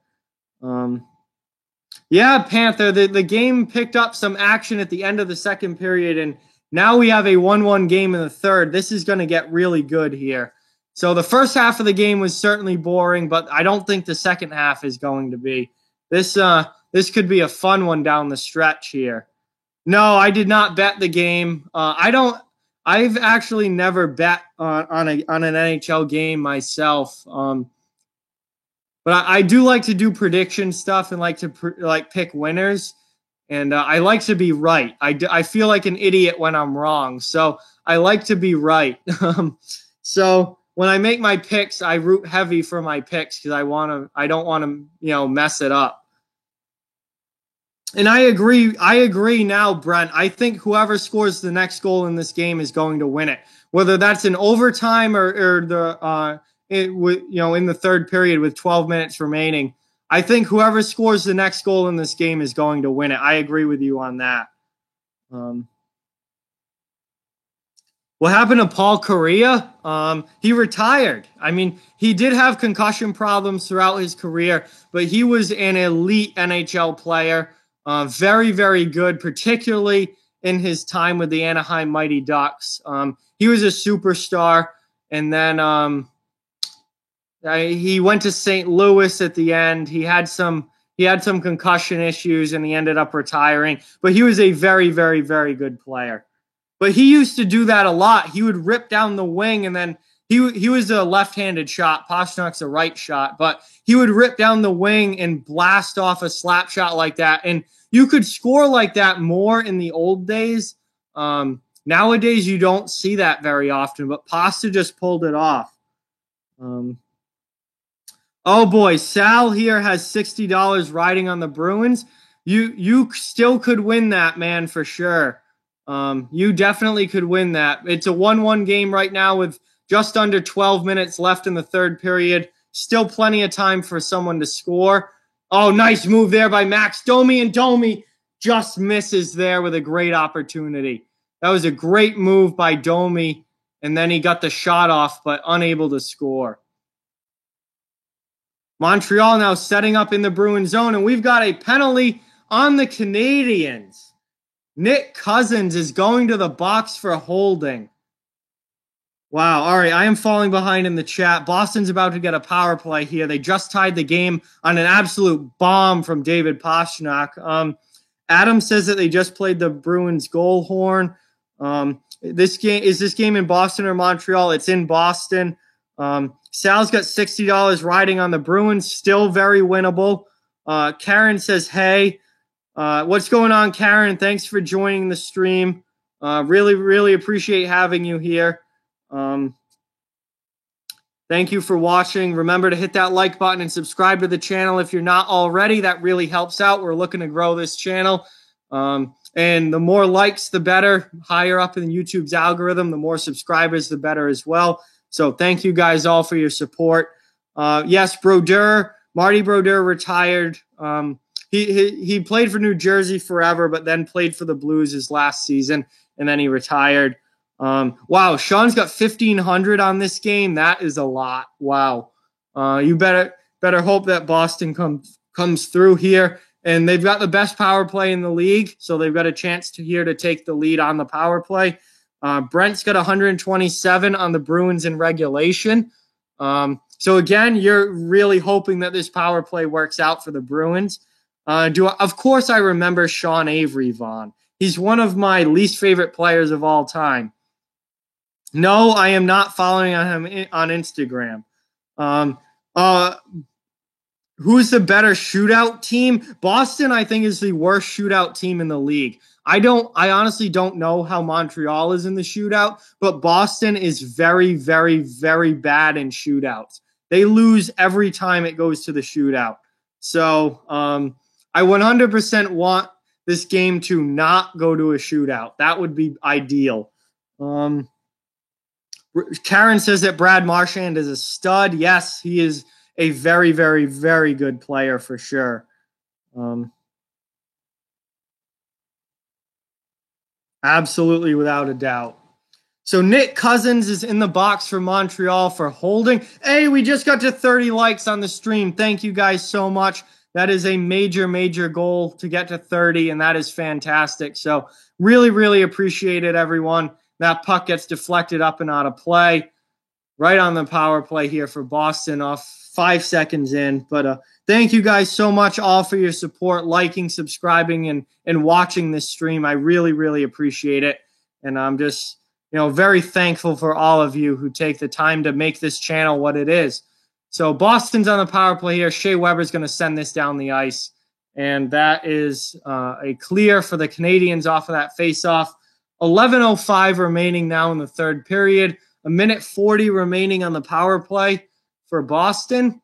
Yeah, Panther, the game picked up some action at the end of the second period, and now we have a 1-1 game in the third. This is going to get really good here. So the first half of the game was certainly boring, but I don't think the second half is going to be. This could be a fun one down the stretch here. No, I did not bet the game. I've actually never bet on an NHL game myself. But I do like to do prediction stuff and like to pick winners, and I like to be right. I feel like an idiot when I'm wrong, so I like to be right. So when I make my picks, I root heavy for my picks because I don't want to mess it up. And I agree now, Brent. I think whoever scores the next goal in this game is going to win it, whether that's in overtime or the in the third period with 12 minutes remaining. I think whoever scores the next goal in this game is going to win it. I agree with you on that. What happened to Paul Kariya? He retired. I mean, he did have concussion problems throughout his career, but he was an elite NHL player. Very, very good, particularly in his time with the Anaheim Mighty Ducks. He was a superstar, and then he went to St. Louis at the end. He had some concussion issues, and he ended up retiring. But he was a very, very, very good player. But he used to do that a lot. He would rip down the wing, and then he was a left-handed shot. Pasternak's a right shot, but he would rip down the wing and blast off a slap shot like that. And you could score like that more in the old days. Nowadays, you don't see that very often, but Pasta just pulled it off. Oh boy, Sal here has $60 riding on the Bruins. You still could win that, man, for sure. You definitely could win that. It's a 1-1 game right now with just under 12 minutes left in the third period. Still plenty of time for someone to score. Oh, nice move there by Max Domi, and Domi just misses there with a great opportunity. That was a great move by Domi, and then he got the shot off, but unable to score. Montreal now setting up in the Bruins zone, and we've got a penalty on the Canadiens. Nick Cousins is going to the box for holding. Wow. All right. I am falling behind in the chat. Boston's about to get a power play here. They just tied the game on an absolute bomb from David Pastrnak. Adam says that they just played the Bruins goal horn. This game in Boston or Montreal? It's in Boston. Sal's got $60 riding on the Bruins. Still very winnable. Karen says, hey. What's going on, Karen? Thanks for joining the stream. Really, really appreciate having you here. Thank you for watching. Remember to hit that like button and subscribe to the channel if you're not already. That really helps out. We're looking to grow this channel. And the more likes, the better. Higher up in YouTube's algorithm, the more subscribers, the better as well. So thank you guys all for your support. Yes, Brodeur, Marty Brodeur retired. He played for New Jersey forever, but then played for the Blues his last season, and then he retired. Wow, Sean's got 1,500 on this game. That is a lot. Wow. You better hope that Boston comes through here. And they've got the best power play in the league, so they've got a chance to take the lead on the power play. Brent's got 127 on the Bruins in regulation. So again, you're really hoping that this power play works out for the Bruins. Of course, I remember Sean Avery, Vaughn. He's one of my least favorite players of all time. No, I am not following him on Instagram. Who's the better shootout team? Boston, I think, is the worst shootout team in the league. I honestly don't know how Montreal is in the shootout, but Boston is very, very, very bad in shootouts. They lose every time it goes to the shootout. So I 100% want this game to not go to a shootout. That would be ideal. Karen says that Brad Marchand is a stud. Yes, he is a very, very, very good player for sure. Absolutely, without a doubt. So Nick Cousins is in the box for Montreal for holding. Hey, we just got to 30 likes on the stream. Thank you guys so much. That is a major, major goal to get to 30, and that is fantastic. So really, really appreciate it, everyone. That puck gets deflected up and out of play. Right on the power play here for Boston off 5 seconds in. But thank you guys so much all for your support, liking, subscribing, and watching this stream. I really, really appreciate it. And I'm just, very thankful for all of you who take the time to make this channel what it is. So Boston's on the power play here. Shea Weber's going to send this down the ice. And that is a clear for the Canadiens off of that faceoff. 11:05 remaining now in the third period. 1:40 remaining on the power play for Boston.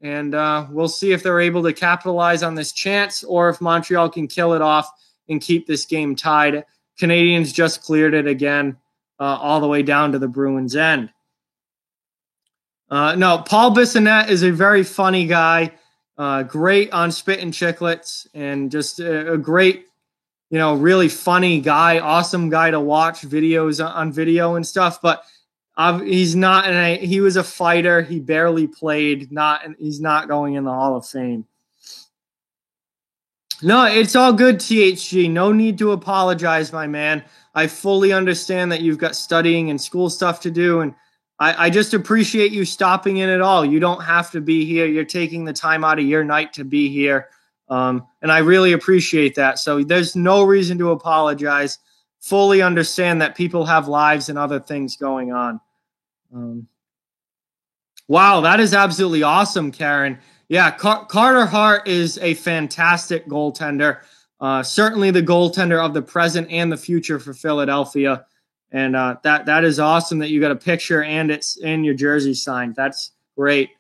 And we'll see if they're able to capitalize on this chance or if Montreal can kill it off and keep this game tied. Canadiens just cleared it again all the way down to the Bruins' end. No, Paul Bissonnette is a very funny guy. Great on Spit and Chicklets and just a great, really funny guy, awesome guy to watch videos on video and stuff. But he's not he was a fighter. He barely played. He's not going in the Hall of Fame. No, it's all good, THG. No need to apologize, my man. I fully understand that you've got studying and school stuff to do, and I just appreciate you stopping in at all. You don't have to be here. You're taking the time out of your night to be here, and I really appreciate that. So there's no reason to apologize. Fully understand that people have lives and other things going on. Wow, that is absolutely awesome, Karen. Yeah, Carter Hart is a fantastic goaltender. Certainly the goaltender of the present and the future for Philadelphia. And that is awesome that you got a picture and it's in your jersey signed. That's great.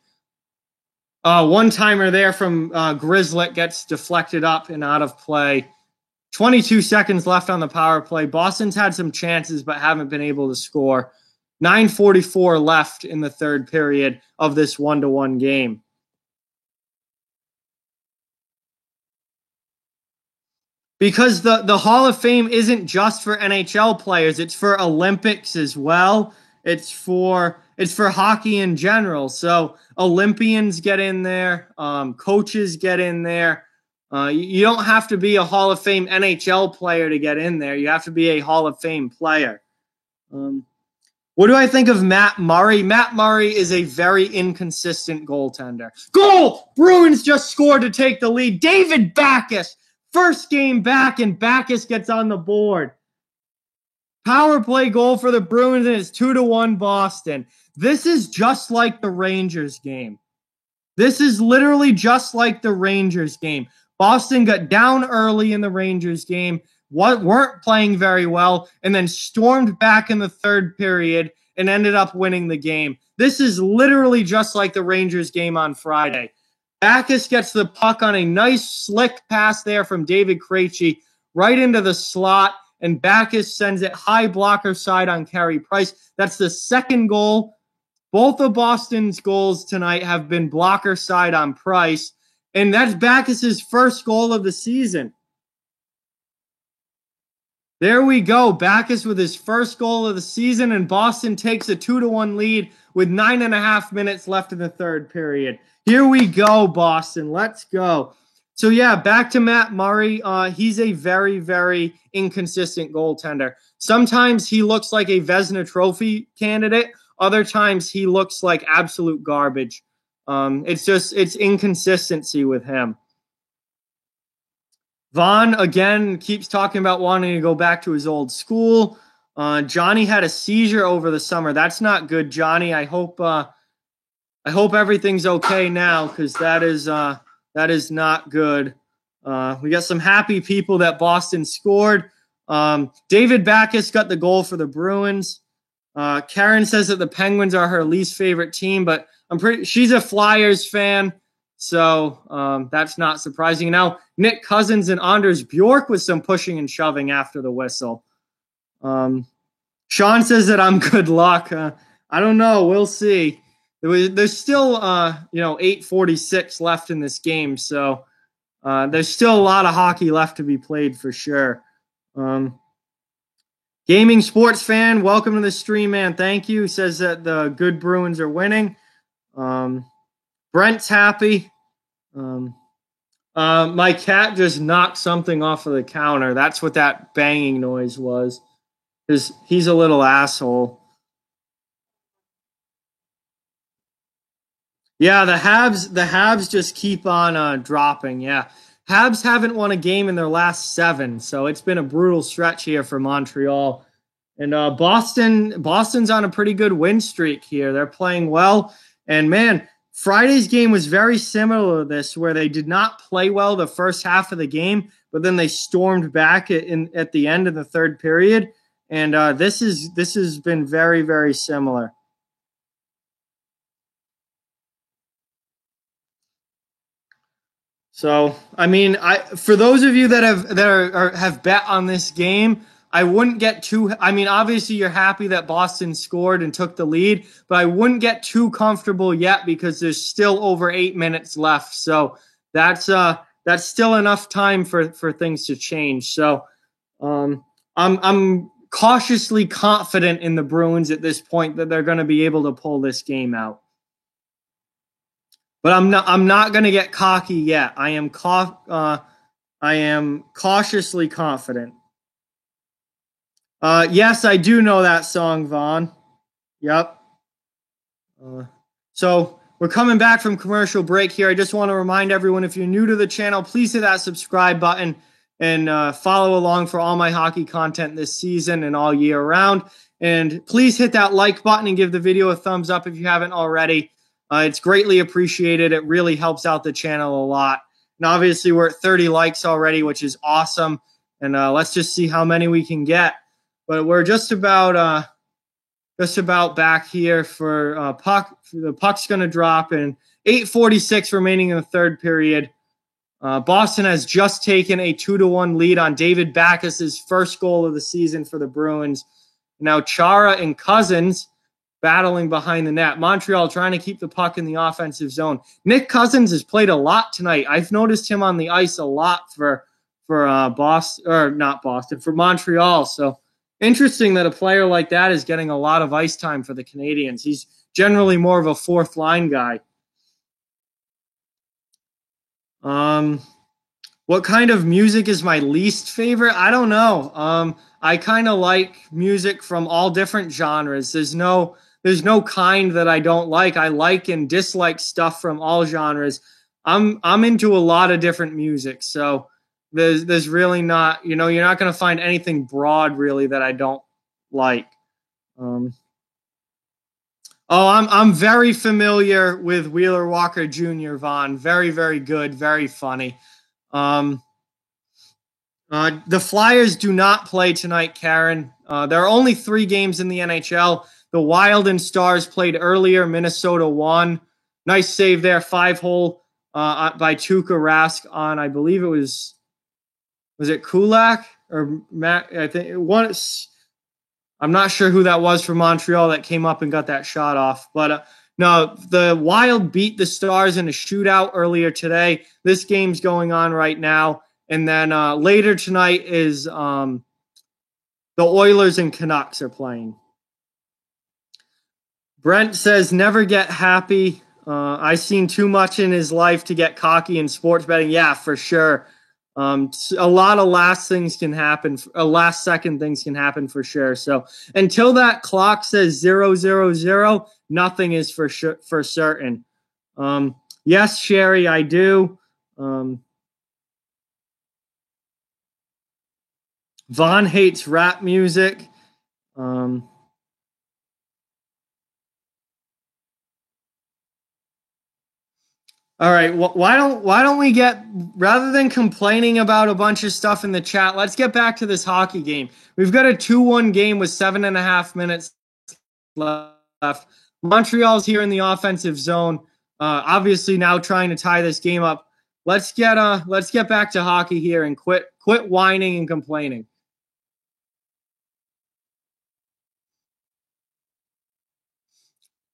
One-timer there from Grizzlet gets deflected up and out of play. 22 seconds left on the power play. Boston's had some chances but haven't been able to score. 9:44 left in the third period of this 1-1 game. Because the Hall of Fame isn't just for NHL players, it's for Olympics as well. It's for hockey in general. So Olympians get in there, coaches get in there. You don't have to be a Hall of Fame NHL player to get in there. You have to be a Hall of Fame player. What do I think of Matt Murray? Matt Murray is a very inconsistent goaltender. Goal! Bruins just scored to take the lead. David Backes. First game back, and Backes gets on the board. Power play goal for the Bruins, and it's 2-1 Boston. This is just like the Rangers game. This is literally just like the Rangers game. Boston got down early in the Rangers game, weren't playing very well, and then stormed back in the third period and ended up winning the game. This is literally just like the Rangers game on Friday. Backes gets the puck on a nice slick pass there from David Krejci right into the slot, and Backes sends it high blocker side on Carey Price. That's the second goal Both of Boston's goals tonight have been blocker side on Price, and that's Backes' first goal of the season. There we go. Backes with his first goal of the season, and Boston takes a 2-1 lead with 9.5 minutes left in the third period. Here we go, Boston. Let's go. So, yeah, back to Matt Murray. He's a very, very inconsistent goaltender. Sometimes he looks like a Vezina Trophy candidate. Other times he looks like absolute garbage. It's inconsistency with him. Vaughn, again, keeps talking about wanting to go back to his old school. Johnny had a seizure over the summer. That's not good, Johnny. I hope everything's okay now, because that is not good. We got some happy people that Boston scored. David Backes got the goal for the Bruins. Karen says that the Penguins are her least favorite team, but she's a Flyers fan. So that's not surprising. Now, Nick Cousins and Anders Bjork with some pushing and shoving after the whistle. Sean says that I'm good luck. I don't know. We'll see. There's still 8:46 left in this game, so there's still a lot of hockey left to be played for sure. Gaming sports fan, welcome to the stream, man. Thank you. Says that the good Bruins are winning. Brent's happy. My cat just knocked something off of the counter. That's what that banging noise was. He's a little asshole. Yeah, the Habs just keep on dropping. Yeah, Habs haven't won a game in their last 7, so it's been a brutal stretch here for Montreal. And Boston's on a pretty good win streak here. They're playing well. And man, Friday's game was very similar to this, where they did not play well the first half of the game, but then they stormed back at the end of the third period. And this has been very, very similar. So, I mean, for those of you that have bet on this game, I wouldn't get too. I mean, obviously you're happy that Boston scored and took the lead, but I wouldn't get too comfortable yet, because there's still over 8 minutes left. So that's still enough time for things to change. So I'm cautiously confident in the Bruins at this point that they're going to be able to pull this game out. But I'm not going to get cocky yet. I am cautiously confident. Yes, I do know that song, Vaughn. Yep. So we're coming back from commercial break here. I just want to remind everyone, if you're new to the channel, please hit that subscribe button and follow along for all my hockey content this season and all year round. And please hit that like button and give the video a thumbs up if you haven't already. It's greatly appreciated. It really helps out the channel a lot. And obviously, we're at 30 likes already, which is awesome. And let's just see how many we can get. But we're just about back here for puck. The puck's going to drop, and 8:46 remaining in the third period. Boston has just taken a 2-1 lead on David Backes' first goal of the season for the Bruins. Now Chara and Cousins battling behind the net. Montreal trying to keep the puck in the offensive zone. Nick Cousins has played a lot tonight. I've noticed him on the ice a lot for Boston, or not Boston, for Montreal. So interesting that a player like that is getting a lot of ice time for the Canadiens. He's generally more of a fourth line guy. What kind of music is my least favorite? I don't know. I kind of like music from all different genres. There's no kind that I don't like. I like and dislike stuff from all genres. I'm into a lot of different music, so there's really not, you're not going to find anything broad really that I don't like. I'm very familiar with Wheeler Walker Jr., Vaughn. Very, very good, very funny. The Flyers do not play tonight, Karen. There are only 3 games in the NHL. The Wild and Stars played earlier. Minnesota won. Nice save there. 5-hole by Tuukka Rask on, I believe it was it Kulak or Matt? I think it was. I'm not sure who that was from Montreal that came up and got that shot off. But no, the Wild beat the Stars in a shootout earlier today. This game's going on right now. And then later tonight is the Oilers and Canucks are playing. Brent says, never get happy. I've seen too much in his life to get cocky in sports betting. Yeah, for sure. A lot of last things can happen. Last second things can happen for sure. So until that clock says 000, nothing is for sure, for certain. Yes, Sherry, I do. Vaughn hates rap music. All right. Why don't we get, rather than complaining about a bunch of stuff in the chat, let's get back to this hockey game. We've got a 2-1 game with 7.5 minutes left. Montreal's here in the offensive zone. Obviously now trying to tie this game up. Let's get back to hockey here and quit whining and complaining.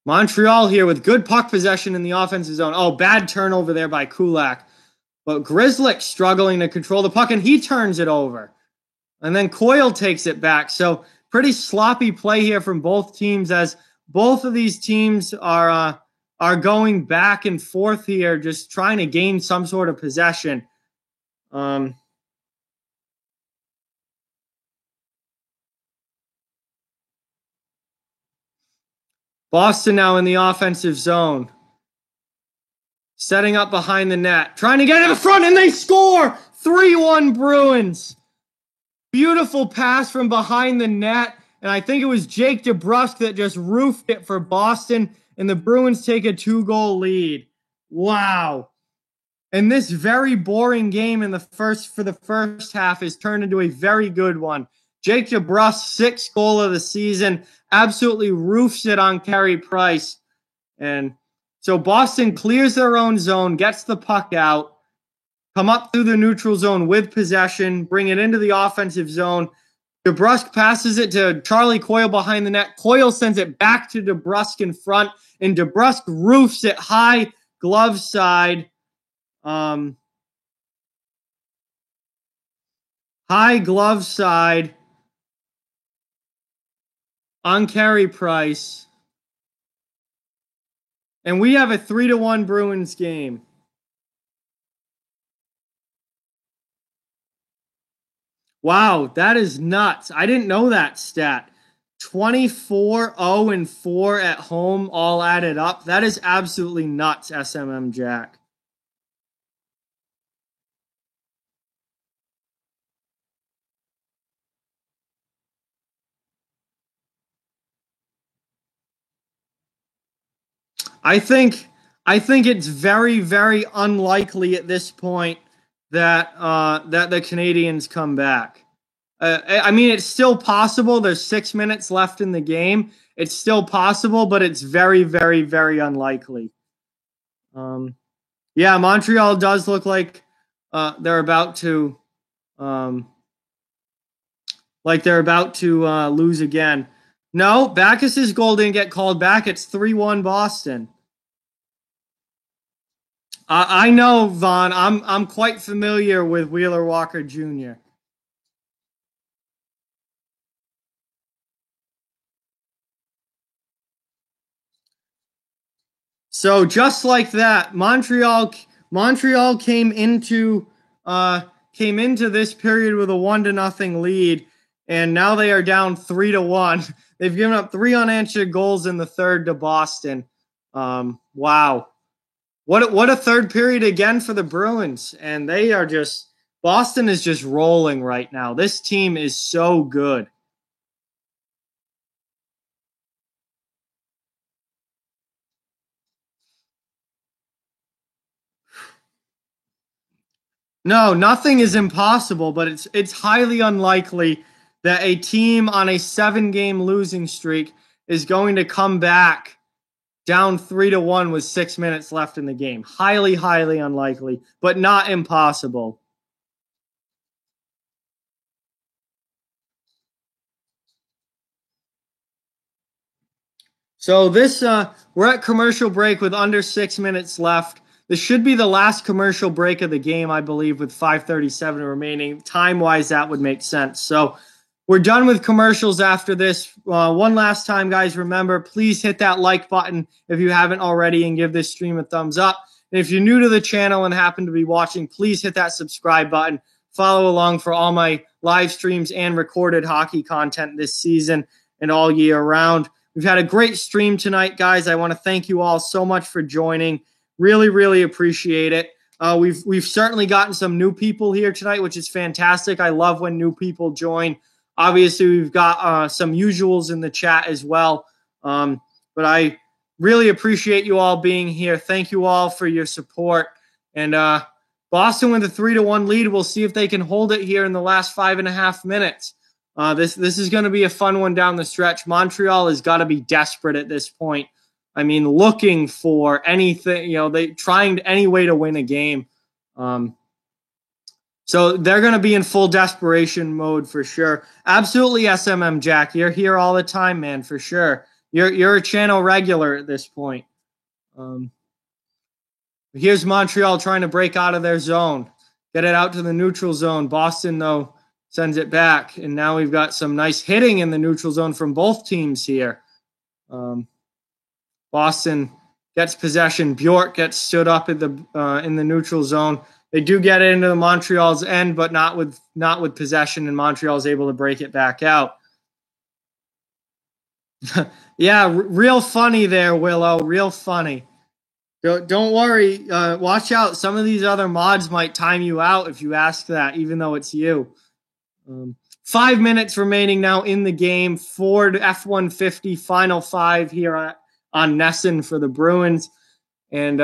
Montreal here with good puck possession in the offensive zone. Oh, bad turnover there by Kulak. But Grzelcyk struggling to control the puck, and he turns it over. And then Coyle takes it back. So pretty sloppy play here from both teams, as both of these teams are going back and forth here, just trying to gain some sort of possession. Boston now in the offensive zone. Setting up behind the net. Trying to get in the front, and they score! 3-1 Bruins. Beautiful pass from behind the net. And I think it was Jake DeBrusk that just roofed it for Boston. And the Bruins take a 2-goal lead. Wow. And this very boring game for the first half is turned into a very good one. Jake DeBrusk, 6th goal of the season, absolutely roofs it on Carey Price. And so Boston clears their own zone, gets the puck out, come up through the neutral zone with possession, bring it into the offensive zone. DeBrusk passes it to Charlie Coyle behind the net. Coyle sends it back to DeBrusk in front, and DeBrusk roofs it high glove side. High glove side on Carey Price. And we have a 3-1 Bruins game. Wow, that is nuts. I didn't know that stat. 24-0-4 at home, all added up. That is absolutely nuts, SMM Jack. I think it's very, very unlikely at this point that that the Canadians come back. I mean, it's still possible. There's 6 minutes left in the game. It's still possible, but it's very, very, very unlikely. Yeah, Montreal does look like they're about to lose again. No, Backus's goal didn't get called back. It's 3-1 Boston. I know, Vaughn. I'm quite familiar with Wheeler Walker Jr. So just like that, Montreal came into this period with a 1-0 lead, and now they are down 3-1. They've given up 3 unanswered goals in the third to Boston. Wow. What a third period again for the Bruins. And Boston is just rolling right now. This team is so good. No, nothing is impossible, but it's highly unlikely that a team on a 7-game losing streak is going to come back down 3-1 with 6 minutes left in the game. Highly, highly unlikely, but not impossible. So this, we're at commercial break with under 6 minutes left. This should be the last commercial break of the game, I believe, with 5:37 remaining. Time-wise, that would make sense. So we're done with commercials after this. One last time, guys, remember, please hit that like button if you haven't already and give this stream a thumbs up. And if you're new to the channel and happen to be watching, please hit that subscribe button. Follow along for all my live streams and recorded hockey content this season and all year round. We've had a great stream tonight, guys. I want to thank you all so much for joining. Really, really appreciate it. We've certainly gotten some new people here tonight, which is fantastic. I love when new people join. Obviously, we've got some usuals in the chat as well. But I really appreciate you all being here. Thank you all for your support. And Boston with a 3-1 lead. We'll see if they can hold it here in the last 5.5 minutes. This is going to be a fun one down the stretch. Montreal has got to be desperate at this point. I mean, looking for anything, they trying any way to win a game. So they're going to be in full desperation mode for sure. Absolutely, SMM Jack. You're here all the time, man, for sure. You're a channel regular at this point. Here's Montreal trying to break out of their zone. Get it out to the neutral zone. Boston, though, sends it back. And now we've got some nice hitting in the neutral zone from both teams here. Boston gets possession. Bjork gets stood up in the neutral zone. They do get it into the Montreal's end, but not with possession, and Montreal's able to break it back out. Yeah, real funny there, Willow. Real funny. Don't worry. Watch out. Some of these other mods might time you out if you ask that, even though it's you. 5 minutes remaining now in the game. Ford F-150 final 5 here on NESN for the Bruins. And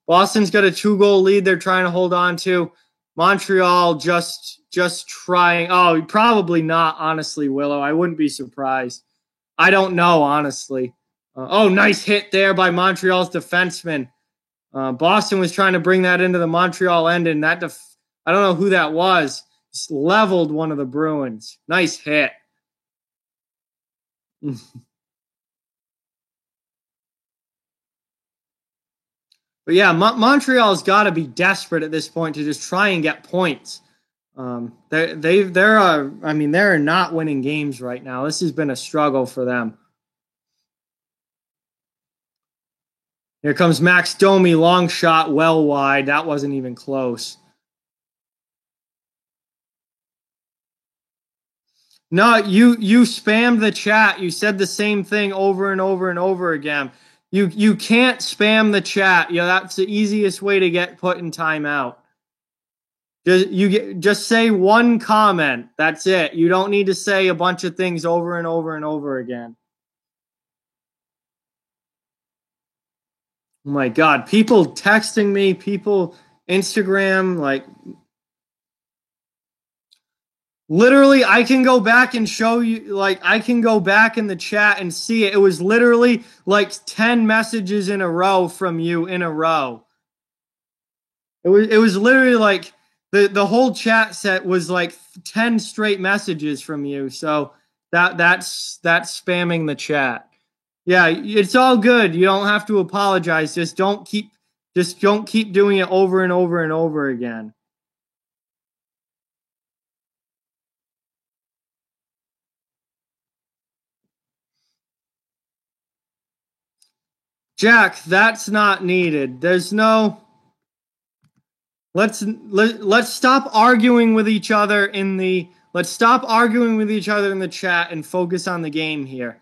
Boston's got a 2-goal lead they're trying to hold on to. Montreal just trying. Oh, probably not, honestly, Willow. I wouldn't be surprised. I don't know, honestly. Nice hit there by Montreal's defenseman. Boston was trying to bring that into the Montreal end, and I don't know who that was. Just leveled one of the Bruins. Nice hit. But yeah, Montreal's got to be desperate at this point to just try and get points. They're not winning games right now. This has been a struggle for them. Here comes Max Domi, long shot, well wide. That wasn't even close. No, you spammed the chat. You said the same thing over and over and over again. You can't spam the chat. That's the easiest way to get put in timeout. Just say one comment. That's it. You don't need to say a bunch of things over and over and over again. Oh my God. People texting me, people Instagram, like literally I can go back and show you, I can go back in the chat and see it. It was literally like 10 messages in a row from you in a row. It was literally like the whole chat set was like 10 straight messages from you. So that's spamming the chat. Yeah, it's all good. You don't have to apologize. Just don't keep doing it over and over and over again. Jack, that's not needed. There's no. Let's stop arguing with each other in the. Let's stop arguing with each other in the chat and focus on the game here.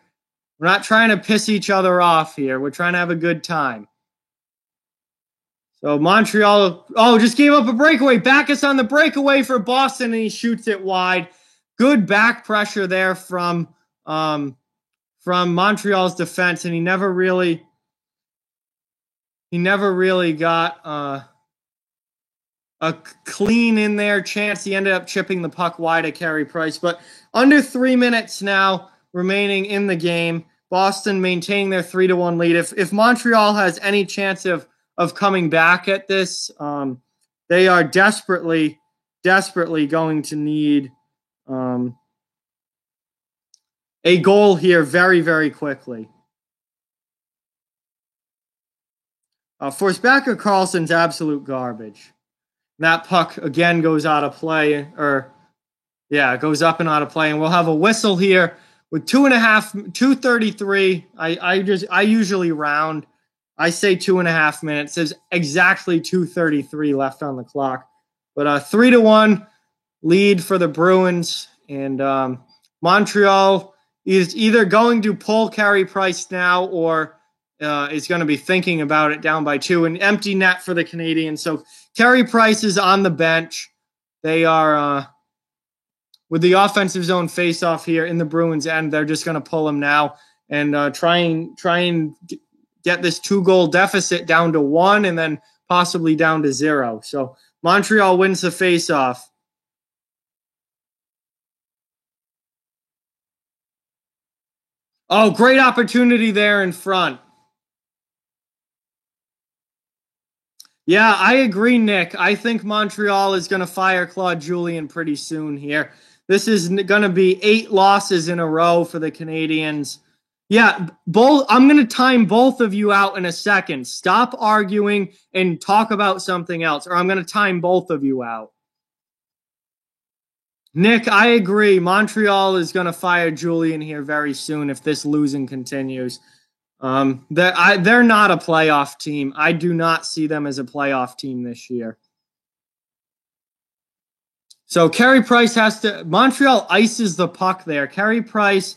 We're not trying to piss each other off here. We're trying to have a good time. So Montreal, just gave up a breakaway. Backus on the breakaway for Boston, and he shoots it wide. Good back pressure there from Montreal's defense, and he never really got a clean in there chance. He ended up chipping the puck wide at Carey Price. But under 3 minutes now remaining in the game. Boston maintaining their 3-1 lead. If Montreal has any chance of coming back at this, they are desperately going to need a goal here very, very quickly. Forsberg Carlson's absolute garbage. That puck again goes out of play, it goes up and out of play, and we'll have a whistle here with 2:33. I usually round. I say 2.5 minutes. There's exactly 2:33 left on the clock, but 3-1 lead for the Bruins, and Montreal is either going to pull Carey Price now or is going to be thinking about it down by 2. An empty net for the Canadiens. So Carey Price is on the bench. They are with the offensive zone face-off here in the Bruins' end. They're just going to pull him now and try and get this 2-goal deficit down to 1 and then possibly down to 0. So Montreal wins the face-off. Oh, great opportunity there in front. Yeah, I agree, Nick. I think Montreal is going to fire Claude Julien pretty soon here. This is going to be 8 losses in a row for the Canadiens. Yeah, I'm going to time both of you out in a second. Stop arguing and talk about something else, or I'm going to time both of you out. Nick, I agree. Montreal is going to fire Julien here very soon if this losing continues. They're not a playoff team. I do not see them as a playoff team this year. So Carey Price Montreal ices the puck there. Carey Price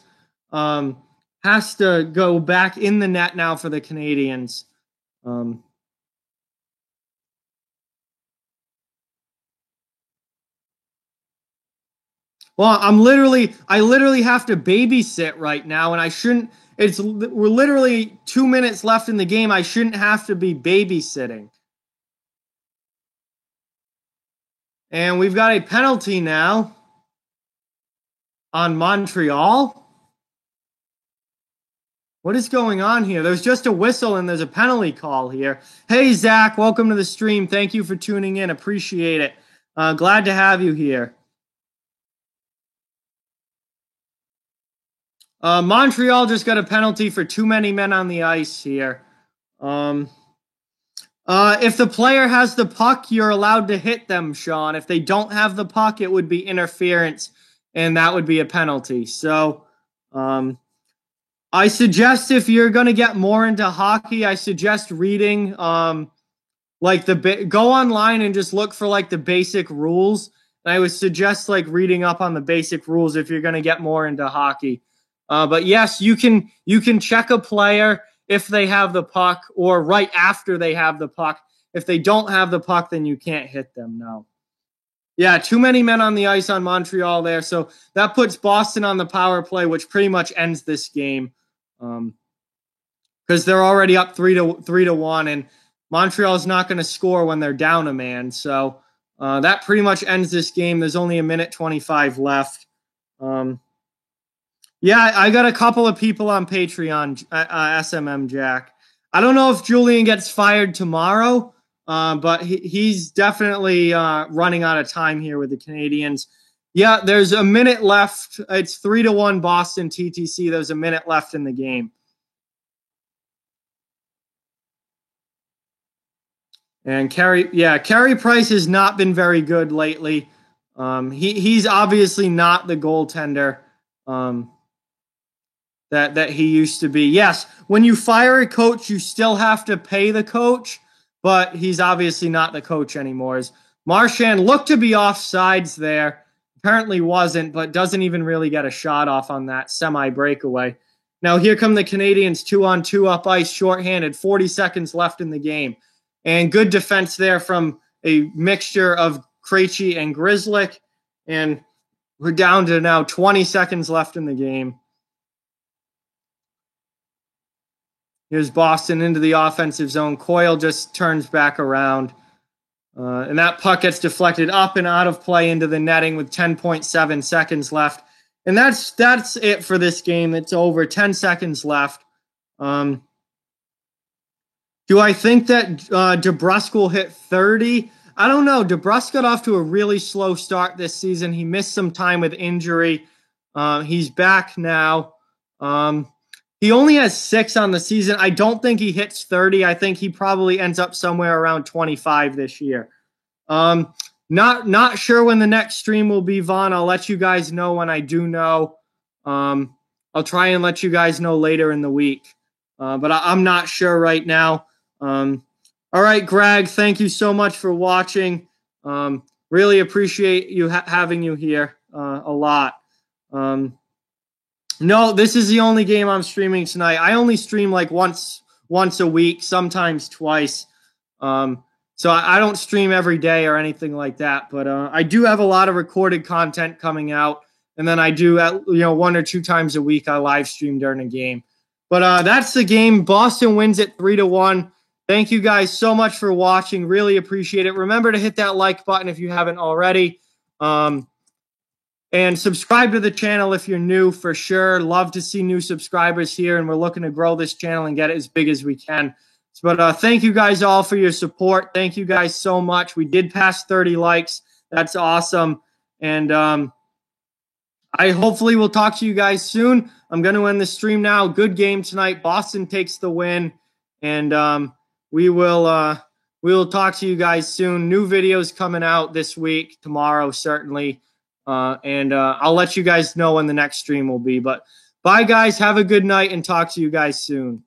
has to go back in the net now for the Canadiens. Well, I literally have to babysit right now, and I shouldn't. We're literally 2 minutes left in the game. I shouldn't have to be babysitting. And we've got a penalty now on Montreal. What is going on here? There's just a whistle and there's a penalty call here. Hey, Zach, welcome to the stream. Thank you for tuning in. Appreciate it. Glad to have you here. Montreal just got a penalty for too many men on the ice here. If the player has the puck, you're allowed to hit them, Sean. If they don't have the puck, it would be interference, and that would be a penalty. So I suggest if you're going to get more into hockey, I suggest reading go online and just look for like the basic rules. And I would suggest like reading up on the basic rules if you're going to get more into hockey. But yes, you can check a player if they have the puck or right after they have the puck. If they don't have the puck, then you can't hit them. No. Yeah, too many men on the ice on Montreal there. So that puts Boston on the power play, which pretty much ends this game because they're already up 3-1, and Montreal's not going to score when they're down a man. So that pretty much ends this game. There's only 1:25 left. Yeah, I got a couple of people on Patreon, SMM Jack. I don't know if Julien gets fired tomorrow, but he's definitely running out of time here with the Canadiens. Yeah, there's a minute left. It's 3-1 Boston TTC. There's a minute left in the game. And Carey Price has not been very good lately. He's obviously not the goaltender that he used to be. Yes, when you fire a coach, you still have to pay the coach, but he's obviously not the coach anymore. Marchand looked to be offsides there. Apparently wasn't, but doesn't even really get a shot off on that semi-breakaway. Now here come the Canadiens 2-on-2 up ice, shorthanded, 40 seconds left in the game. And good defense there from a mixture of Krejci and Grzelcyk. And we're down to now 20 seconds left in the game. Here's Boston into the offensive zone. Coyle just turns back around. And that puck gets deflected up and out of play into the netting with 10.7 seconds left. And that's it for this game. It's over. 10 seconds left. Do I think that DeBrusk will hit 30? I don't know. DeBrusk got off to a really slow start this season. He missed some time with injury. He's back now. He only has 6 on the season. I don't think he hits 30. I think he probably ends up somewhere around 25 this year. Not sure when the next stream will be, Vaughn. I'll let you guys know when I do know. I'll try and let you guys know later in the week. But I'm not sure right now. All right, Greg, thank you so much for watching. Really appreciate you having you here a lot. No, this is the only game I'm streaming tonight. I only stream like once a week, sometimes twice. So I don't stream every day or anything like that. But I do have a lot of recorded content coming out. And then I do, 1 or 2 times a week, I live stream during a game. But that's the game. Boston wins it 3-1. Thank you guys so much for watching. Really appreciate it. Remember to hit that like button if you haven't already. And subscribe to the channel if you're new, for sure. Love to see new subscribers here, and we're looking to grow this channel and get it as big as we can. But thank you guys all for your support. Thank you guys so much. We did pass 30 likes. That's awesome. And I hopefully will talk to you guys soon. I'm going to end the stream now. Good game tonight. Boston takes the win. And we will talk to you guys soon. New videos coming out this week, tomorrow, certainly. And I'll let you guys know when the next stream will be. But bye, guys. Have a good night and talk to you guys soon.